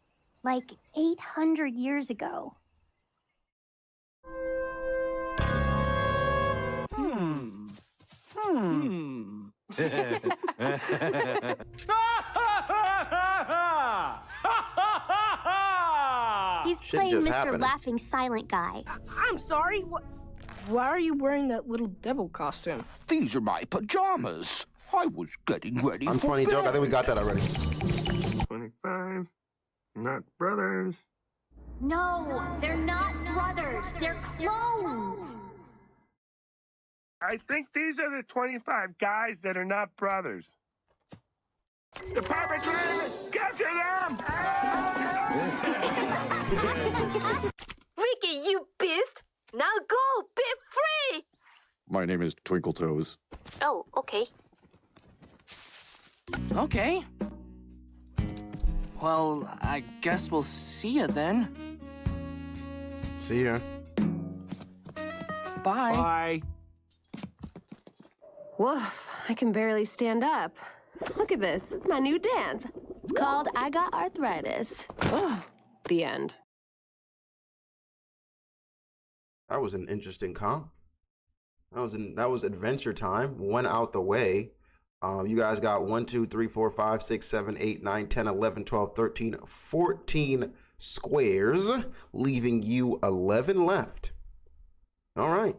Like 800 years ago. He's playing Mr. Laughing Silent Guy. I'm sorry, why are you wearing that little devil costume? These are my pajamas. I was getting ready for Funny joke. I think we got that already. 25. Not brothers. No, they're not brothers. They're clones. I think these are the 25 guys that are not brothers. The perpetrators! Capture them! Ricky, you beast! Now go! Be free! My name is Twinkle Toes. Oh, okay. Okay. Well, I guess we'll see ya then. See ya. Bye. Bye. Woof, I can barely stand up. Look at this, it's my new dance. It's called I Got Arthritis. Ugh, the end. That was an interesting comp. That was Adventure Time. One out the way. You guys got 1, 2, 3, 4, 5, 6, 7, 8, 9, 10, 11, 12, 13, 14 squares, leaving you 11 left. All right.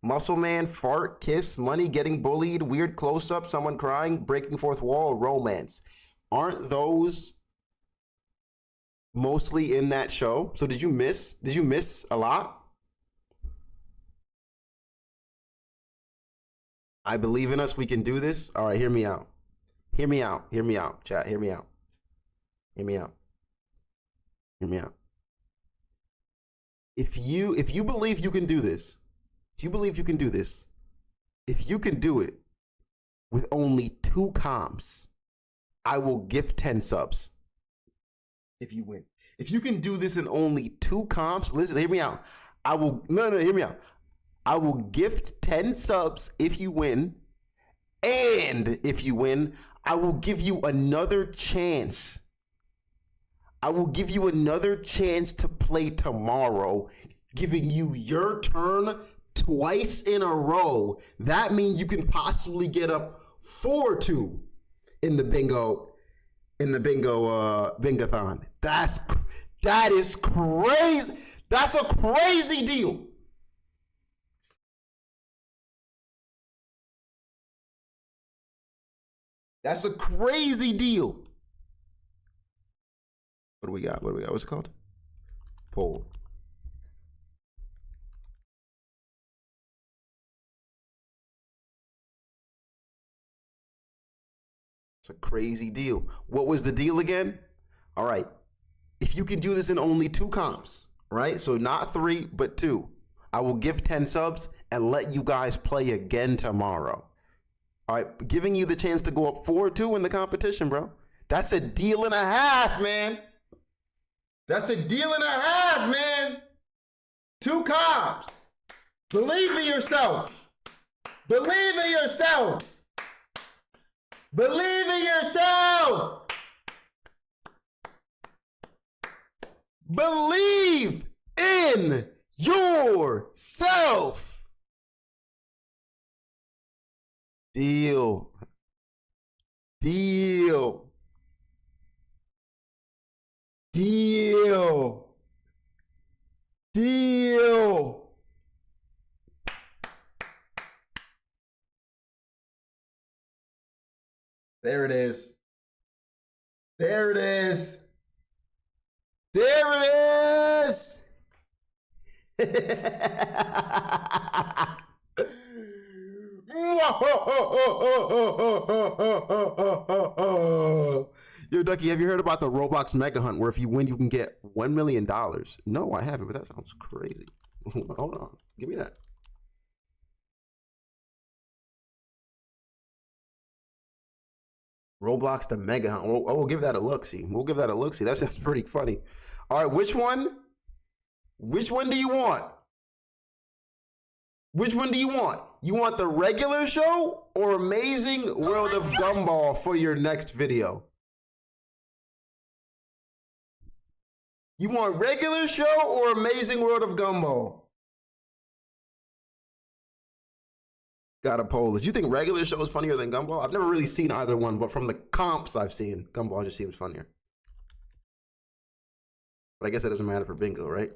Muscle Man, fart, kiss, money, getting bullied, weird close-up, someone crying, breaking fourth wall, romance. Aren't those mostly in that show? So did you miss a lot? I believe in us. We can do this. All right, hear me out. Hear me out. Hear me out, chat. Hear me out. Hear me out. Hear me out. If you believe you can do this, if you believe you can do this, if you can do it with only 2 comps, I will gift 10 subs. If you win. If you can do this in only 2 comps, listen, hear me out. Hear me out. I will gift 10 subs if you win. And if you win, I will give you another chance. I will give you another chance to play tomorrow, giving you your turn twice in a row. That means you can possibly get up 4-2 in the bingo-thon. That is crazy. That's a crazy deal. That's a crazy deal. What do we got? What's it called? Poll. It's a crazy deal. What was the deal again? All right. If you can do this in only 2 comps, right? So not 3, but 2. I will give 10 subs and let you guys play again tomorrow. All right, giving you the chance to go up 4-2 in the competition, bro. That's a deal and a half, man. That's a deal and a half, man. 2 comps. Believe in yourself. Believe in yourself. Believe in yourself. Believe in yourself. Deal. Deal. Deal. Deal. There it is. There it is. There it is. Yo, Ducky, have you heard about the Roblox Mega Hunt where if you win, you can get $1 million? No, I haven't, but that sounds crazy. Hold on. Give me that. Roblox the Mega Hunt. We'll give that a look-see. We'll give that a look-see. That sounds pretty funny. All right, which one? Which one do you want? Which one do you want? You want the regular show or Amazing World of Gumball for your next video? You want regular show or Amazing World of Gumball? Got a poll. Did you think regular show is funnier than Gumball? I've never really seen either one, but from the comps I've seen, Gumball just seems funnier. But I guess that doesn't matter for bingo, right?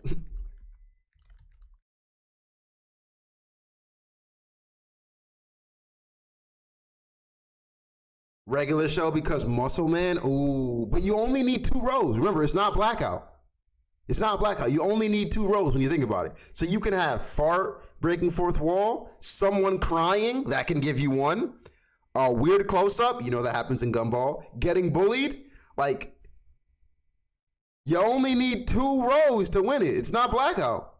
Regular show because Muscle Man. Ooh, but you only need 2 rows. Remember, it's not blackout. It's not blackout. You only need 2 rows when you think about it. So you can have fart, breaking fourth wall, someone crying, that can give you 1. A weird close-up, you know that happens in Gumball. Getting bullied, like, you only need 2 rows to win it. It's not blackout.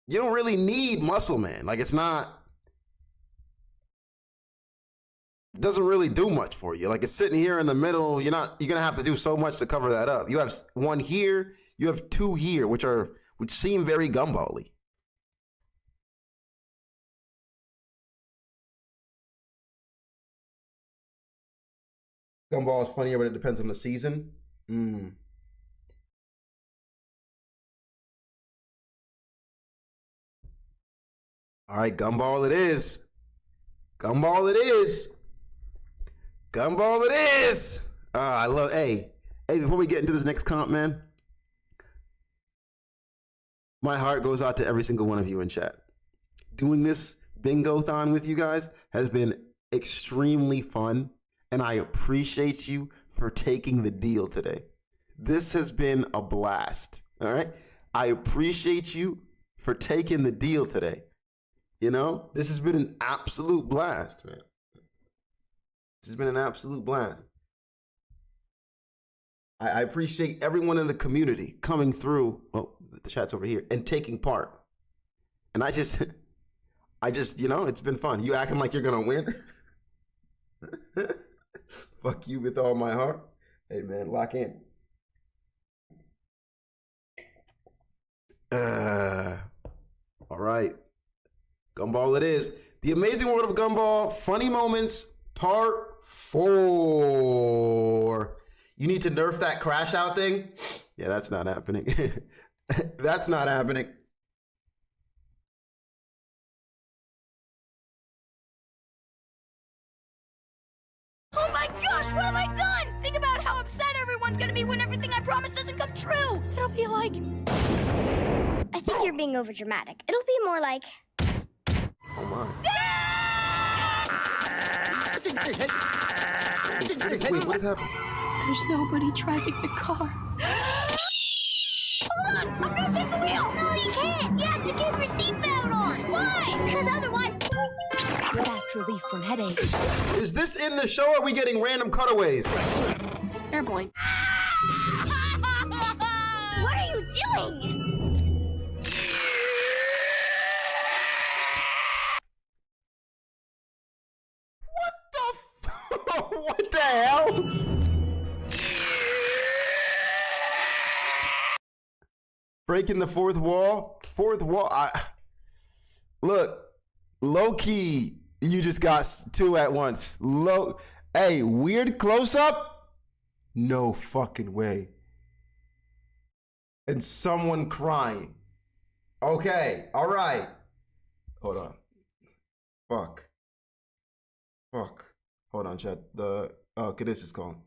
You don't really need Muscle Man. Like, it's not... It doesn't really do much for you. Like, it's sitting here in the middle. You're gonna have to do so much to cover that up. You have 1 here, you have 2 here, which seem very Gumball-y. Gumball is funnier, but it depends on the season. All right, Gumball it is. Gumball it is. Gumball it is. I love, hey, before we get into this next comp, man, my heart goes out to every single one of you in chat. Doing this bingo-thon with you guys has been extremely fun, and I appreciate you for taking the deal today. This has been a blast, all right? I appreciate you for taking the deal today. You know, this has been an absolute blast, man. This has been an absolute blast. I appreciate everyone in the community coming through, well, the chat's over here, and taking part. And I just, you know, it's been fun. You acting like you're gonna win? Fuck you with all my heart. Hey, man, lock in. All right. Gumball it is. The Amazing World of Gumball, Funny Moments, Part 4. You need to nerf that crash out thing? Yeah, that's not happening. That's not happening. Oh my gosh, what have I done? Think about how upset everyone's gonna be when everything I promised doesn't come true. It'll be like... I think you're being overdramatic. It'll be more like... Oh my. Wait, what is happening? There's nobody driving the car. Hold on, I'm gonna take the wheel. No, you can't. You have to keep your seatbelt on. Why? Because otherwise... Fast relief from headache. Is this in the show or are we getting random cutaways? Fair point. What are you doing? What the hell? Breaking the fourth wall? Fourth wall? Look, low key, you just got 2 at once. Hey, weird close up? No fucking way. And someone crying. Okay, all right. Hold on. Fuck. Hold on, chat. This is calling.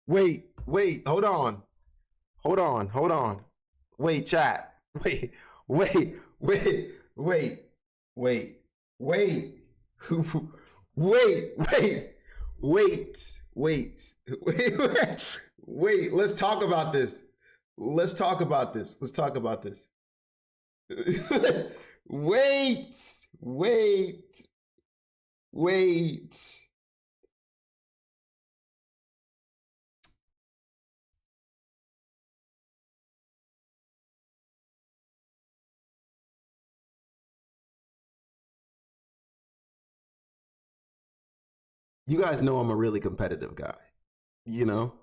Wait, hold on. Wait, chat. Wait. Wait. Let's talk about this. Wait. You guys know I'm a really competitive guy, you know?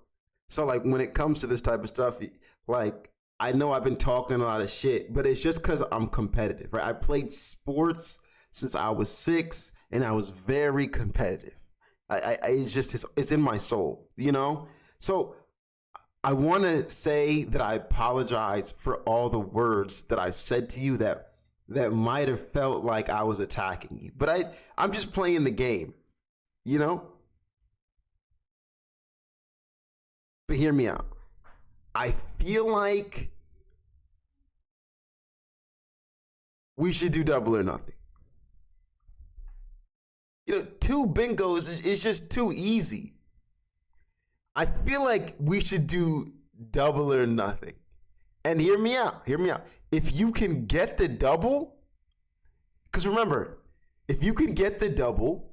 So like when it comes to this type of stuff, like I know I've been talking a lot of shit, but it's just because I'm competitive, right? I played sports since I was 6 and I was very competitive. It's in my soul, you know? So I want to say that I apologize for all the words that I've said to you that might have felt like I was attacking you, but I'm just playing the game. You know? But hear me out. I feel like we should do double or nothing. You know, 2 bingos is just too easy. I feel like we should do double or nothing. And hear me out. If you can get the double, because remember, if you can get the double,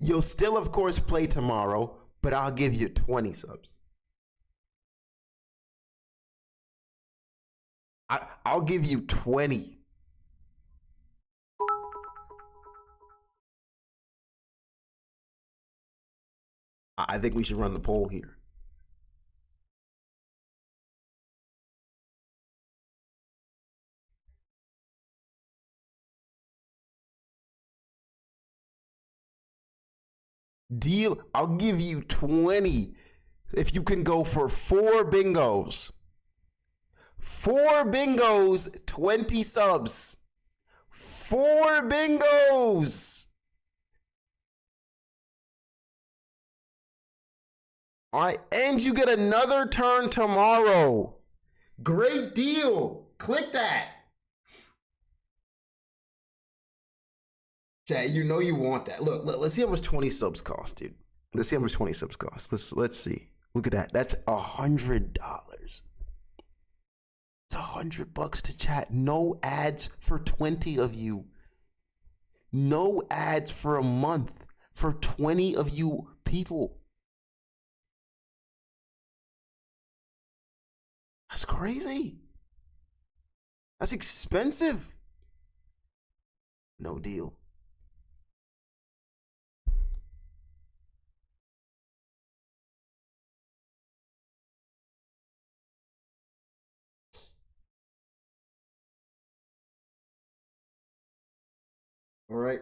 you'll still, of course, play tomorrow, but I'll give you 20 subs. I'll give you 20. I think we should run the poll here. Deal, I'll give you 20 if you can go for 4 bingos. 4 bingos, 20 subs. 4 bingos. All right, and you get another turn tomorrow. Great deal. Click that. Chat, you know you want that. Look, let's see how much 20 subs cost, dude. Let's see how much 20 subs cost. Let's see. Look at that. That's $100. It's $100 to chat. No ads for 20 of you. No ads for a month for 20 of you people. That's crazy. That's expensive. No deal. All right.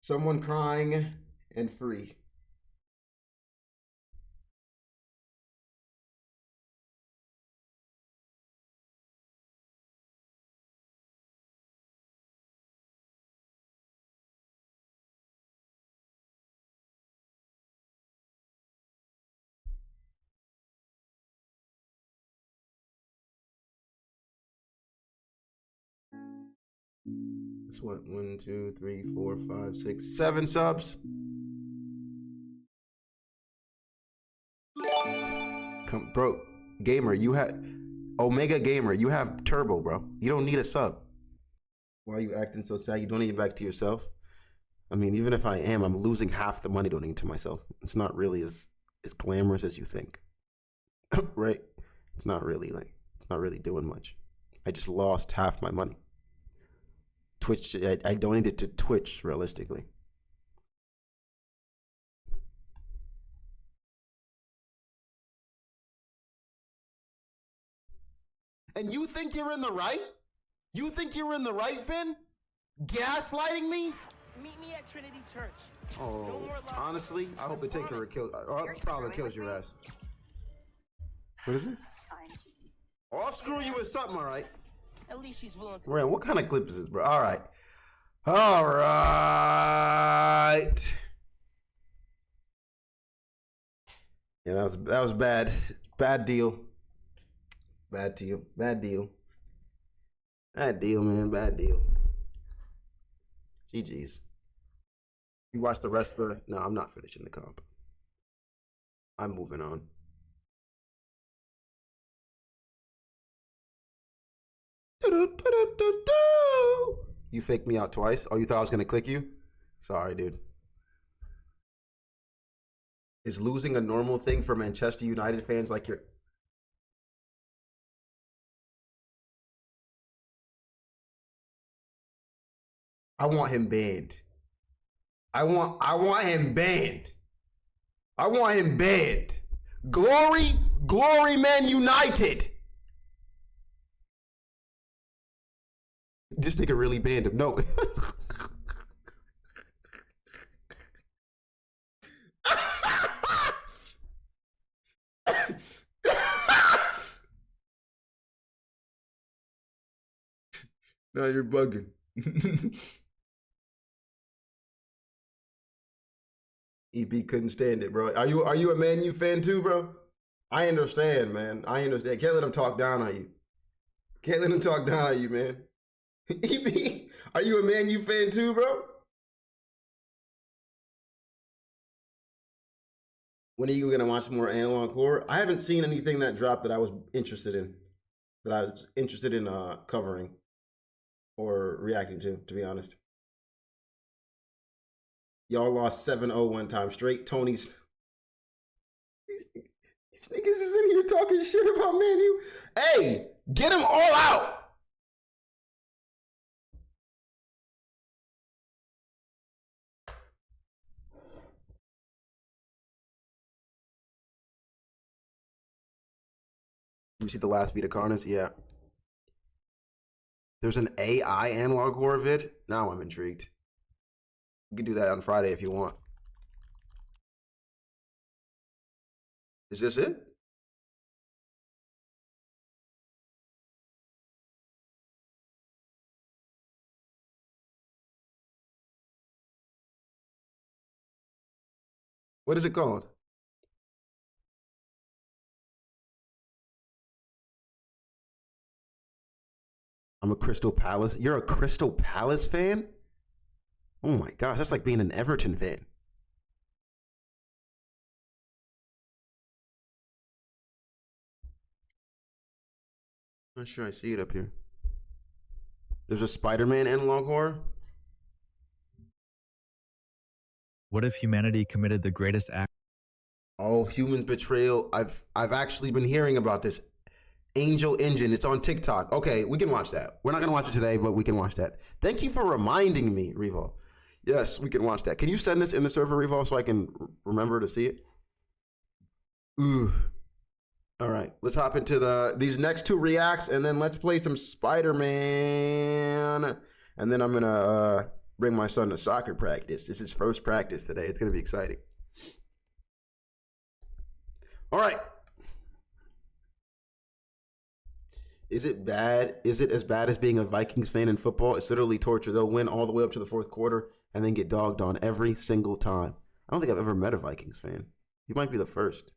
Someone crying and free. That's what, 1, 2, 3, 4, 5, 6, 7 subs. Come, bro, gamer, you have Omega Gamer, you have turbo, bro. You don't need a sub. Why are you acting so sad? You donating back to yourself? I mean, even if I am, I'm losing half the money donating to myself. It's not really as glamorous as you think. Right? It's not really doing much. I just lost half my money. Twitch, I donated to Twitch, realistically. And you think you're in the right? You think you're in the right, Finn? Gaslighting me? Meet me at Trinity Church. Oh, honestly, I hope it takes her or kills. Probably kills your ass. What is this? Oh, I'll screw you with something, all right? At least she's willing to. Ram, what kind of clip is this, bro? All right. All right. Yeah, that was bad. Bad deal. Bad deal. Bad deal. Bad deal, man. Bad deal. GG's. You watch the rest of the... No, I'm not finishing the comp. I'm moving on. You faked me out twice? Oh, you thought I was going to click you? Sorry, dude. Is losing a normal thing for Manchester United fans like you're... I want him banned. I want him banned. I want him banned. Glory, Man United. This nigga really banned him. No. No, you're bugging. EP couldn't stand it, bro. Are you a Man U fan too, bro? I understand, man. I understand. Can't let him talk down on you. Can't let him talk down on you, man. EP, are you a Man U fan too, bro? When are you gonna watch more analog horror? I haven't seen anything that dropped that I was interested in. Covering or reacting to be honest. Y'all lost 7-0 one time straight. Tony's... These niggas is in here talking shit about Man U. Hey, get them all out. You see the last Vita Carnus? Yeah. There's an AI analog horror vid. Now I'm intrigued. You can do that on Friday if you want. Is this it? What is it called? I'm a Crystal Palace. You're a Crystal Palace fan? Oh my gosh, that's like being an Everton fan. Not sure I see it up here. There's a Spider-Man analog horror. What if humanity committed the greatest act? Oh, human betrayal. I've actually been hearing about this. Angel Engine. It's on TikTok. Okay, we can watch that. We're not gonna watch it today, but we can watch that. Thank you for reminding me, Revo. Yes, we can watch that. Can you send this in the server, Revo, so I can remember to see it? Ooh. All right, let's hop into these next two reacts, and then let's play some Spider-Man. And then I'm gonna bring my son to soccer practice. This is his first practice today. It's gonna be exciting. All right. Is it bad? Is it as bad as being a Vikings fan in football? It's literally torture. They'll win all the way up to the fourth quarter and then get dogged on every single time. I don't think I've ever met a Vikings fan. You might be the first.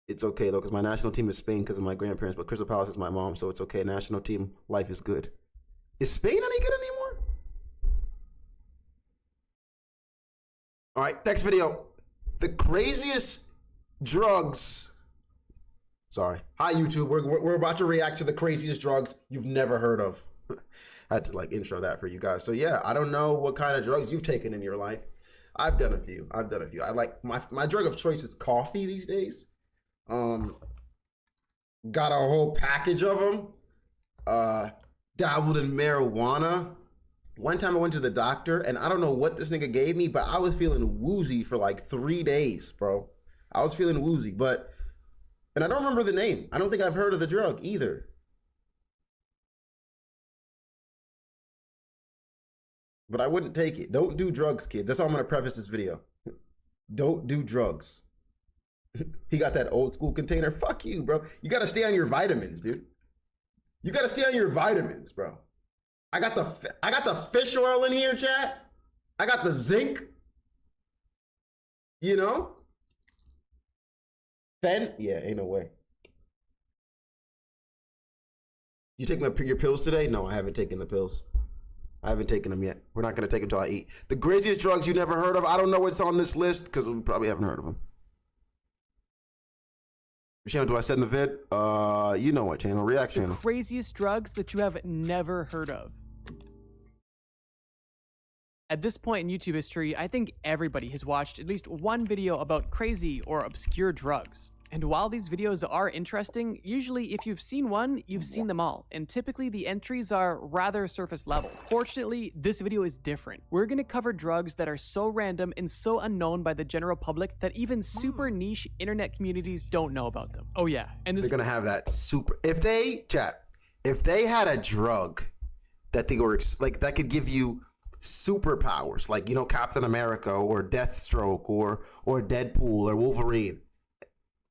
It's okay, though, because my national team is Spain because of my grandparents, but Crystal Palace is my mom, so it's okay. National team life is good. Is Spain any good anymore? All right, next video. The craziest drugs... Sorry. Hi, YouTube. We're about to react to the craziest drugs you've never heard of. I had to intro that for you guys. So yeah, I don't know what kind of drugs you've taken in your life. I've done a few. I like my drug of choice is coffee these days. Got a whole package of them. Dabbled in marijuana. One time I went to the doctor and I don't know what this nigga gave me, but I was feeling woozy for like 3 days, bro. I was feeling woozy, and I don't remember the name. I don't think I've heard of the drug either. But I wouldn't take it. Don't do drugs, kids. That's how I'm going to preface this video. Don't do drugs. He got that old school container. Fuck you, bro. You got to stay on your vitamins, dude. You got to stay on your vitamins, bro. I got the fish oil in here, chat. I got the zinc. You know? Fen? Yeah, ain't no way. You take your pills today? No, I haven't taken the pills. I haven't taken them yet. We're not going to take them until I eat. The craziest drugs you never heard of? I don't know what's on this list because we probably haven't heard of them. Channel, do I send the vid? You know what channel? Reaction. The craziest drugs that you have never heard of. At this point in YouTube history, I think everybody has watched at least one video about crazy or obscure drugs. And while these videos are interesting, usually if you've seen one, you've seen them all, and typically the entries are rather surface level. Fortunately, this video is different. We're gonna cover drugs that are so random and so unknown by the general public that even super niche internet communities don't know about them. Oh yeah, and they're gonna have that super, if they had a drug that they were like that could give you superpowers, like, you know, Captain America or Deathstroke or Deadpool or Wolverine.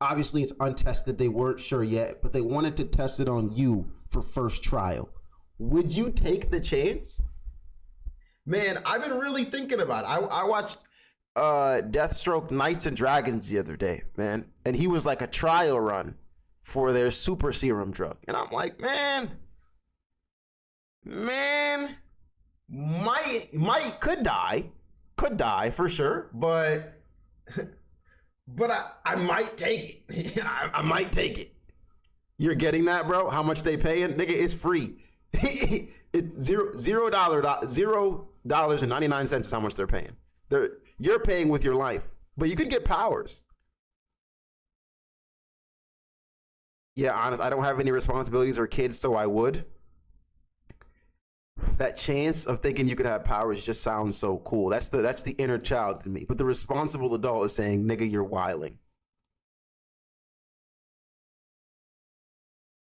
Obviously, it's untested. They weren't sure yet, but they wanted to test it on you for first trial. Would you take the chance? Man, I've been really thinking about it. I watched Deathstroke Knights and Dragons the other day, man. And he was like a trial run for their super serum drug. And I'm like, man, could die for sure, but I might take it. I might take it. You're getting that, bro? How much they paying? Nigga, it's free. It's $0.99 is how much they're paying. You're paying with your life, but you could get powers. Yeah, honest, I don't have any responsibilities or kids, so I would. That chance of thinking you could have powers just sounds so cool. That's the inner child in me. But the responsible adult is saying, nigga, you're wilding.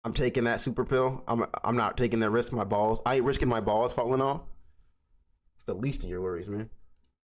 I'm taking that super pill. I'm not taking that risk. My balls. I ain't risking my balls falling off. It's the least of your worries, man.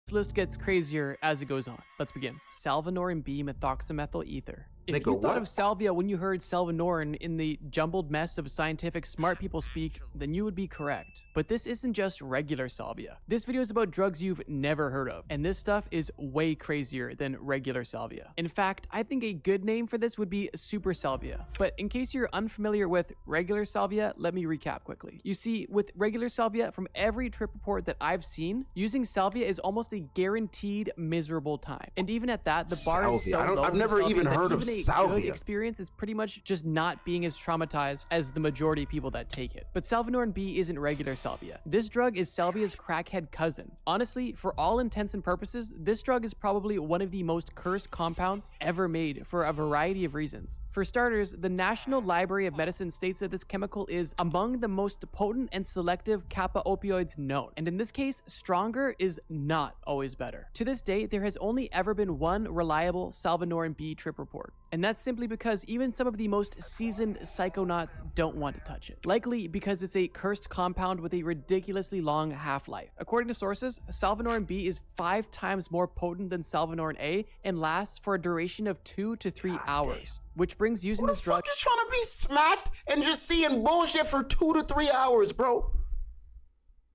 This list gets crazier as it goes on. Let's begin. Salvinorin B methoxymethyl ether. If you thought of salvia when you heard salvinorin in the jumbled mess of scientific smart people speak, then you would be correct. But this isn't just regular salvia. This video is about drugs you've never heard of, and this stuff is way crazier than regular salvia. In fact, I think a good name for this would be super salvia. But in case you're unfamiliar with regular salvia, let me recap quickly. You see, with regular salvia, from every trip report that I've seen, using salvia is almost a guaranteed miserable time. And even at that, the bar is so low. I've never even heard of salvia. Good experience is pretty much just not being as traumatized as the majority of people that take it. But salvinorin B isn't regular salvia. This drug is salvia's crackhead cousin. Honestly, for all intents and purposes, this drug is probably one of the most cursed compounds ever made for a variety of reasons. For starters, the National Library of Medicine states that this chemical is among the most potent and selective kappa opioids known. And in this case, stronger is not always better. To this day, there has only ever been one reliable salvinorin B trip report. And that's simply because even some of the most seasoned psychonauts don't want to touch it. Likely because it's a cursed compound with a ridiculously long half-life. According to sources, salvinorin B is 5 times more potent than salvinorin A and lasts for a duration of 2 to 3 hours. Which brings using this drug— Who the fuck is trying to be smacked and just seeing bullshit for 2 to 3 hours, bro?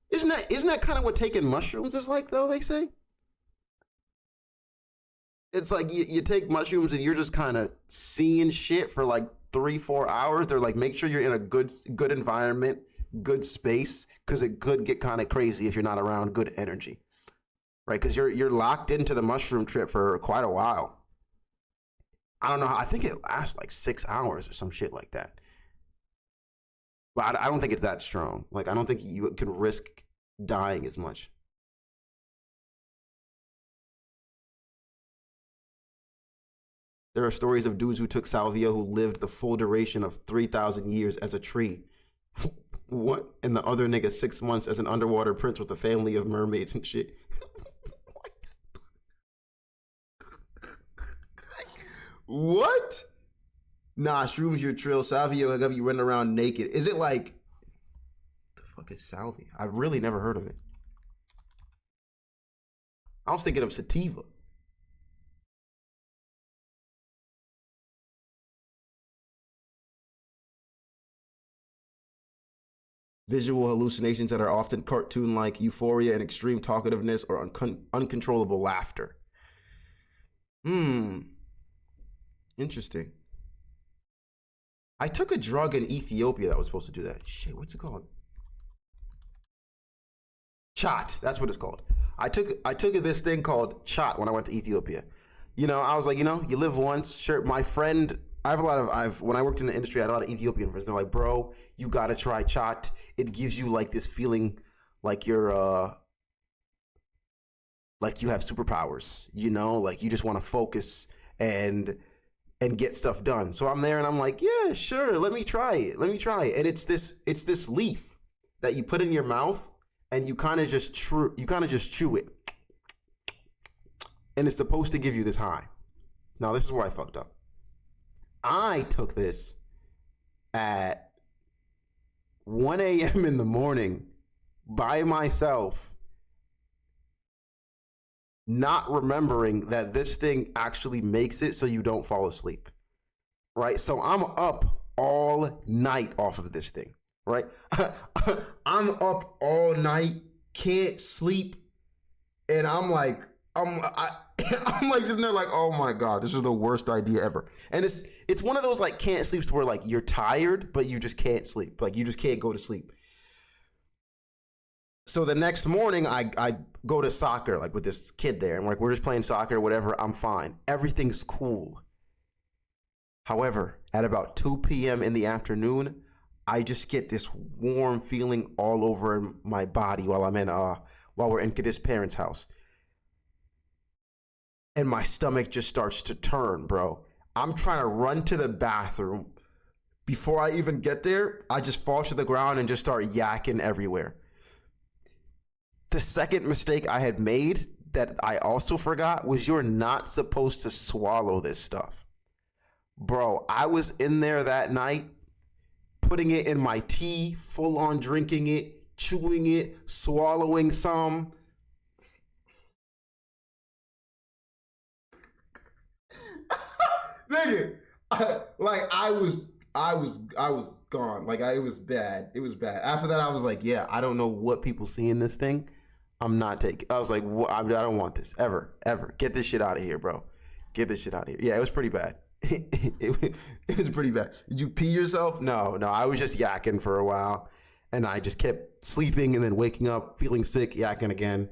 Isn't that kind of what taking mushrooms is like, though, they say? It's like you take mushrooms and you're just kind of seeing shit for like 3-4 hours. They're like, make sure you're in a good environment, good space, because it could get kind of crazy if you're not around good energy, right? Because you're locked into the mushroom trip for quite a while. I don't know. I think it lasts like 6 hours or some shit like that. But I don't think it's that strong. Like, I don't think you can risk dying as much. There are stories of dudes who took salvia who lived the full duration of 3,000 years as a tree. What? And the other nigga 6 months as an underwater prince with a family of mermaids and shit. What? Nah, shrooms your trill. Salvia will have you running around naked. Is it like... What the fuck is salvia? I've really never heard of it. I was thinking of sativa. Visual hallucinations that are often cartoon-like, euphoria and extreme talkativeness, or uncontrollable laughter. Interesting. I took a drug in Ethiopia that was supposed to do that. Shit, what's it called? Chat. That's what it's called. I took this thing called chat when I went to Ethiopia. You know, I was like, you know, you live once. Sure. My friend, when I worked in the industry, I had a lot of Ethiopian friends. They're like, bro, you gotta try chat. It gives you like this feeling like you're like you have superpowers, you know, like you just want to focus and get stuff done. So I'm there and I'm like, yeah, sure, let me try it. And it's this leaf that you put in your mouth and you kind of just chew it. And it's supposed to give you this high. Now, this is where I fucked up. I took this at 1 a.m. in the morning by myself, not remembering that this thing actually makes it so you don't fall asleep, right? So I'm up all night off of this thing, right? I'm up all night, can't sleep, and I'm like sitting there like, oh my God, this is the worst idea ever. And it's one of those like can't sleeps where like you're tired, but you just can't sleep. Like you just can't go to sleep. So the next morning I go to soccer like with this kid there and we're just playing soccer, whatever, I'm fine. Everything's cool. However, at about 2 p.m. in the afternoon, I just get this warm feeling all over my body while we're in Kadis' parents' house. And my stomach just starts to turn, bro. I'm trying to run to the bathroom. Before I even get there, I just fall to the ground and just start yakking everywhere. The second mistake I had made that I also forgot was you're not supposed to swallow this stuff. Bro, I was in there that night, putting it in my tea, full on drinking it, chewing it, swallowing some. Nigga, I was gone. Like it was bad. It was bad. After that, I was like, yeah, I don't know what people see in this thing. I'm not taking. I was like, I don't want this ever. Get this shit out of here, bro. Get this shit out of here. Yeah, it was pretty bad. It was pretty bad. Did you pee yourself? No. I was just yakking for a while, and I just kept sleeping and then waking up feeling sick, yakking again.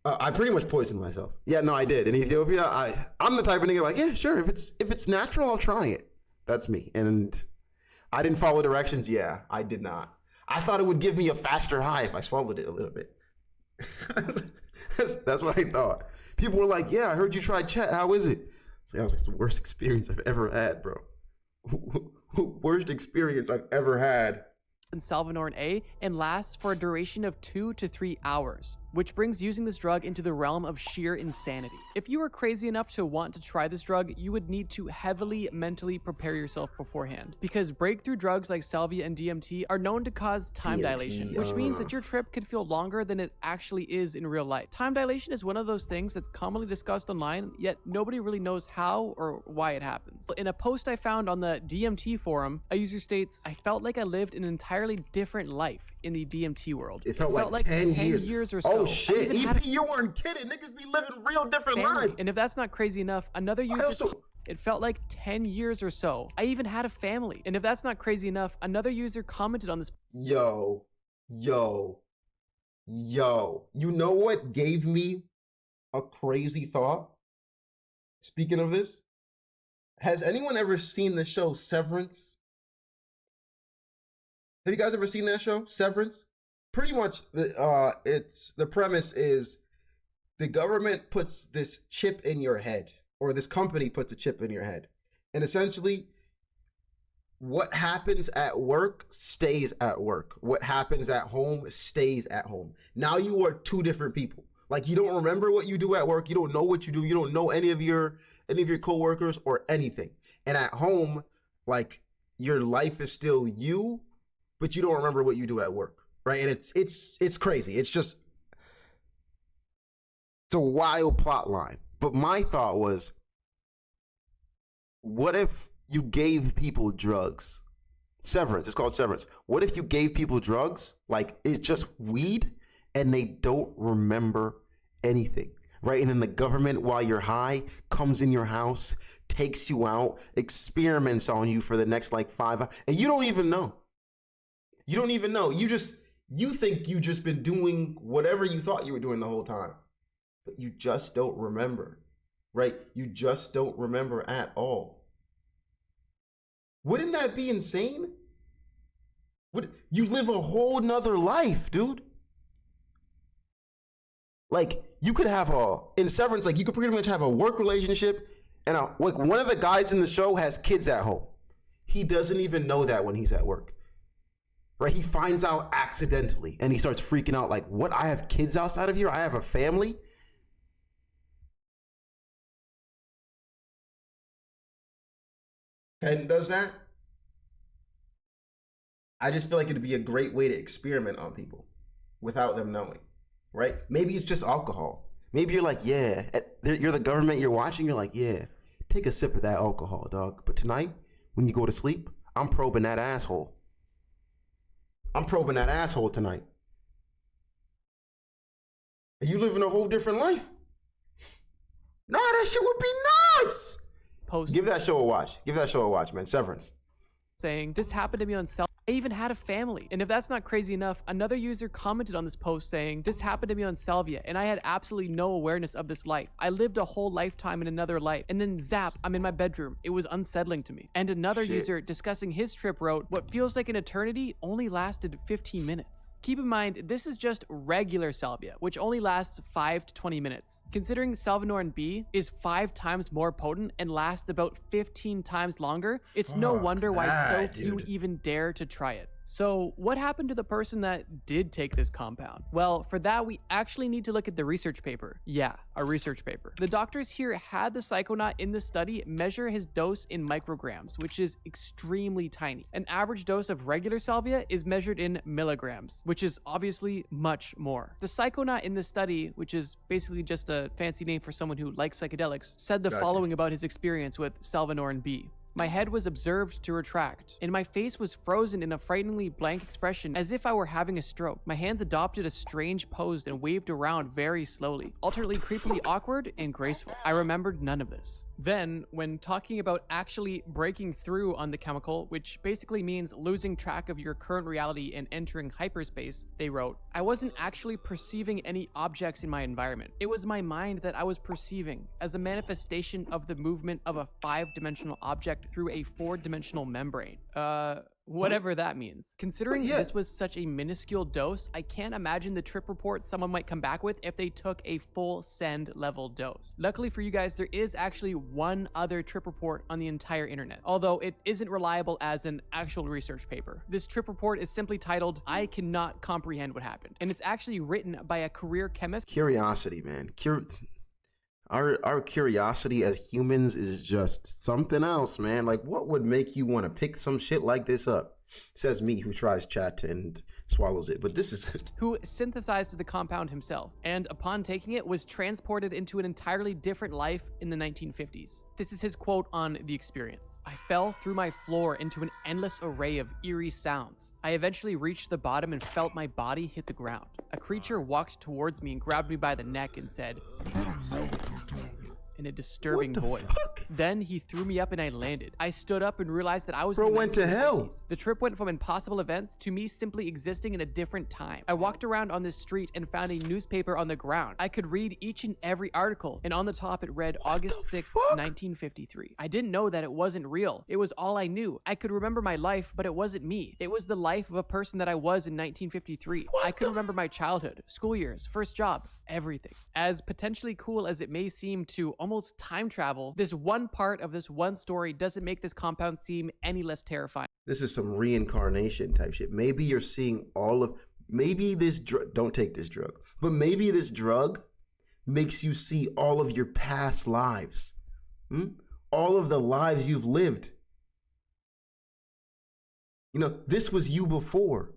I pretty much poisoned myself. Yeah, no, I did. In Ethiopia, I'm the type of nigga like, yeah, sure. If it's natural, I'll try it. That's me. And I didn't follow directions. Yeah, I did not. I thought it would give me a faster high if I swallowed it a little bit. That's what I thought. People were like, yeah, I heard you tried chat. How is it? So that was like the worst experience I've ever had, bro. Worst experience I've ever had. In Salvinorin A and lasts for a duration of 2 to 3 hours, which brings using this drug into the realm of sheer insanity. If you were crazy enough to want to try this drug, you would need to heavily mentally prepare yourself beforehand, because breakthrough drugs like salvia and DMT are known to cause time dilation, which means that your trip could feel longer than it actually is in real life. Time dilation is one of those things that's commonly discussed online, yet nobody really knows how or why it happens. In a post I found on the DMT forum, a user states, I felt like I lived an entirely different life in the DMT world. It felt like 10 years or so. Oh shit, EP, you weren't kidding. Niggas be living real different lives. And if that's not crazy enough, another user... It felt like 10 years or so. I even had a family. And if that's not crazy enough, another user commented on this. Yo. You know what gave me a crazy thought? Speaking of this, has anyone ever seen the show Severance? Have you guys ever seen that show, Severance? Pretty much, the premise is the government puts this chip in your head, or this company puts a chip in your head, and essentially, what happens at work stays at work. What happens at home stays at home. Now you are two different people. Like, you don't remember what you do at work. You don't know what you do. You don't know any of your coworkers or anything. And at home, like, your life is still you, but you don't remember what you do at work, right? And it's crazy. It's a wild plot line. But my thought was, what if you gave people drugs? Severance, it's called Severance. What if you gave people drugs, like it's just weed, and they don't remember anything, right? And then the government, while you're high, comes in your house, takes you out, experiments on you for the next like 5 hours, and you don't even know. You don't even know. You think you just been doing whatever you thought you were doing the whole time, but you just don't remember, right? You just don't remember at all. Wouldn't that be insane? You live a whole nother life, dude. Like, you could have in Severance, like, you could pretty much have a work relationship, and like, one of the guys in the show has kids at home. He doesn't even know that when he's at work. Right? He finds out accidentally, and he starts freaking out, like, what? I have kids outside of here? I have a family? Penn does that? I just feel like it'd be a great way to experiment on people without them knowing, right? Maybe it's just alcohol. Maybe you're like, yeah, you're the government, you're watching, you're like, yeah, take a sip of that alcohol, dog. But tonight, when you go to sleep, I'm probing that asshole. I'm probing that asshole tonight. And you living a whole different life. Nah, that shit would be nuts. Give that show a watch. Give that show a watch, man. Severance. Saying, this happened to me on Salvia. I even had a family. And if that's not crazy enough, another user commented on this post saying, this happened to me on Salvia, and I had absolutely no awareness of this life. I lived a whole lifetime in another life, and then zap, I'm in my bedroom. It was unsettling to me. And another user discussing his trip wrote, what feels like an eternity only lasted 15 minutes. Keep in mind, this is just regular salvia, which only lasts 5 to 20 minutes. Considering Salvinorin B is 5 times more potent and lasts about 15 times longer, it's no wonder why so few even dare to try it. So what happened to the person that did take this compound? Well, for that, we actually need to look at the research paper. Yeah, a research paper. The doctors here had the psychonaut in the study measure his dose in micrograms, which is extremely tiny. An average dose of regular salvia is measured in milligrams, which is obviously much more. The psychonaut in this study, which is basically just a fancy name for someone who likes psychedelics, said the following about his experience with Salvinorin B. My head was observed to retract, and my face was frozen in a frighteningly blank expression as if I were having a stroke. My hands adopted a strange pose and waved around very slowly, alternately creepily awkward and graceful. I remembered none of this. Then, when talking about actually breaking through on the chemical, which basically means losing track of your current reality and entering hyperspace, they wrote, I wasn't actually perceiving any objects in my environment. It was my mind that I was perceiving as a manifestation of the movement of a 5-dimensional object through a 4-dimensional membrane. Whatever that means. Considering this was such a minuscule dose, I can't imagine the trip report someone might come back with if they took a full send level dose. Luckily for you guys, there is actually one other trip report on the entire internet, although it isn't reliable as an actual research paper. This trip report is simply titled, I cannot comprehend what happened, and it's actually written by a career chemist. Curiosity, man. Our curiosity as humans is just something else, man. Like, what would make you want to pick some shit like this up? Says me, who tries chat and swallows it. But this is who synthesized the compound himself, and upon taking it was transported into an entirely different life in the 1950s. This is his quote on the experience. I fell through my floor into an endless array of eerie sounds. I eventually reached the bottom and felt my body hit the ground. A creature walked towards me and grabbed me by the neck and said, in a disturbing voice. Then he threw me up and I landed. I stood up and realized that I was went to hell. The trip went from impossible events to me simply existing in a different time. I walked around on this street and found a newspaper on the ground. I could read each and every article, and on the top it read August 6th, 1953. I didn't know that it wasn't real. It was all I knew. I could remember my life, but it wasn't me. It was the life of a person that I was in 1953. I could remember my childhood, school years, first job, everything. As potentially cool as it may seem to almost time travel, this one part of this one story doesn't make this compound seem any less terrifying. This is some reincarnation type shit. Maybe you're seeing maybe this drug, don't take this drug, but maybe this drug makes you see all of your past lives. All of the lives you've lived. You know, this was you before.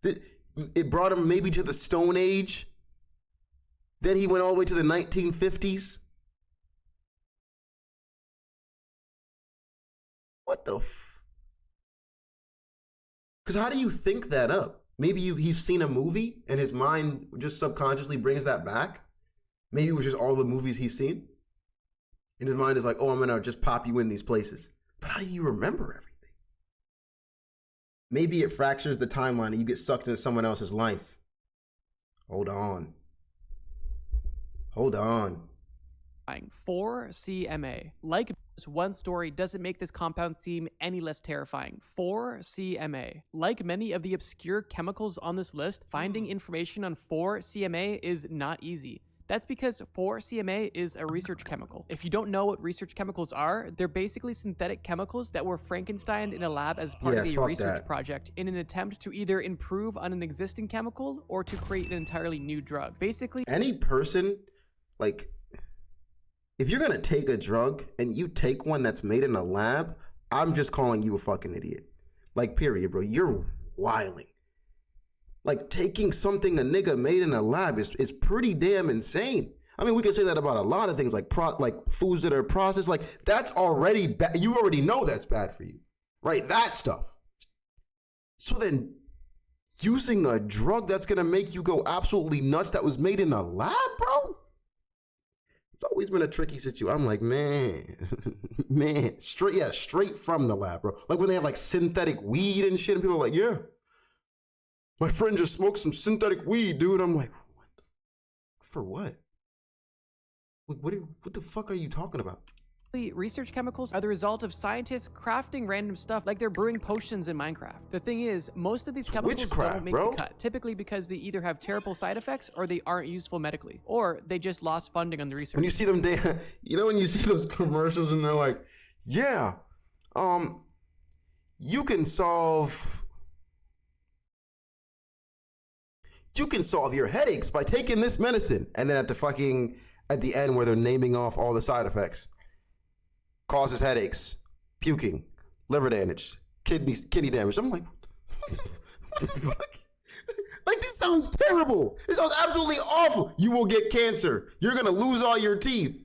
It brought him maybe to the Stone Age. Then he went all the way to the 1950s. What the Because how do you think that up? Maybe he's seen a movie and his mind just subconsciously brings that back. Maybe it was just all the movies he's seen. In his mind is like, oh, I'm gonna just pop you in these places. But how do you remember everything? Maybe it fractures the timeline and you get sucked into someone else's life. Hold on. Hold on. 4-CMA. Like this one story doesn't make this compound seem any less terrifying. 4-CMA. Like many of the obscure chemicals on this list, finding information on 4-CMA is not easy. That's because 4-CMA is a research chemical. If you don't know what research chemicals are, they're basically synthetic chemicals that were Frankensteined in a lab as part of a research project in an attempt to either improve on an existing chemical or to create an entirely new drug. Basically, any person, like, if you're gonna take a drug and you take one that's made in a lab, I'm just calling you a fucking idiot. Like, period, bro. You're wilding. Like, taking something a nigga made in a lab is pretty damn insane. I mean, we can say that about a lot of things, like foods that are processed. Like, that's already bad. You already know that's bad for you, right? That stuff. So then, using a drug that's gonna make you go absolutely nuts that was made in a lab, bro? It's always been a tricky situation. I'm like, man, straight from the lab, bro. Like when they have like synthetic weed and shit, and people are like, yeah, my friend just smoked some synthetic weed, dude. I'm like, what? For what? What the fuck are you talking about? research chemicals are the result of scientists crafting random stuff like they're brewing potions in Minecraft. The thing is, most of these chemicals don't make the cut, typically because they either have terrible side effects or they aren't useful medically, or they just lost funding on the research. When you see them, you know when you see those commercials and they're like, yeah, you can solve your headaches by taking this medicine. And then at the end where they're naming off all the side effects, causes headaches, puking, liver damage, kidney damage. I'm like, what the fuck? Like, this sounds terrible. This sounds absolutely awful. You will get cancer. You're going to lose all your teeth.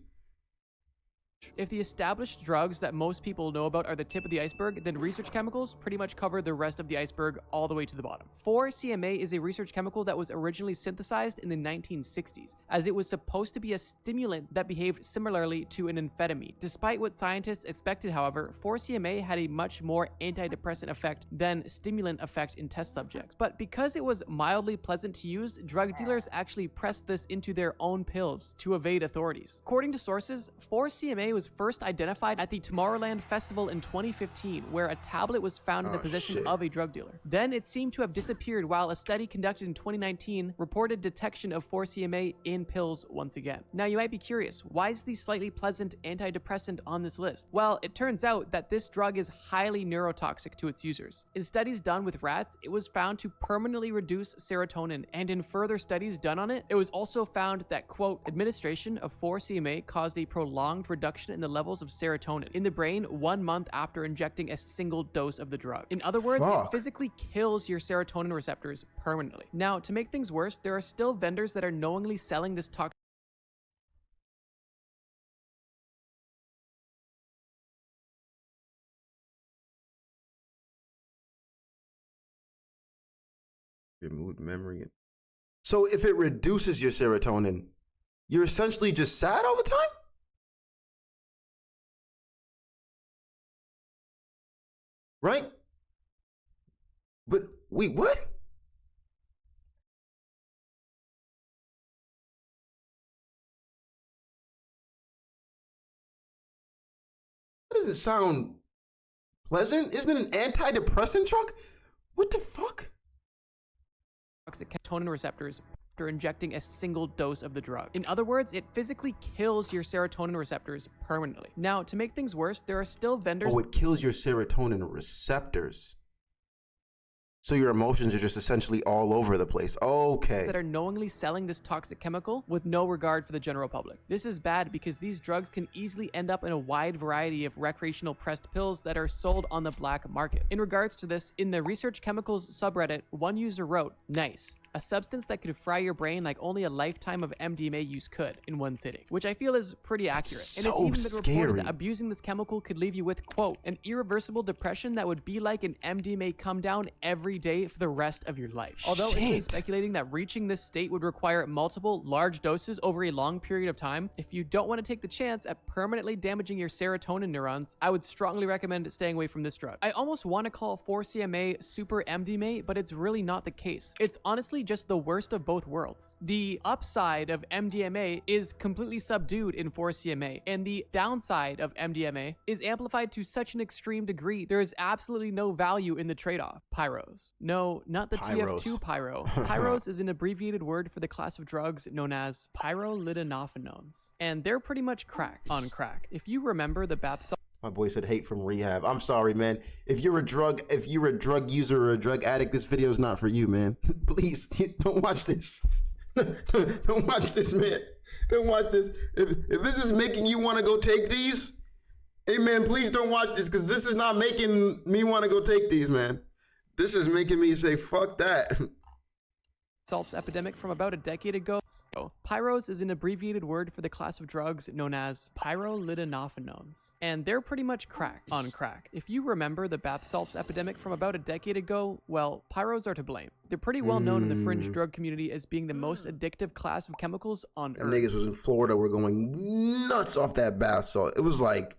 If the established drugs that most people know about are the tip of the iceberg, then research chemicals pretty much cover the rest of the iceberg all the way to the bottom. 4-CMA is a research chemical that was originally synthesized in the 1960s, as it was supposed to be a stimulant that behaved similarly to an amphetamine. Despite what scientists expected, however, 4-CMA had a much more antidepressant effect than stimulant effect in test subjects. But because it was mildly pleasant to use, drug dealers actually pressed this into their own pills to evade authorities. According to sources, 4-CMA was first identified at the Tomorrowland Festival in 2015, where a tablet was found in the possession of a drug dealer. Then it seemed to have disappeared, while a study conducted in 2019 reported detection of 4-CMA in pills once again. Now you might be curious, why is the slightly pleasant antidepressant on this list? Well, it turns out that this drug is highly neurotoxic to its users. In studies done with rats, it was found to permanently reduce serotonin, and in further studies done on it, it was also found that, quote, administration of 4-CMA caused a prolonged reduction in the levels of serotonin in the brain 1 month after injecting a single dose of the drug. In other words, it physically kills your serotonin receptors permanently. Now, to make things worse, there are still vendors that are knowingly selling this toxic your mood, memory. So if it reduces your serotonin, you're essentially just sad all the time? Right? But wait, what? Does it sound pleasant? Isn't it an antidepressant drug? What the fuck? Toxic serotonin receptors after injecting a single dose of the drug. In other words, it physically kills your serotonin receptors permanently. Now, to make things worse, there are still vendors— Oh, it kills your serotonin receptors. So your emotions are just essentially all over the place. Okay. that are knowingly selling this toxic chemical with no regard for the general public. This is bad because these drugs can easily end up in a wide variety of recreational pressed pills that are sold on the black market. In regards to this, in the research chemicals subreddit, one user wrote, "Nice. a substance that could fry your brain like only a lifetime of MDMA use could in one sitting, which I feel is pretty accurate. And it's even been reported that abusing this chemical could leave you with, quote, an irreversible depression that would be like an MDMA come down every day for the rest of your life. Although it's been speculating that reaching this state would require multiple large doses over a long period of time, if you don't want to take the chance at permanently damaging your serotonin neurons, I would strongly recommend staying away from this drug. I almost want to call 4CMA super MDMA, but it's really not the case. It's honestly just the worst of both worlds. The upside of MDMA is completely subdued in 4CMA, and the downside of MDMA is amplified to such an extreme degree there is absolutely no value in the trade-off. Pyros. No, not the TF2 pyro. Pyros is an abbreviated word for the class of drugs known as pyrrolidinopherones, and they're pretty much crack on crack. If you remember the bath salt. My boy said hate from rehab. I'm sorry, man. If you're a drug user or a drug addict, this video is not for you, man. Please don't watch this. Don't watch this, man. Don't watch this. If this is making you want to go take these, hey man, please don't watch this, because this is not making me want to go take these, man. This is making me say fuck that. Salts epidemic from about a decade ago. Pyros is an abbreviated word for the class of drugs known as pyrrolidinopherones, and they're pretty much crack on crack. If you remember the bath salts epidemic from about a decade ago, well, pyros are to blame. They're pretty well known in the fringe drug community as being the most addictive class of chemicals on Earth. Niggas was in Florida were going nuts off that bath salt. It was like,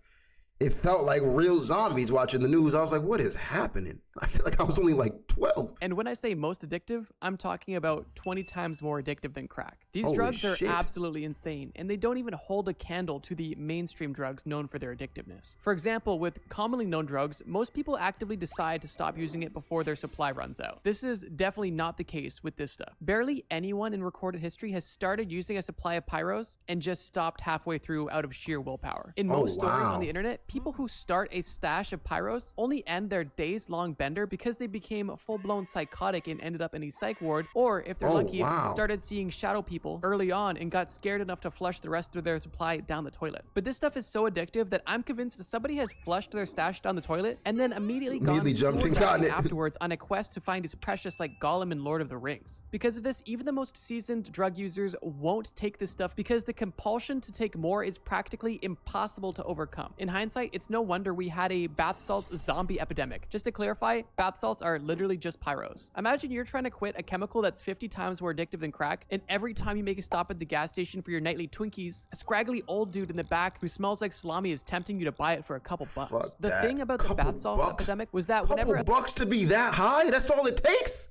it felt like real zombies watching the news. I was like, what is happening? I feel like I was only like 12. And when I say most addictive, I'm talking about 20 times more addictive than crack. These Holy drugs shit. are absolutely insane, and they don't even hold a candle to the mainstream drugs known for their addictiveness. For example, with commonly known drugs, most people actively decide to stop using it before their supply runs out. This is definitely not the case with this stuff. Barely anyone in recorded history has started using a supply of pyros and just stopped halfway through out of sheer willpower. In most stories on the internet, people who start a stash of pyros only end their days-long bender because they became full-blown psychotic and ended up in a psych ward, or if they're lucky, started seeing shadow people early on and got scared enough to flush the rest of their supply down the toilet. But this stuff is so addictive that I'm convinced somebody has flushed their stash down the toilet and then immediately jumped and gotten it afterwards on a quest to find his precious like Gollum in Lord of the Rings. Because of this, even the most seasoned drug users won't take this stuff because the compulsion to take more is practically impossible to overcome. In hindsight, it's no wonder we had a bath salts zombie epidemic. Just to clarify, bath salts are literally just pyros. Imagine you're trying to quit a chemical that's 50 times more addictive than crack, and every time you make a stop at the gas station for your nightly Twinkies, a scraggly old dude in the back who smells like salami is tempting you to buy it for a couple bucks. The thing about the bath salts epidemic was that whenever bucks to be that high, that's all it takes?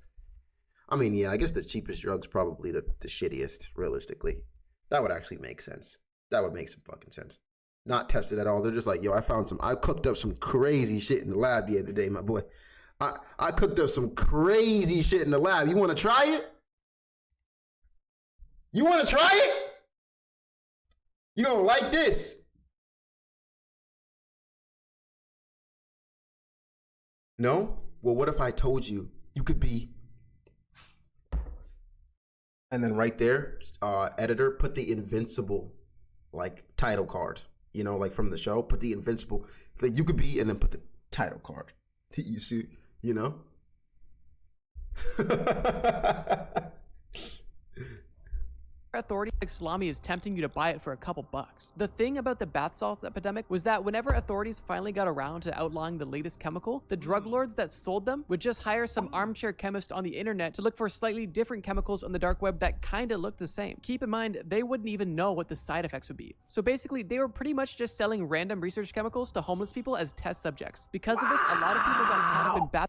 I mean, yeah, I guess the cheapest drug's probably the shittiest, realistically. That would actually make sense. That would make some fucking sense. Not tested at all. They're just like, yo, I cooked up some crazy shit in the lab the other day, my boy. I cooked up some crazy shit in the lab. You want to try it? You want to try it? You gonna like this? No? Well, what if I told you you could be... And then right there, editor, put the Invincible, like, title card. You know, like from the show, put the Invincible that you could be, and then put the title card. You see, you know? authority like salami is tempting you to buy it for a couple bucks. The thing about the bath salts epidemic was that whenever authorities finally got around to outlawing the latest chemical, the drug lords that sold them would just hire some armchair chemist on the internet to look for slightly different chemicals on the dark web that kinda looked the same. Keep in mind, they wouldn't even know what the side effects would be. So basically, they were pretty much just selling random research chemicals to homeless people as test subjects. Because of this, a lot of people got caught up in bath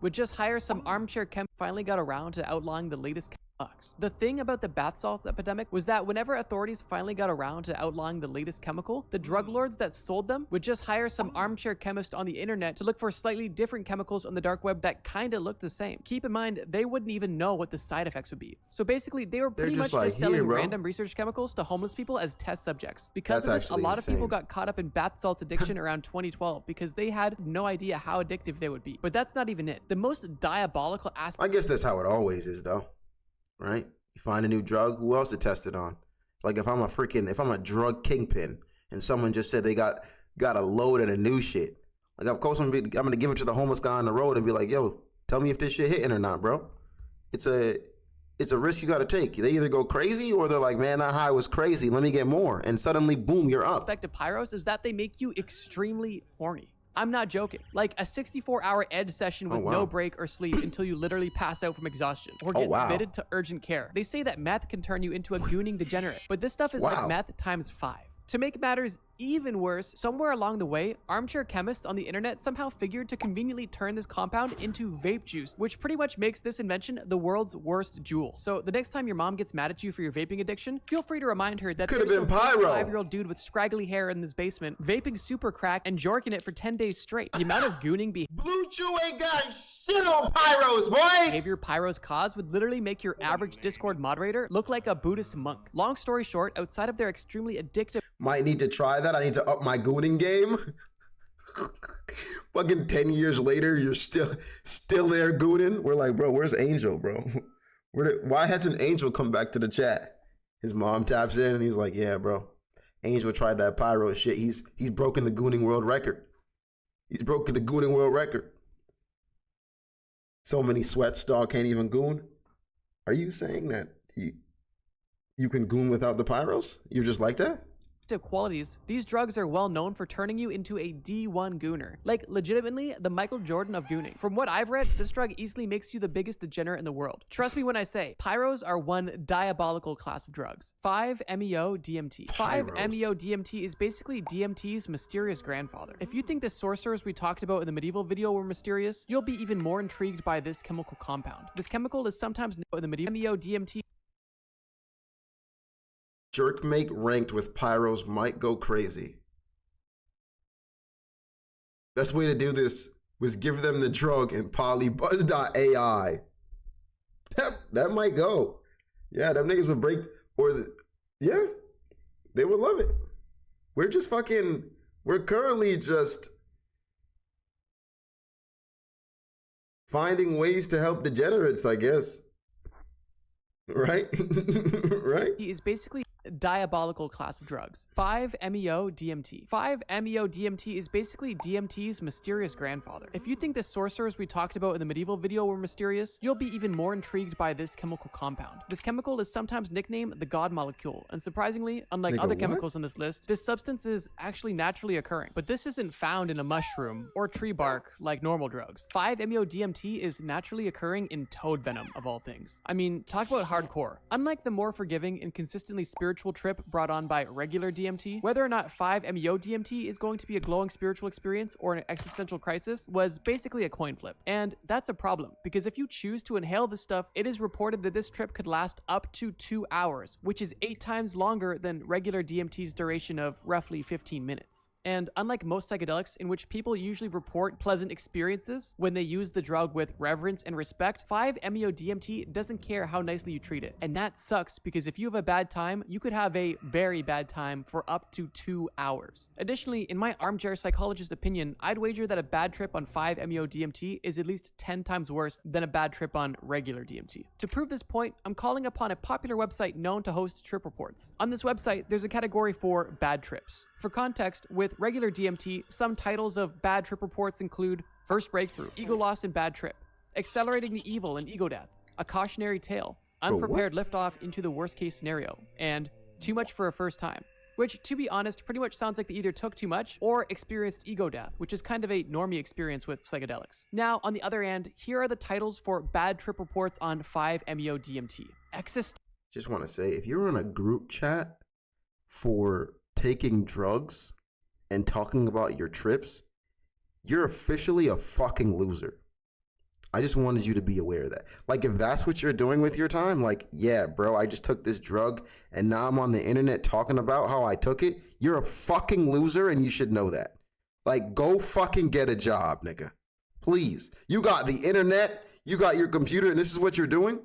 would just hire some armchair chemist finally got around to outlawing the latest bucks. The thing about the bath salts epidemic was that whenever authorities finally got around to outlawing the latest chemical, the drug lords that sold them would just hire some armchair chemist on the internet to look for slightly different chemicals on the dark web that kinda looked the same. Keep in mind, they wouldn't even know what the side effects would be. So basically, they were pretty much just selling random research chemicals to homeless people as test subjects. Because of this, a lot of people got caught up in bath salts addiction around 2012 because they had no idea how addictive they would be. But that's not even it. The most diabolical aspect— I guess that's how it always is, though. Right? You find a new drug, who else to test it on? Like if I'm a drug kingpin and someone just said they got a load of the new shit, like of course I'm gonna give it to the homeless guy on the road and be like, yo, tell me if this shit hitting or not, bro. it's a risk you got to take. They either go crazy or they're like, man, that high was crazy. Let me get more. And suddenly, boom, you're up. Aspect of pyros is that they make you extremely horny. I'm not joking. Like a 64-hour edge session with no break or sleep until you literally pass out from exhaustion or get submitted to urgent care. They say that meth can turn you into a gooning degenerate, but this stuff is like meth times 5. To make matters even worse, somewhere along the way, armchair chemists on the internet somehow figured to conveniently turn this compound into vape juice, which pretty much makes this invention the world's worst jewel. So the next time your mom gets mad at you for your vaping addiction, feel free to remind her that there's some 5-year-old dude with scraggly hair in his basement vaping super crack and jorking it for 10 days straight. The amount of gooning Blue Chew ain't got shit on pyros, boy! behavior pyros cause would literally make your average Discord moderator look like a Buddhist monk. Long story short, outside of their extremely addictive— Might need to try that. I need to up my gooning game. Fucking 10 years later, you're still there gooning. We're like, bro, where's Angel, bro? Why hasn't Angel come back to the chat? His mom taps in and he's like, yeah, bro. Angel tried that pyro shit. He's broken the gooning world record. He's broken the gooning world record. So many sweats, dog can't even goon. Are you saying that you can goon without the pyros? You're just like that? qualities, these drugs are well known for turning you into a D1 gooner. Like, legitimately, the Michael Jordan of gooning. From what I've read, this drug easily makes you the biggest degenerate in the world. Trust me when I say, pyros are one diabolical class of drugs. 5-MeO-DMT. 5-MeO-DMT is basically DMT's mysterious grandfather. If you think the sorcerers we talked about in the medieval video were mysterious, you'll be even more intrigued by this chemical compound. This chemical is sometimes known in the medieval MeO-DMT. Jerkmake ranked with pyros might go crazy. Best way to do this was give them the drug in polybuzz.ai. That might go. Yeah, them niggas would break, yeah, they would love it. We're currently just finding ways to help degenerates, I guess. Right? Right? He is basically a diabolical class of drugs. 5-MeO-DMT. 5-MeO-DMT is basically DMT's mysterious grandfather. If you think the sorcerers we talked about in the medieval video were mysterious, you'll be even more intrigued by this chemical compound. This chemical is sometimes nicknamed the God molecule, and surprisingly, unlike other chemicals on this list, this substance is actually naturally occurring. But this isn't found in a mushroom or tree bark like normal drugs. 5-MeO-DMT is naturally occurring in toad venom, of all things. I mean, talk about hardcore. Unlike the more forgiving and consistently spiritual trip brought on by regular DMT, whether or not 5-MeO-DMT is going to be a glowing spiritual experience or an existential crisis was basically a coin flip. And that's a problem, because if you choose to inhale this stuff, it is reported that this trip could last up to 2 hours, which is 8 times longer than regular DMT's duration of roughly 15 minutes. And unlike most psychedelics, in which people usually report pleasant experiences when they use the drug with reverence and respect, 5-MeO-DMT doesn't care how nicely you treat it. And that sucks, because if you have a bad time, you could have a very bad time for up to 2 hours. Additionally, in my armchair psychologist opinion, I'd wager that a bad trip on 5-MeO-DMT is at least 10 times worse than a bad trip on regular DMT. To prove this point, I'm calling upon a popular website known to host trip reports. On this website, there's a category for bad trips. For context, with regular DMT, some titles of bad trip reports include First Breakthrough, Ego Loss and Bad Trip, Accelerating the Evil and Ego Death, A Cautionary Tale, Unprepared Liftoff into the Worst Case Scenario, and Too Much for a First Time. Which, to be honest, pretty much sounds like they either took too much or experienced ego death, which is kind of a normie experience with psychedelics. Now, on the other hand, here are the titles for bad trip reports on 5-MeO-DMT. Just want to say, if you're in a group chat for taking drugs and talking about your trips, you're officially a fucking loser. I just wanted you to be aware of that. Like, if that's what you're doing with your time, like, yeah, bro, I just took this drug and now I'm on the internet talking about how I took it, you're a fucking loser and you should know that. Like, go fucking get a job, nigga. Please. You got the internet, you got your computer, and this is what you're doing?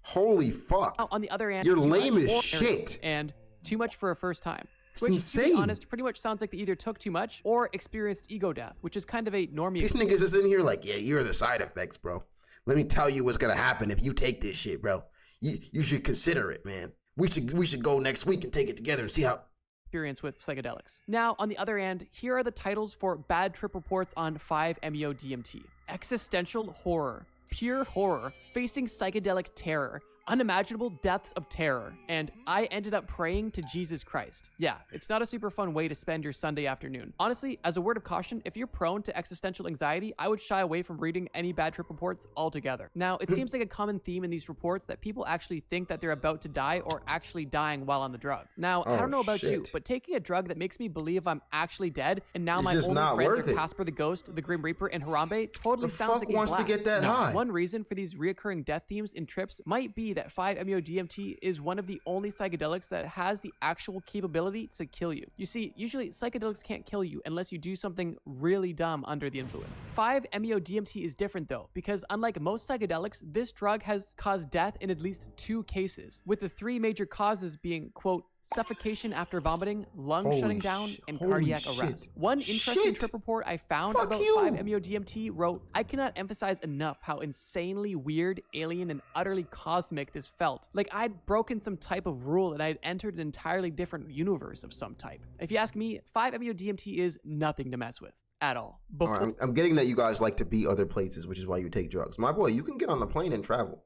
Holy fuck. On the other hand, you're lame as shit. And too much for a first time. It's which, insane. To be honest, pretty much sounds like they either took too much or experienced ego death, which is kind of a normie. These niggas is in here like, yeah, you're the side effects, bro. Let me tell you what's gonna happen if you take this shit, bro. You should consider it, man. We should go next week and take it together and see how experience with psychedelics. Now, on the other hand, here are the titles for bad trip reports on 5-MeO-DMT. Existential Horror, pure horror, facing psychedelic terror, unimaginable depths of terror, and I ended up praying to Jesus Christ. Yeah, it's not a super fun way to spend your Sunday afternoon. Honestly, as a word of caution, if you're prone to existential anxiety, I would shy away from reading any bad trip reports altogether. Now, it seems like a common theme in these reports that people actually think that they're about to die or actually dying while on the drug. Now, I don't know about you, but taking a drug that makes me believe I'm actually dead and now my only friends are Casper the Ghost, the Grim Reaper, and Harambe totally sounds like a blast. To get that high? One reason for these reoccurring death themes in trips might be that 5-MeO-DMT is one of the only psychedelics that has the actual capability to kill you. You see, usually psychedelics can't kill you unless you do something really dumb under the influence. 5-MeO-DMT is different though, because unlike most psychedelics, this drug has caused death in at least 2 cases, with the 3 major causes being, quote, suffocation after vomiting, lung shutting down, and cardiac arrest. One interesting trip report I found about 5-MeO-DMT wrote, I cannot emphasize enough how insanely weird, alien, and utterly cosmic this felt. Like I'd broken some type of rule and I'd entered an entirely different universe of some type. If you ask me, 5-MeO-DMT is nothing to mess with. At all. All right, I'm getting that you guys like to be other places, which is why you take drugs. My boy, you can get on the plane and travel.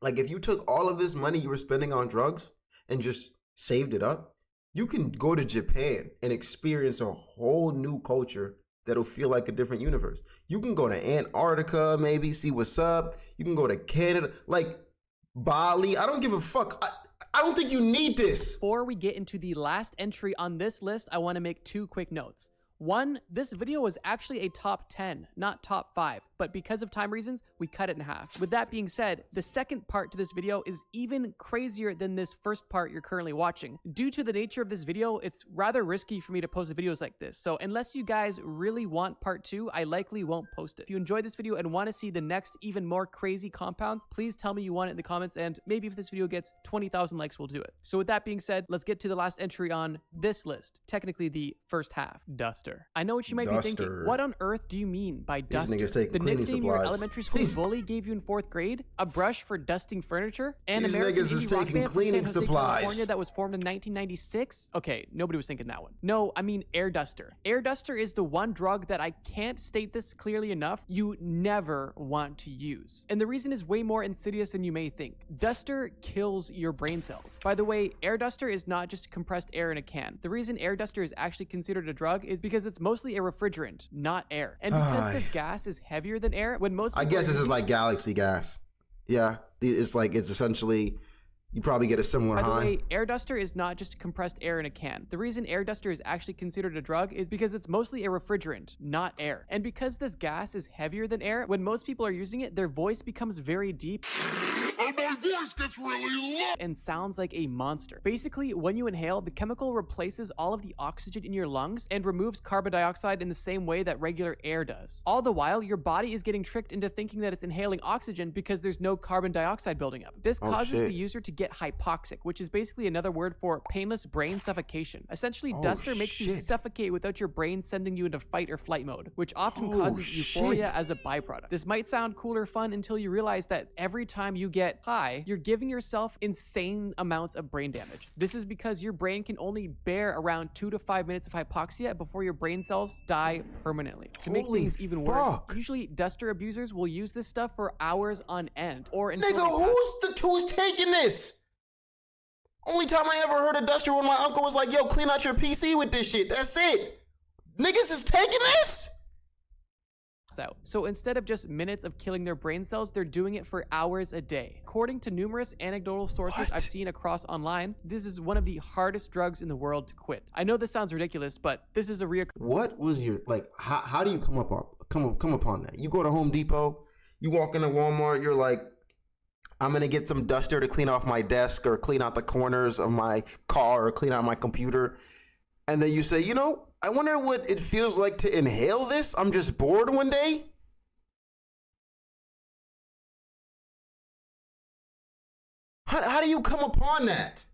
Like if you took all of this money you were spending on drugs and just saved it up, you can go to Japan and experience a whole new culture that'll feel like a different universe. You can go to Antarctica, maybe see what's up. You can go to Canada, like Bali. I don't give a fuck. I don't think you need this. Before we get into the last entry on this list, I want to make 2 quick notes. 1, this video was actually a top 10, not top 5, but because of time reasons, we cut it in half. With that being said, the second part to this video is even crazier than this first part you're currently watching. Due to the nature of this video, it's rather risky for me to post videos like this, so unless you guys really want part 2, I likely won't post it. If you enjoyed this video and want to see the next even more crazy compounds, please tell me you want it in the comments, and maybe if this video gets 20,000 likes, we'll do it. So with that being said, let's get to the last entry on this list, technically the first half, Duster. I know what you might be thinking. What on earth do you mean by duster? The nickname your elementary school bully gave you in 4th grade? A brush for dusting furniture? An American indie rock band from San Jose, California that was formed in 1996? Okay, nobody was thinking that one. No, I mean Air Duster. Air Duster is the one drug that I can't state this clearly enough, you never want to use. And the reason is way more insidious than you may think. Duster kills your brain cells. By the way, Air Duster is not just compressed air in a can. The reason Air Duster is actually considered a drug is because it's mostly a refrigerant, not air. And because this gas is heavier than air, when most people I guess this is like galaxy gas. Yeah, it's essentially, you probably get a similar high. By the way, Air Duster is not just compressed air in a can. The reason Air Duster is actually considered a drug is because it's mostly a refrigerant, not air. And because this gas is heavier than air, when most people are using it, their voice becomes very deep. And my voice gets really low and sounds like a monster. Basically, when you inhale, the chemical replaces all of the oxygen in your lungs and removes carbon dioxide in the same way that regular air does. All the while, your body is getting tricked into thinking that it's inhaling oxygen because there's no carbon dioxide building up. This causes the user to get hypoxic, which is basically another word for painless brain suffocation. Essentially, Duster makes you suffocate without your brain sending you into fight or flight mode, which often causes euphoria as a byproduct. This might sound cool or fun until you realize that every time you get high, you're giving yourself insane amounts of brain damage. This is because your brain can only bear around 2 to 5 minutes of hypoxia before your brain cells die permanently. To make things even worse, usually Duster abusers will use this stuff for hours on end, or until who's taking this? Only time I ever heard of Duster when my uncle was like, yo, clean out your PC with this shit. That's it. Niggas is taking this? out. So instead of just minutes of killing their brain cells, they're doing it for hours a day. According to numerous anecdotal sources I've seen across online, this is one of the hardest drugs in the world to quit. I know this sounds ridiculous, but this is a real. What was your, like, how do you come upon that? You go to Home Depot, you walk into Walmart, you're like, I'm gonna get some Duster to clean off my desk or clean out the corners of my car or clean out my computer. And then you say, you know, I wonder what it feels like to inhale this. I'm just bored one day. How do you come upon that?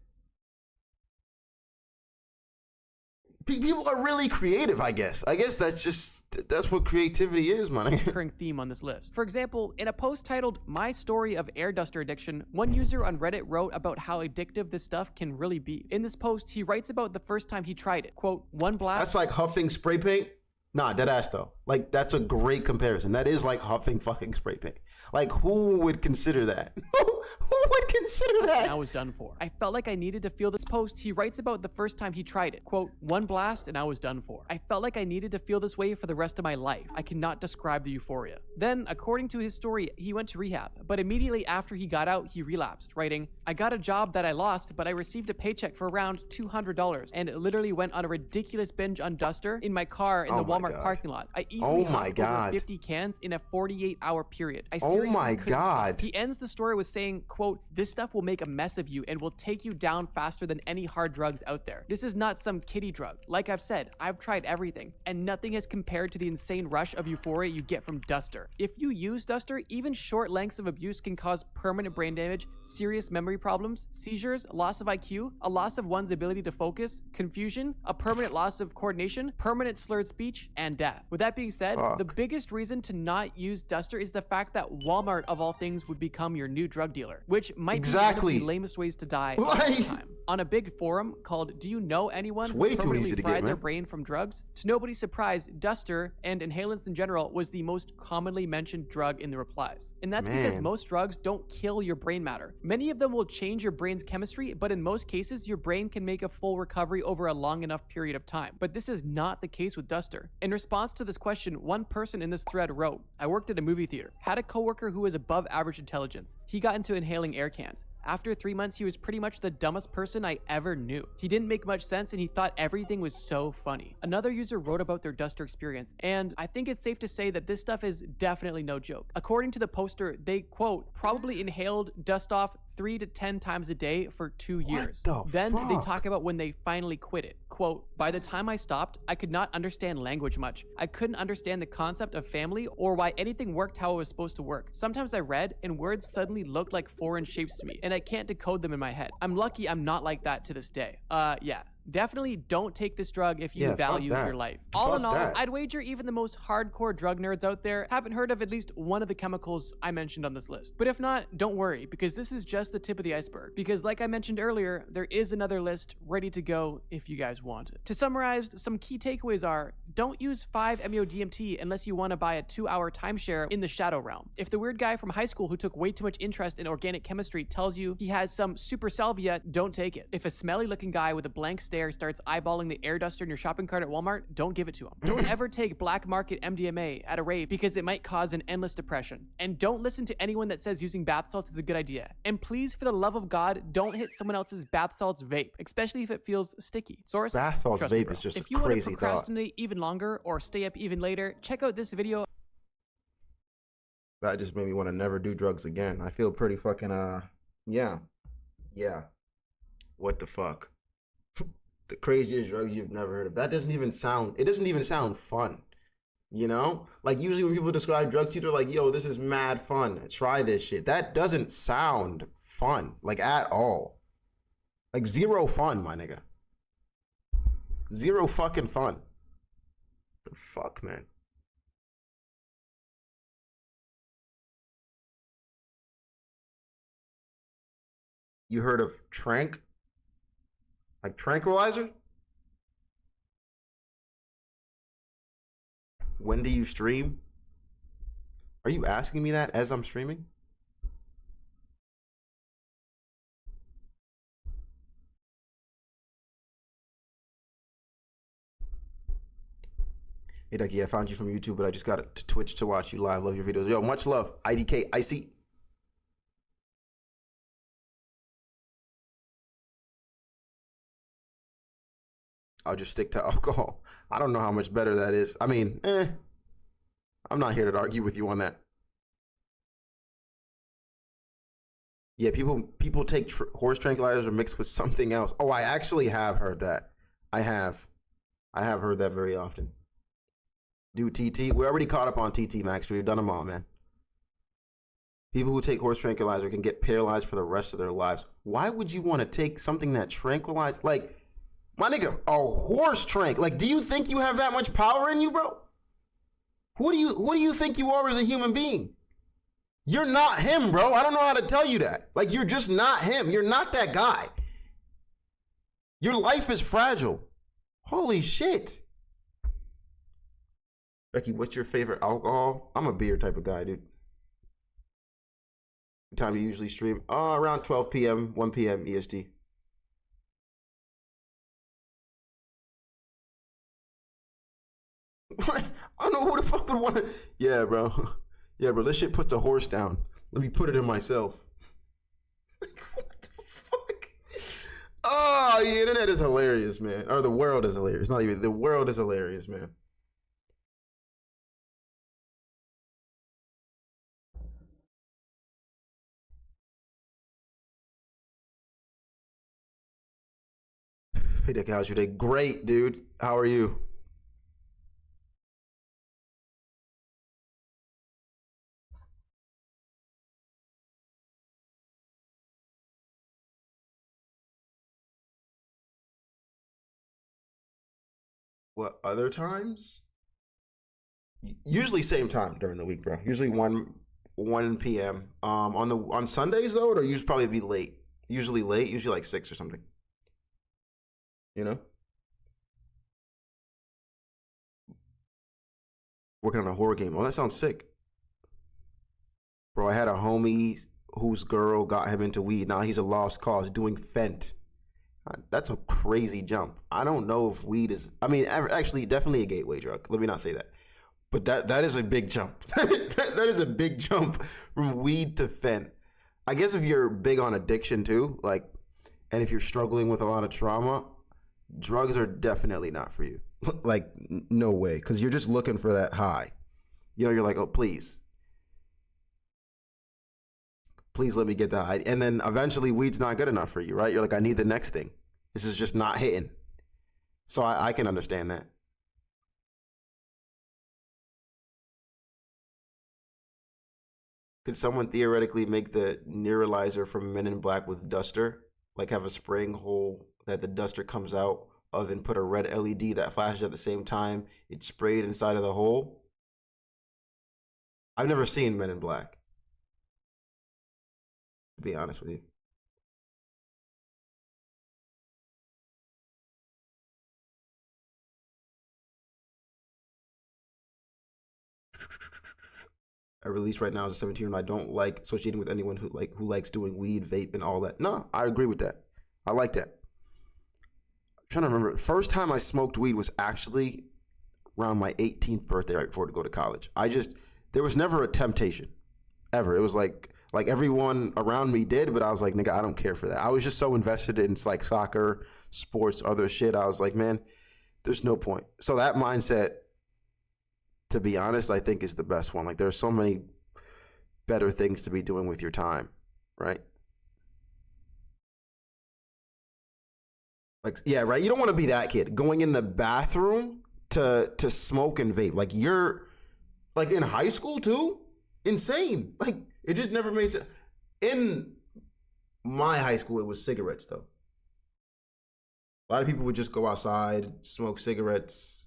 People are really creative, I guess. I guess that's what creativity is, man. Recurring theme on this list. For example, in a post titled "My Story of Air Duster Addiction," one user on Reddit wrote about how addictive this stuff can really be. In this post, he writes about the first time he tried it. Quote, one blast. That's like huffing spray paint? Nah, dead ass though. Like, that's a great comparison. That is like huffing fucking spray paint. Like, who would consider that? Who would consider that? I was done for. I felt like I needed to feel this post. He writes about the first time he tried it. Quote, one blast and I was done for. I felt like I needed to feel this way for the rest of my life. I cannot describe the euphoria. Then, according to his story, he went to rehab. But immediately after he got out, he relapsed, writing, I got a job that I lost, but I received a paycheck for around $200 and literally went on a ridiculous binge on Duster in my car in the Walmart parking lot. I easily huffed over 50 cans in a 48-hour period. I seriously couldn't stop. He ends the story with saying, quote, this stuff will make a mess of you and will take you down faster than any hard drugs out there. This is not some kiddie drug. Like I've said, I've tried everything and nothing has compared to the insane rush of euphoria you get from Duster. If you use Duster, even short lengths of abuse can cause permanent brain damage, serious memory problems, seizures, loss of IQ, a loss of one's ability to focus, confusion, a permanent loss of coordination, permanent slurred speech, and death. With that being said, the biggest reason to not use Duster is the fact that Walmart, of all things, would become your new drug dealer, which might be one of the lamest ways to die of all time. On a big forum called Do You Know Anyone Who Permanently Fried Their Brain from Drugs? To nobody's surprise, Duster and inhalants in general was the most commonly mentioned drug in the replies. And that's because most drugs don't kill your brain matter. Many of them will change your brain's chemistry, but in most cases, your brain can make a full recovery over a long enough period of time. But this is not the case with Duster. In response to this question, one person in this thread wrote, I worked at a movie theater, had a coworker who was above average intelligence. He got into inhaling air cans. After 3 months, he was pretty much the dumbest person I ever knew. He didn't make much sense and he thought everything was so funny. Another user wrote about their Duster experience, and I think it's safe to say that this stuff is definitely no joke. According to the poster, they, quote, probably inhaled dust off 3 to 10 times a day for 2 years. Then they talk about when they finally quit it. Quote, by the time I stopped, I could not understand language much. I couldn't understand the concept of family or why anything worked how it was supposed to work. Sometimes I read and words suddenly looked like foreign shapes to me, and I can't decode them in my head. I'm lucky I'm not like that to this day. Yeah. Definitely don't take this drug if you value your life. All in all, I'd wager even the most hardcore drug nerds out there haven't heard of at least one of the chemicals I mentioned on this list. But if not, don't worry, because this is just the tip of the iceberg. Because like I mentioned earlier, there is another list ready to go if you guys want it. To summarize, some key takeaways are, don't use 5-MeO-DMT unless you want to buy a 2-hour timeshare in the shadow realm. If the weird guy from high school who took way too much interest in organic chemistry tells you he has some super salvia, don't take it. If a smelly looking guy with a blank stare starts eyeballing the air duster in your shopping cart at Walmart, don't give it to him. Don't ever take black market MDMA at a rave because it might cause an endless depression. And don't listen to anyone that says using bath salts is a good idea. And please, for the love of God, don't hit someone else's bath salts vape, especially if it feels sticky. Source? Bath salts vape is just a crazy thought. If you want to procrastinate even longer or stay up even later, check out this video. That just made me want to never do drugs again. I feel pretty fucking, yeah. What the fuck? The craziest drugs you've never heard of. That doesn't even sound fun. You know? Like, usually when people describe drugs, they're like, yo, this is mad fun. Try this shit. That doesn't sound fun. Like, at all. Like, zero fun, my nigga. Zero fucking fun. The fuck, man? You heard of Trank? Like tranquilizer? When do you stream? Are you asking me that as I'm streaming? Hey Ducky, I found you from YouTube, but I just got to Twitch to watch you live. Love your videos. Yo, much love. IDK, Icy. I'll just stick to alcohol. I don't know how much better that is. I mean, I'm not here to argue with you on that. Yeah, people take horse tranquilizers mixed with something else. Oh, I actually have heard that. I have heard that very often. Dude, TT, we're already caught up on TT, Max. We've done them all, man. People who take horse tranquilizer can get paralyzed for the rest of their lives. Why would you want to take something that tranquilizes? Like, my nigga, a horse trank. Like, do you think you have that much power in you, bro? Who do you think you are as a human being? You're not him, bro. I don't know how to tell you that. Like, you're just not him. You're not that guy. Your life is fragile. Holy shit. Becky, what's your favorite alcohol? I'm a beer type of guy, dude. What time do you usually stream? Around 12 p.m., 1 p.m. EST. I don't know who the fuck would want to. Yeah, bro. Yeah, bro. This shit puts a horse down. Let me put it in myself. What the fuck? Oh, the internet is hilarious, man. Or the world is hilarious. Not even the world is hilarious, man. Hey, Dick, how's your day? Great, dude. How are you? What other times? Usually same time during the week, bro. Usually 1 p.m. On Sundays though, it'll usually probably be late. Usually late, usually like 6 or something. You know? Working on a horror game. Oh, that sounds sick. Bro, I had a homie whose girl got him into weed. Now he's a lost cause doing Fent. That's a crazy jump. I don't know if weed is, I mean, actually, definitely a gateway drug. Let me not say that. But that is a big jump. that is a big jump from weed to Fent. I guess if you're big on addiction too, like, and if you're struggling with a lot of trauma, drugs are definitely not for you. Like, no way. Because you're just looking for that high. You know, you're like, oh, please let me get that high. And then eventually weed's not good enough for you, right? You're like, I need the next thing. This is just not hitting. So I can understand that. Could someone theoretically make the neuralizer from Men in Black with Duster? Like have a spraying hole that the Duster comes out of and put a red LED that flashes at the same time it's sprayed inside of the hole? I've never seen Men in Black, to be honest with you. I released right now as a 17-year-old. I don't like associating with anyone who likes doing weed, vape, and all that. No, I agree with that. I like that. I'm trying to remember. The first time I smoked weed was actually around my 18th birthday, right before to go to college. There was never a temptation, ever. It was like everyone around me did, but I was like, nigga, I don't care for that. I was just so invested in like soccer, sports, other shit. I was like, man, there's no point. So that mindset, to be honest, I think is the best one. Like there's so many better things to be doing with your time, right? Like, yeah, right. You don't want to be that kid going in the bathroom to smoke and vape. Like you're like in high school too. Insane. Like it just never made sense. In my high school, it was cigarettes though. A lot of people would just go outside, smoke cigarettes,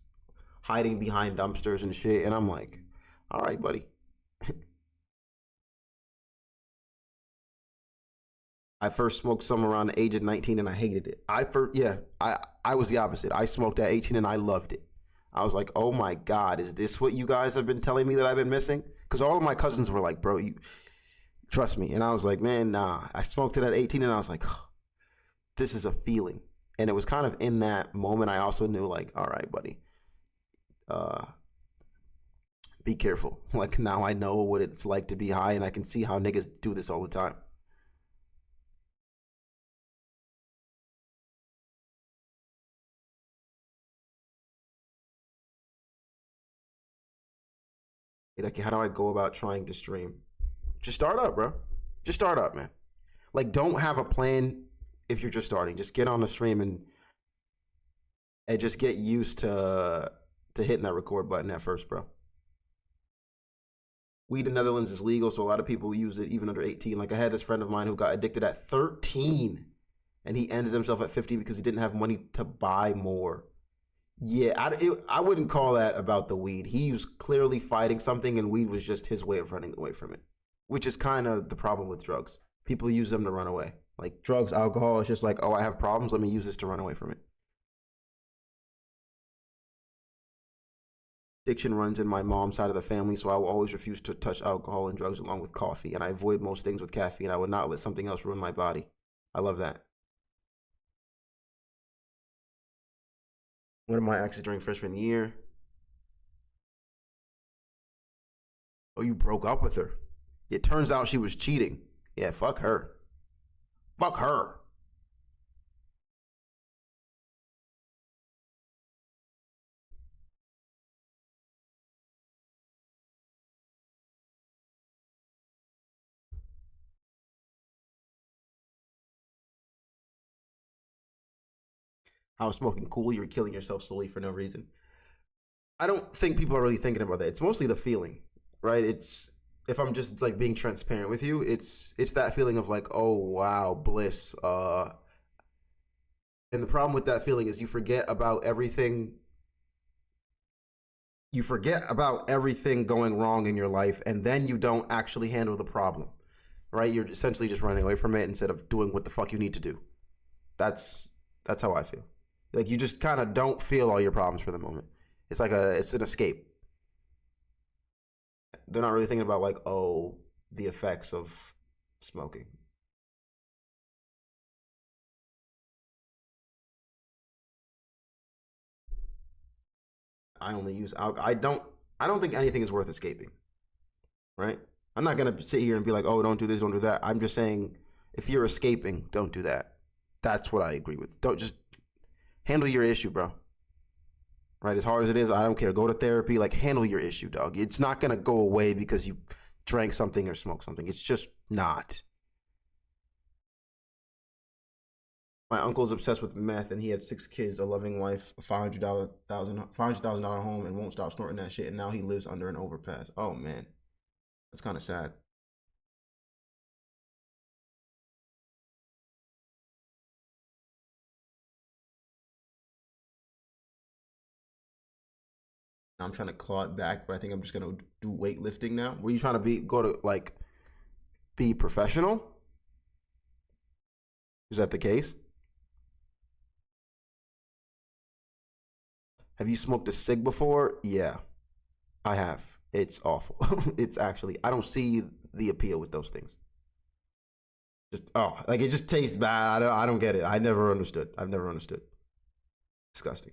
hiding behind dumpsters and shit. And I'm like, all right, buddy. I first smoked some around the age of 19 and I hated it. I was the opposite. I smoked at 18 and I loved it. I was like, oh my God, is this what you guys have been telling me that I've been missing? Because all of my cousins were like, bro, you trust me. And I was like, man, nah. I smoked it at 18 and I was like, oh, this is a feeling. And it was kind of in that moment I also knew like, all right, buddy, be careful. Like now I know what it's like to be high and I can see how niggas do this all the time. Like, how do I go about trying to stream? Just start up, bro. Just start up, man. Like, don't have a plan if you're just starting. Just get on the stream and just get used to hitting that record button at first, bro. Weed in the Netherlands is legal, so a lot of people use it even under 18. Like, I had this friend of mine who got addicted at 13, and he ended himself at 50 because he didn't have money to buy more. Yeah, I wouldn't call that about the weed. He was clearly fighting something, and weed was just his way of running away from it, which is kind of the problem with drugs. People use them to run away. Like drugs, alcohol, it's just like, oh, I have problems. Let me use this to run away from it. Addiction runs in my mom's side of the family, so I will always refuse to touch alcohol and drugs along with coffee, and I avoid most things with caffeine. I would not let something else ruin my body. I love that. One of my exes during freshman year. Oh, you broke up with her. It turns out she was cheating. Yeah, fuck her. Fuck her. How is smoking cool? You're killing yourself slowly for no reason. I don't think people are really thinking about that. It's mostly the feeling, right? It's, if I'm just like being transparent with you, it's that feeling of like, oh wow, bliss. And the problem with that feeling is you forget about everything. You forget about everything going wrong in your life, and then you don't actually handle the problem, right? You're essentially just running away from it instead of doing what the fuck you need to do. That's how I feel. Like, you just kind of don't feel all your problems for the moment. It's like it's an escape. They're not really thinking about like, oh, the effects of smoking. I only use alcohol. I don't think anything is worth escaping. Right? I'm not gonna sit here and be like, oh, don't do this, don't do that. I'm just saying, if you're escaping, don't do that. That's what I agree with. Don't just handle your issue, bro. Right? As hard as it is, I don't care. Go to therapy. Like, handle your issue, dog. It's not gonna go away because you drank something or smoked something. It's just not. My uncle's obsessed with meth, and he had 6 kids, a loving wife, a $500,000 home, and won't stop snorting that shit. And now he lives under an overpass. Oh man, that's kind of sad. I'm trying to claw it back, but I think I'm just gonna do weightlifting now. Were you trying to go to like be professional? Is that the case? Have you smoked a cig before? Yeah, I have. It's awful. It's actually, I don't see the appeal with those things. Just, oh, like it just tastes bad. I don't get it. I never understood. I've never understood. Disgusting.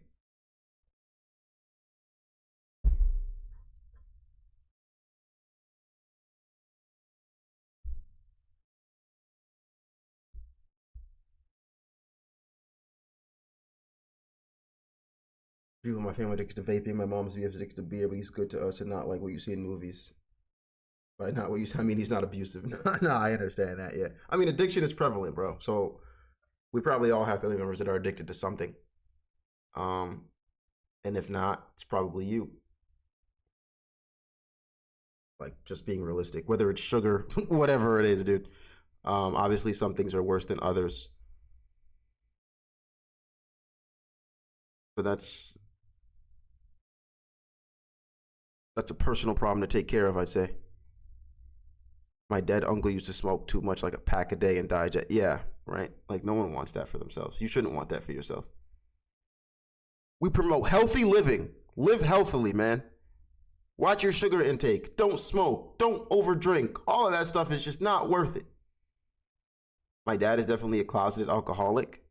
People in my family addicted to vaping. My mom's addicted to beer, but he's good to us and not like what you see in movies. By not what you see, I mean he's not abusive. No, I understand that. Yeah, I mean addiction is prevalent, bro. So we probably all have family members that are addicted to something. And if not, it's probably you. Like, just being realistic, whether it's sugar, whatever it is, dude. Obviously, some things are worse than others, but that's a personal problem to take care of, I'd say. My dead uncle used to smoke too much, like a pack a day, and died. Yeah, right? Like, no one wants that for themselves. You shouldn't want that for yourself. We promote healthy living. Live healthily, man. Watch your sugar intake. Don't smoke. Don't overdrink. All of that stuff is just not worth it. My dad is definitely a closeted alcoholic.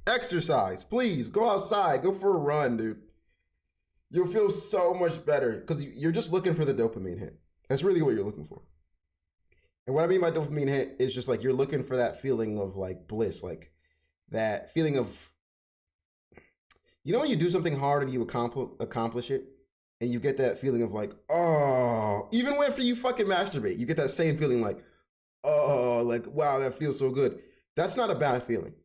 Exercise, please. Go outside. Go for a run, dude. You'll feel so much better because you're just looking for the dopamine hit. That's really what you're looking for. And what I mean by dopamine hit is just like you're looking for that feeling of like bliss, like that feeling of, you know, when you do something hard and you accomplish it and you get that feeling of like, oh, even after you fucking masturbate, you get that same feeling like, oh, like, wow, that feels so good. That's not a bad feeling.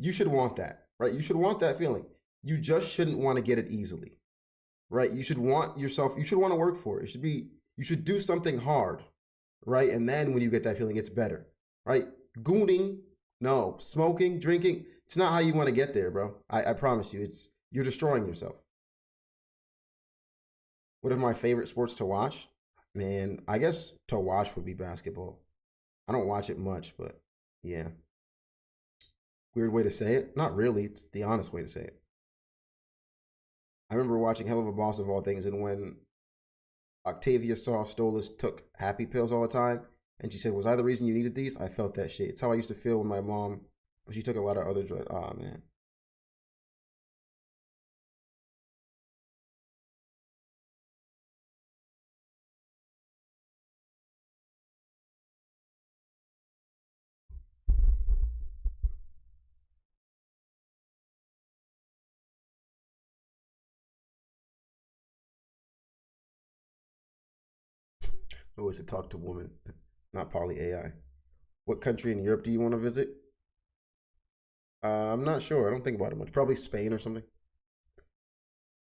You should want that, right? You should want that feeling. You just shouldn't want to get it easily, right? You should want to work for it. You should do something hard, right? And then when you get that feeling, it's better, right? Gooning, no. Smoking, drinking, it's not how you want to get there, bro. I promise you, you're destroying yourself. What are my favorite sports to watch? Man, I guess to watch would be basketball. I don't watch it much, but yeah. Weird way to say it? Not really. It's the honest way to say it. I remember watching Hell of a Boss of all things, and when Octavia saw Stolas took happy pills all the time, and she said, "Was I the reason you needed these?" I felt that shit. It's how I used to feel when my mom, but she took a lot of other drugs. Oh man. Always to talk to women, not poly AI. What country in Europe do you want to visit? I'm not sure. I don't think about it much. Probably Spain or something.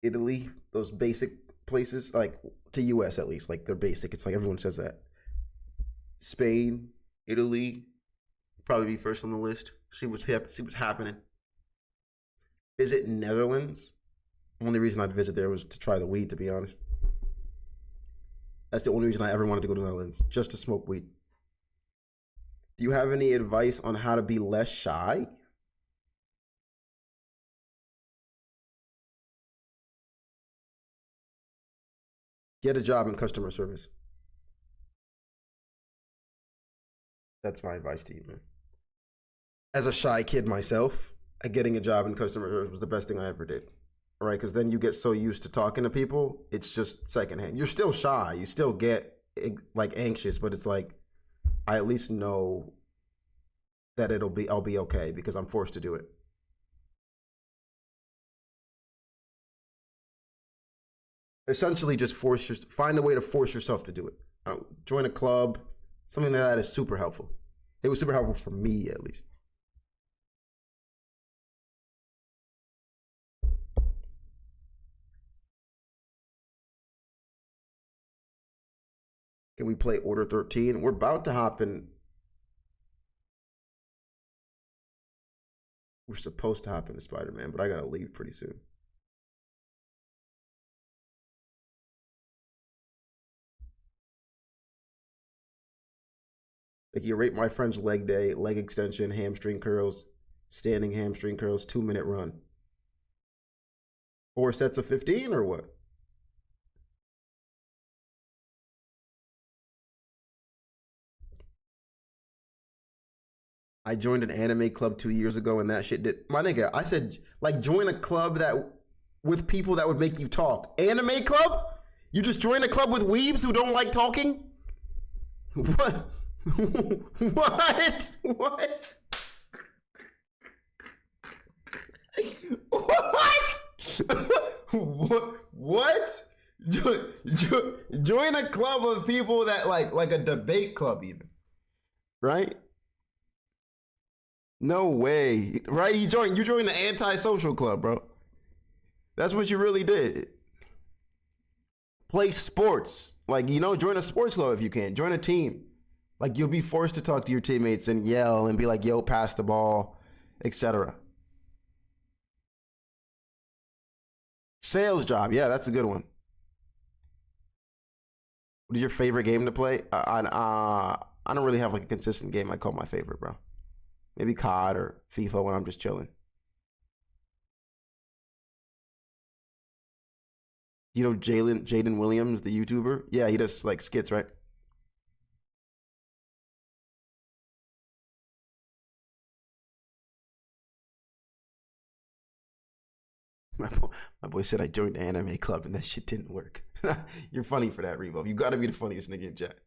Italy, those basic places, like to US at least, like they're basic. It's like everyone says that. Spain, Italy, probably be first on the list. See what's happening. Visit Netherlands. Only reason I'd visit there was to try the weed, to be honest. That's the only reason I ever wanted to go to the Netherlands, just to smoke weed. Do you have any advice on how to be less shy? Get a job in customer service. That's my advice to you, man. As a shy kid myself, getting a job in customer service was the best thing I ever did. All right, because then you get so used to talking to people, it's just secondhand. You're still shy. You still get like anxious, but it's like I at least know that I'll be okay because I'm forced to do it. Essentially, just find a way to force yourself to do it. Join a club, something like that is super helpful. It was super helpful for me, at least. Can we play Order 13? We're about to hop in. We're supposed to hop into Spider-Man, but I gotta leave pretty soon. Like, you rate my friend's leg day, leg extension, hamstring curls, standing hamstring curls, 2-minute run. 4 sets of 15 or what? I joined an anime club 2 years ago and that shit did. My nigga, I said, like, join a club that with people that would make you talk. Anime club? You just join a club with weebs who don't like talking? What? What? What? What? What? Join a club of people that like a debate club even. Right? No way. Right? You joined the anti-social club, bro. That's what you really did. Play sports. Like, you know, join a sports club if you can. Join a team. Like, you'll be forced to talk to your teammates and yell and be like, yo, pass the ball, etc. Sales job. Yeah, that's a good one. What is your favorite game to play? I don't really have like a consistent game I call my favorite, bro. Maybe COD or FIFA when I'm just chilling. You know Jaden Williams, the YouTuber? Yeah, he does like skits, right? My boy said I joined the anime club and that shit didn't work. You're funny for that, Revo. You gotta be the funniest nigga in chat.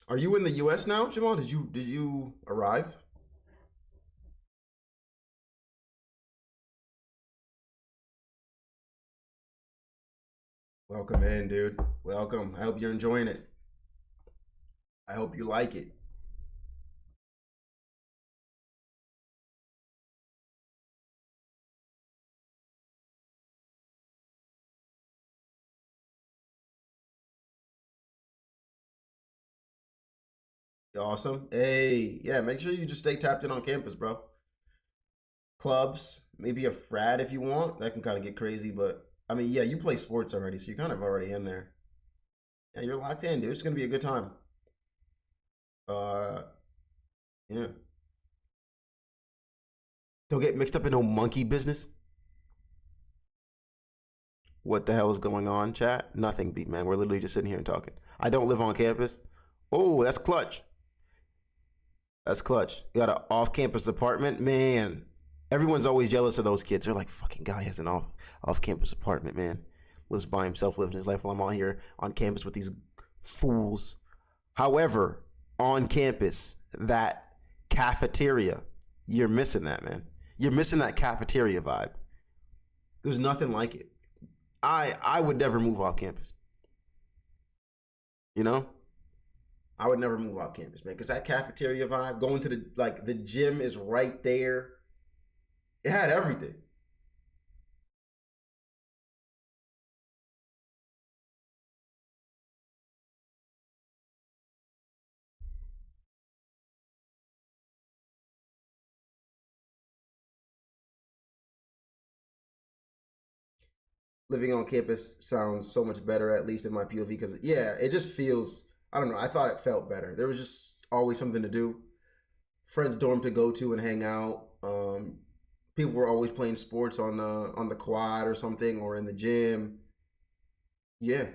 Are you in the US now, Jamal? Did you arrive? Welcome in, dude. Welcome. I hope you're enjoying it. I hope you like it. Awesome. Hey, yeah, make sure you just stay tapped in on campus, bro. Clubs, maybe a frat if you want. That can kind of get crazy, but I mean, yeah, you play sports already, so you're kind of already in there. Yeah, you're locked in, dude. It's gonna be a good time. Yeah. Don't get mixed up in no monkey business. What the hell is going on, chat? Nothing, beat man. We're literally just sitting here and talking. I don't live on campus. Oh, that's clutch. That's clutch. You got an off-campus apartment, man. Everyone's always jealous of those kids. They're like, fucking guy has an off-campus apartment, man. Lives by himself, living his life while I'm on here on campus with these fools. However, on campus, that cafeteria, you're missing that, man. You're missing that cafeteria vibe. There's nothing like it. I would never move off campus. You know? I would never move off campus, man, because that cafeteria vibe, going to the gym is right there. It had everything. Living on campus sounds so much better, at least in my POV, because yeah, it just feels, I don't know, I thought it felt better. There was just always something to do. Friends' dorm to go to and hang out. People were always playing sports on the quad or something, or in the gym. Yeah.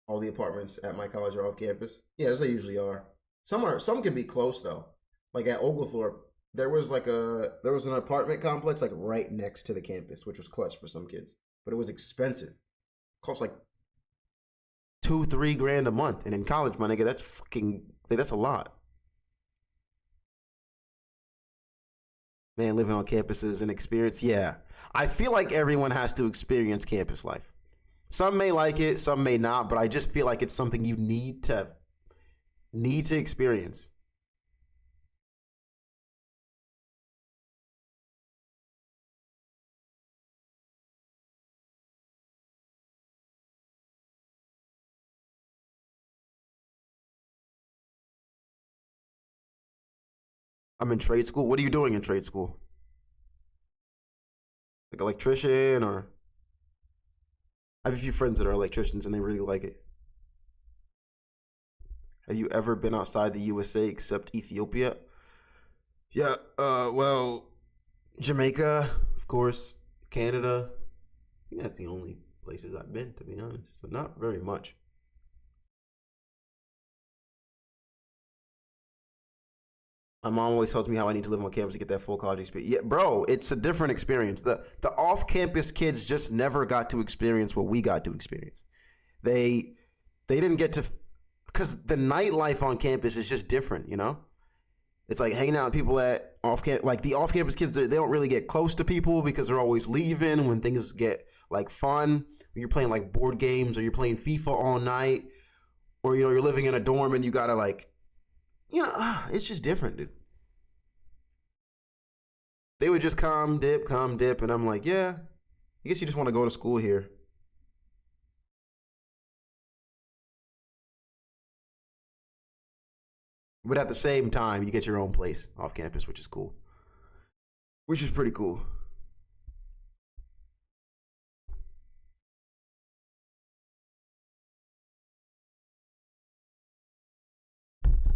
All the apartments at my college are off campus. Yeah, as they usually are. Some can be close though. Like at Oglethorpe, there was an apartment complex like right next to the campus, which was clutch for some kids. But it was expensive. It cost like $2-3 grand a month. And in college, my nigga, that's a lot. Man, living on campus is an experience. Yeah. I feel like everyone has to experience campus life. Some may like it, some may not, but I just feel like it's something you need to experience. I'm in trade school. What are you doing in trade school? Like electrician, or I have a few friends that are electricians and they really like it. Have you ever been outside the USA except Ethiopia? Yeah, well, Jamaica, of course, Canada. I think that's the only places I've been, to be honest. So not very much. My mom always tells me how I need to live on campus to get that full college experience. Yeah, bro, it's a different experience. The off-campus kids just never got to experience what we got to experience. They didn't get to, because the nightlife on campus is just different, you know? It's like hanging out with people at off-campus, like the off-campus kids, they don't really get close to people because they're always leaving when things get like fun. When you're playing like board games or you're playing FIFA all night, or, you know, you're living in a dorm and you gotta like, you know, it's just different, dude. They would just come, dip, and I'm like, yeah, I guess you just want to go to school here. But at the same time, you get your own place off campus, which is cool. Which is pretty cool.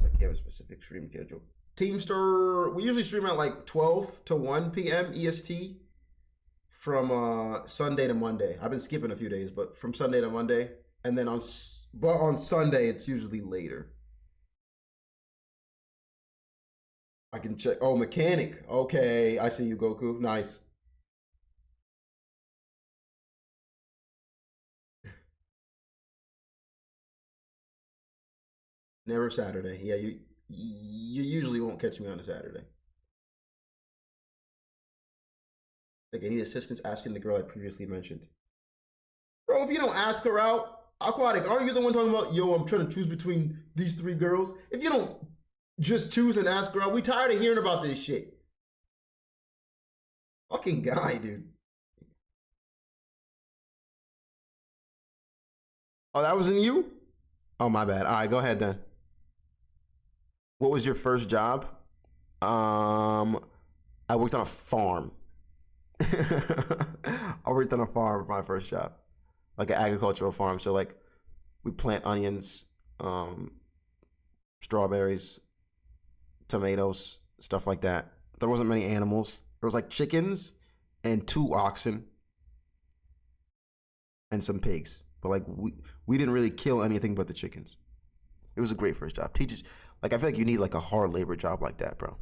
Like you have a specific stream schedule. Teamster, we usually stream at like 12 to 1 p.m. EST from Sunday to Monday. I've been skipping a few days, but from Sunday to Monday. And then on Sunday, it's usually later. I can check. Oh, mechanic. Okay, I see you, Goku. Nice. Never Saturday. Yeah, you usually won't catch me on a Saturday. Like, I need assistance asking the girl I previously mentioned. Bro, if you don't ask her out, Aquatic, aren't you the one talking about, yo, I'm trying to choose between these 3 girls? If you don't just choose and ask her out, we tired of hearing about this shit. Fucking guy, dude. Oh, that wasn't you? Oh, my bad. All right, go ahead then. What was your first job? I worked on a farm. I worked on a farm for my first job, like an agricultural farm. So like, we plant onions, strawberries, tomatoes, stuff like that. There wasn't many animals. There was like chickens and 2 oxen and some pigs. But like we didn't really kill anything but the chickens. It was a great first job. Teachers, like, I feel like you need like a hard labor job like that, bro.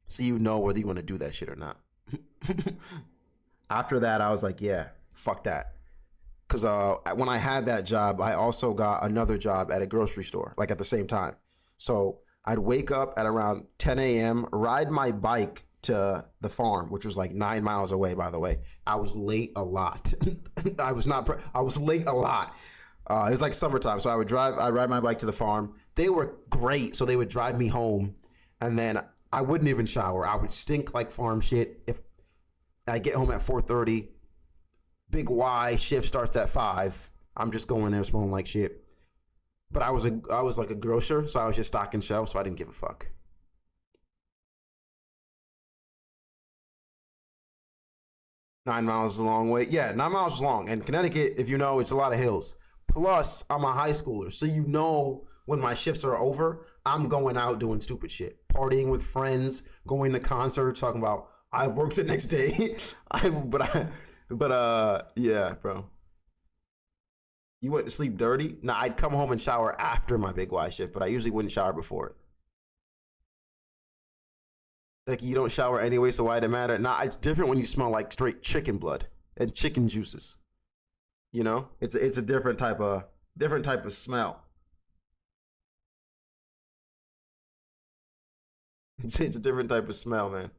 So you know whether you want to do that shit or not. After that, I was like, yeah, fuck that. Because when I had that job, I also got another job at a grocery store, like at the same time. So I'd wake up at around 10 a.m., ride my bike to the farm, which was like 9 miles away, by the way. I was late a lot. I was late a lot. It was like summertime. So I'd ride my bike to the farm. They were great. So they would drive me home, and then I wouldn't even shower. I would stink like farm shit. If I get home at 4:30, Big Y shift starts at 5. I'm just going there smelling like shit. But I was like a grocer, so I was just stocking shelves, so I didn't give a fuck. Nine miles is a long way. Yeah, 9 miles is long. And Connecticut, if you know, it's a lot of hills. Plus, I'm a high schooler, so you know when my shifts are over, I'm going out doing stupid shit. Partying with friends, going to concerts, talking about I work the next day. Yeah, bro. You went to sleep dirty? Nah, I'd come home and shower after my Big Y shift, but I usually wouldn't shower before it. Like, you don't shower anyway, so why'd it matter? Nah, it's different when you smell like straight chicken blood and chicken juices. You know? It's a different type of smell. It's a different type of smell, man.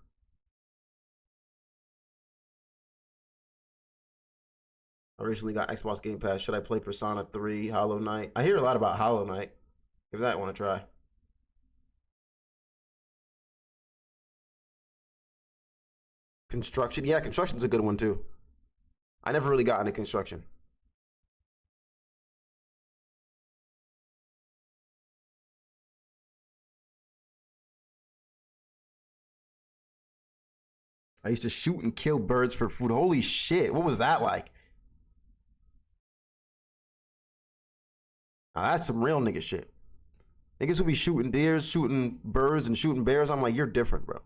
I recently got Xbox Game Pass. Should I play Persona 3, Hollow Knight? I hear a lot about Hollow Knight. Give that one a try. Construction? Yeah, construction's a good one too. I never really got into construction. I used to shoot and kill birds for food. Holy shit, what was that like? Now that's some real nigga shit. Niggas who be shooting deers, shooting birds, and shooting bears, I'm like, you're different, bro.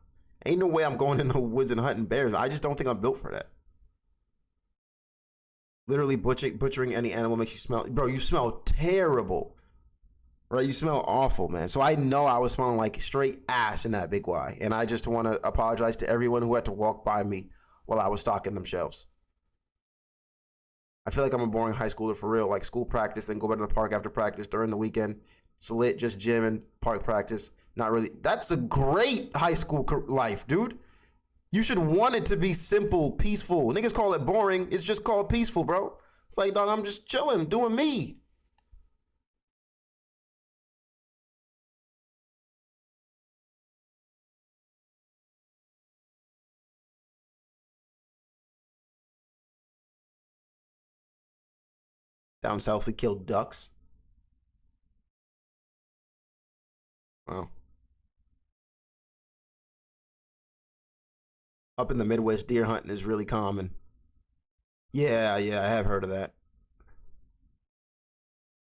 Ain't no way I'm going in the woods and hunting bears. I just don't think I'm built for that. Literally butchering any animal makes you smell. Bro, you smell terrible. Right? You smell awful, man. So I know I was smelling like straight ass in that Big Y. And I just want to apologize to everyone who had to walk by me while I was stocking them shelves. I feel like I'm a boring high schooler for real. Like school practice, then go back to the park after practice during the weekend. It's lit, just gym and park practice. Not really. That's a great high school life, dude. You should want it to be simple, peaceful. Niggas call it boring. It's just called peaceful, bro. It's like, dog, I'm just chilling, doing me. Down south, we killed ducks. Wow. Up in the Midwest, deer hunting is really common. Yeah, I have heard of that.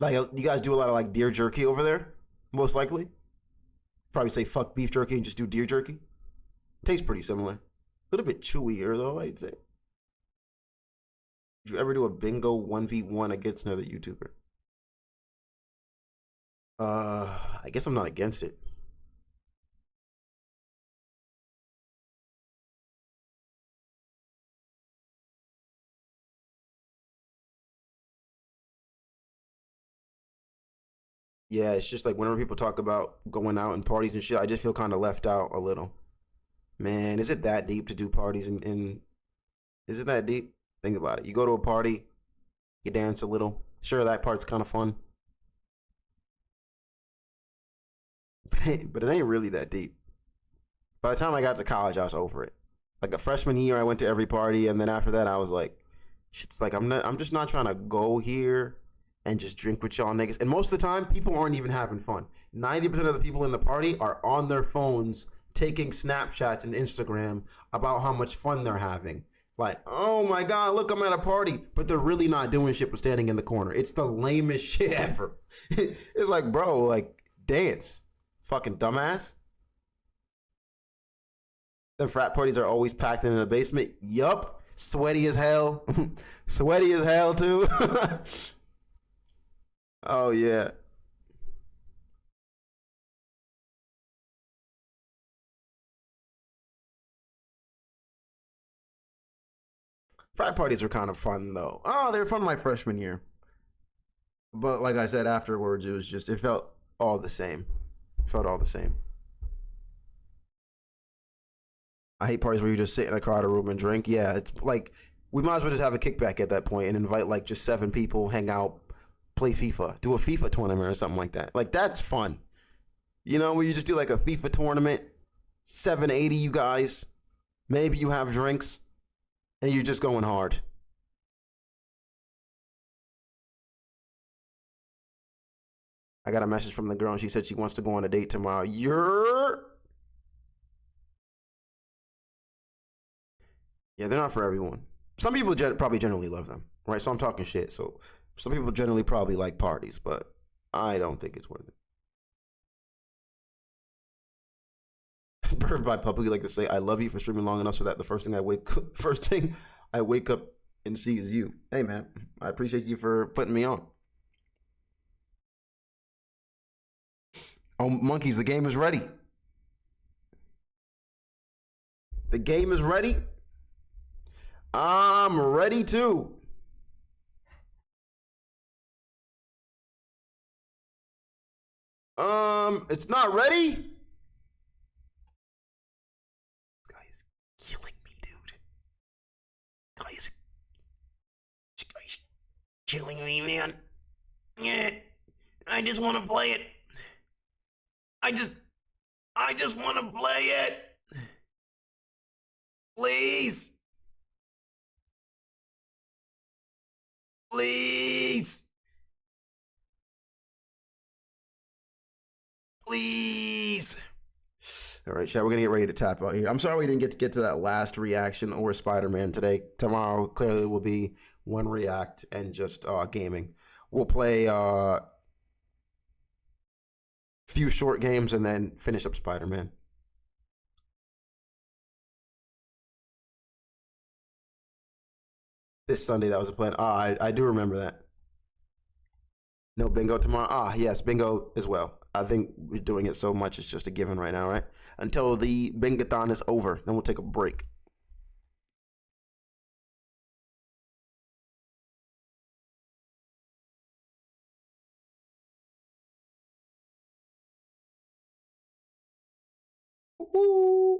Like, you guys do a lot of like deer jerky over there? Most likely. Probably say fuck beef jerky and just do deer jerky. Tastes pretty similar. A little bit chewier though, I'd say. Did you ever do a bingo 1v1 against another YouTuber? I guess I'm not against it. Yeah, it's just like whenever people talk about going out and parties and shit, I just feel kind of left out a little. Man, is it that deep to do parties is it that deep? Think about it. You go to a party, you dance a little. Sure, that part's kind of fun. But it ain't really that deep. By the time I got to college, I was over it. Like a freshman year, I went to every party, and then after that, I was like, shit's like I'm just not trying to go here and just drink with y'all niggas. And most of the time, people aren't even having fun. 90% of the people in the party are on their phones taking Snapchats and Instagram about how much fun they're having. Like, oh my God, look, I'm at a party. But they're really not doing shit but standing in the corner. It's the lamest shit ever. It's like, bro, like, dance. Fucking dumbass. The frat parties are always packed in the basement. Yup. Sweaty as hell. Sweaty as hell, too. Oh, yeah. Frat parties are kind of fun, though. Oh, they were fun my freshman year. But like I said, afterwards, it was just, it felt all the same. It felt all the same. I hate parties where you just sit in a crowded room and drink. Yeah, it's like, we might as well just have a kickback at that point and invite like just 7 people, hang out, play FIFA, do a FIFA tournament or something like that. Like, that's fun. You know, where you just do like a FIFA tournament, 780 you guys, maybe you have drinks, and you're just going hard. I got a message from the girl and she said she wants to go on a date tomorrow. Yeah, they're not for everyone. Some people probably generally love them, right? So I'm talking shit. So some people generally probably like parties, but I don't think it's worth it. Bird by publicly like to say, I love you for streaming long enough so that the first thing I wake up and see is you. Hey man, I appreciate you for putting me on. Oh, monkeys, the game is ready. The game is ready. I'm ready too. It's not ready. This guy is killing me, dude. This guy is killing me, man. Yeah, I just want to play it. I just want to play it. Please. Please. Please. All right, chat, we're going to get ready to tap out here. I'm sorry we didn't get to that last reaction or Spider-Man today. Tomorrow, clearly, will be one react and just gaming. We'll play few short games and then finish up Spider-Man. This Sunday, that was a plan. I do remember that. No bingo tomorrow. Yes, bingo as well. I think we're doing it so much, it's just a given right now, right? Until the bingathon is over, then we'll take a break. Woo!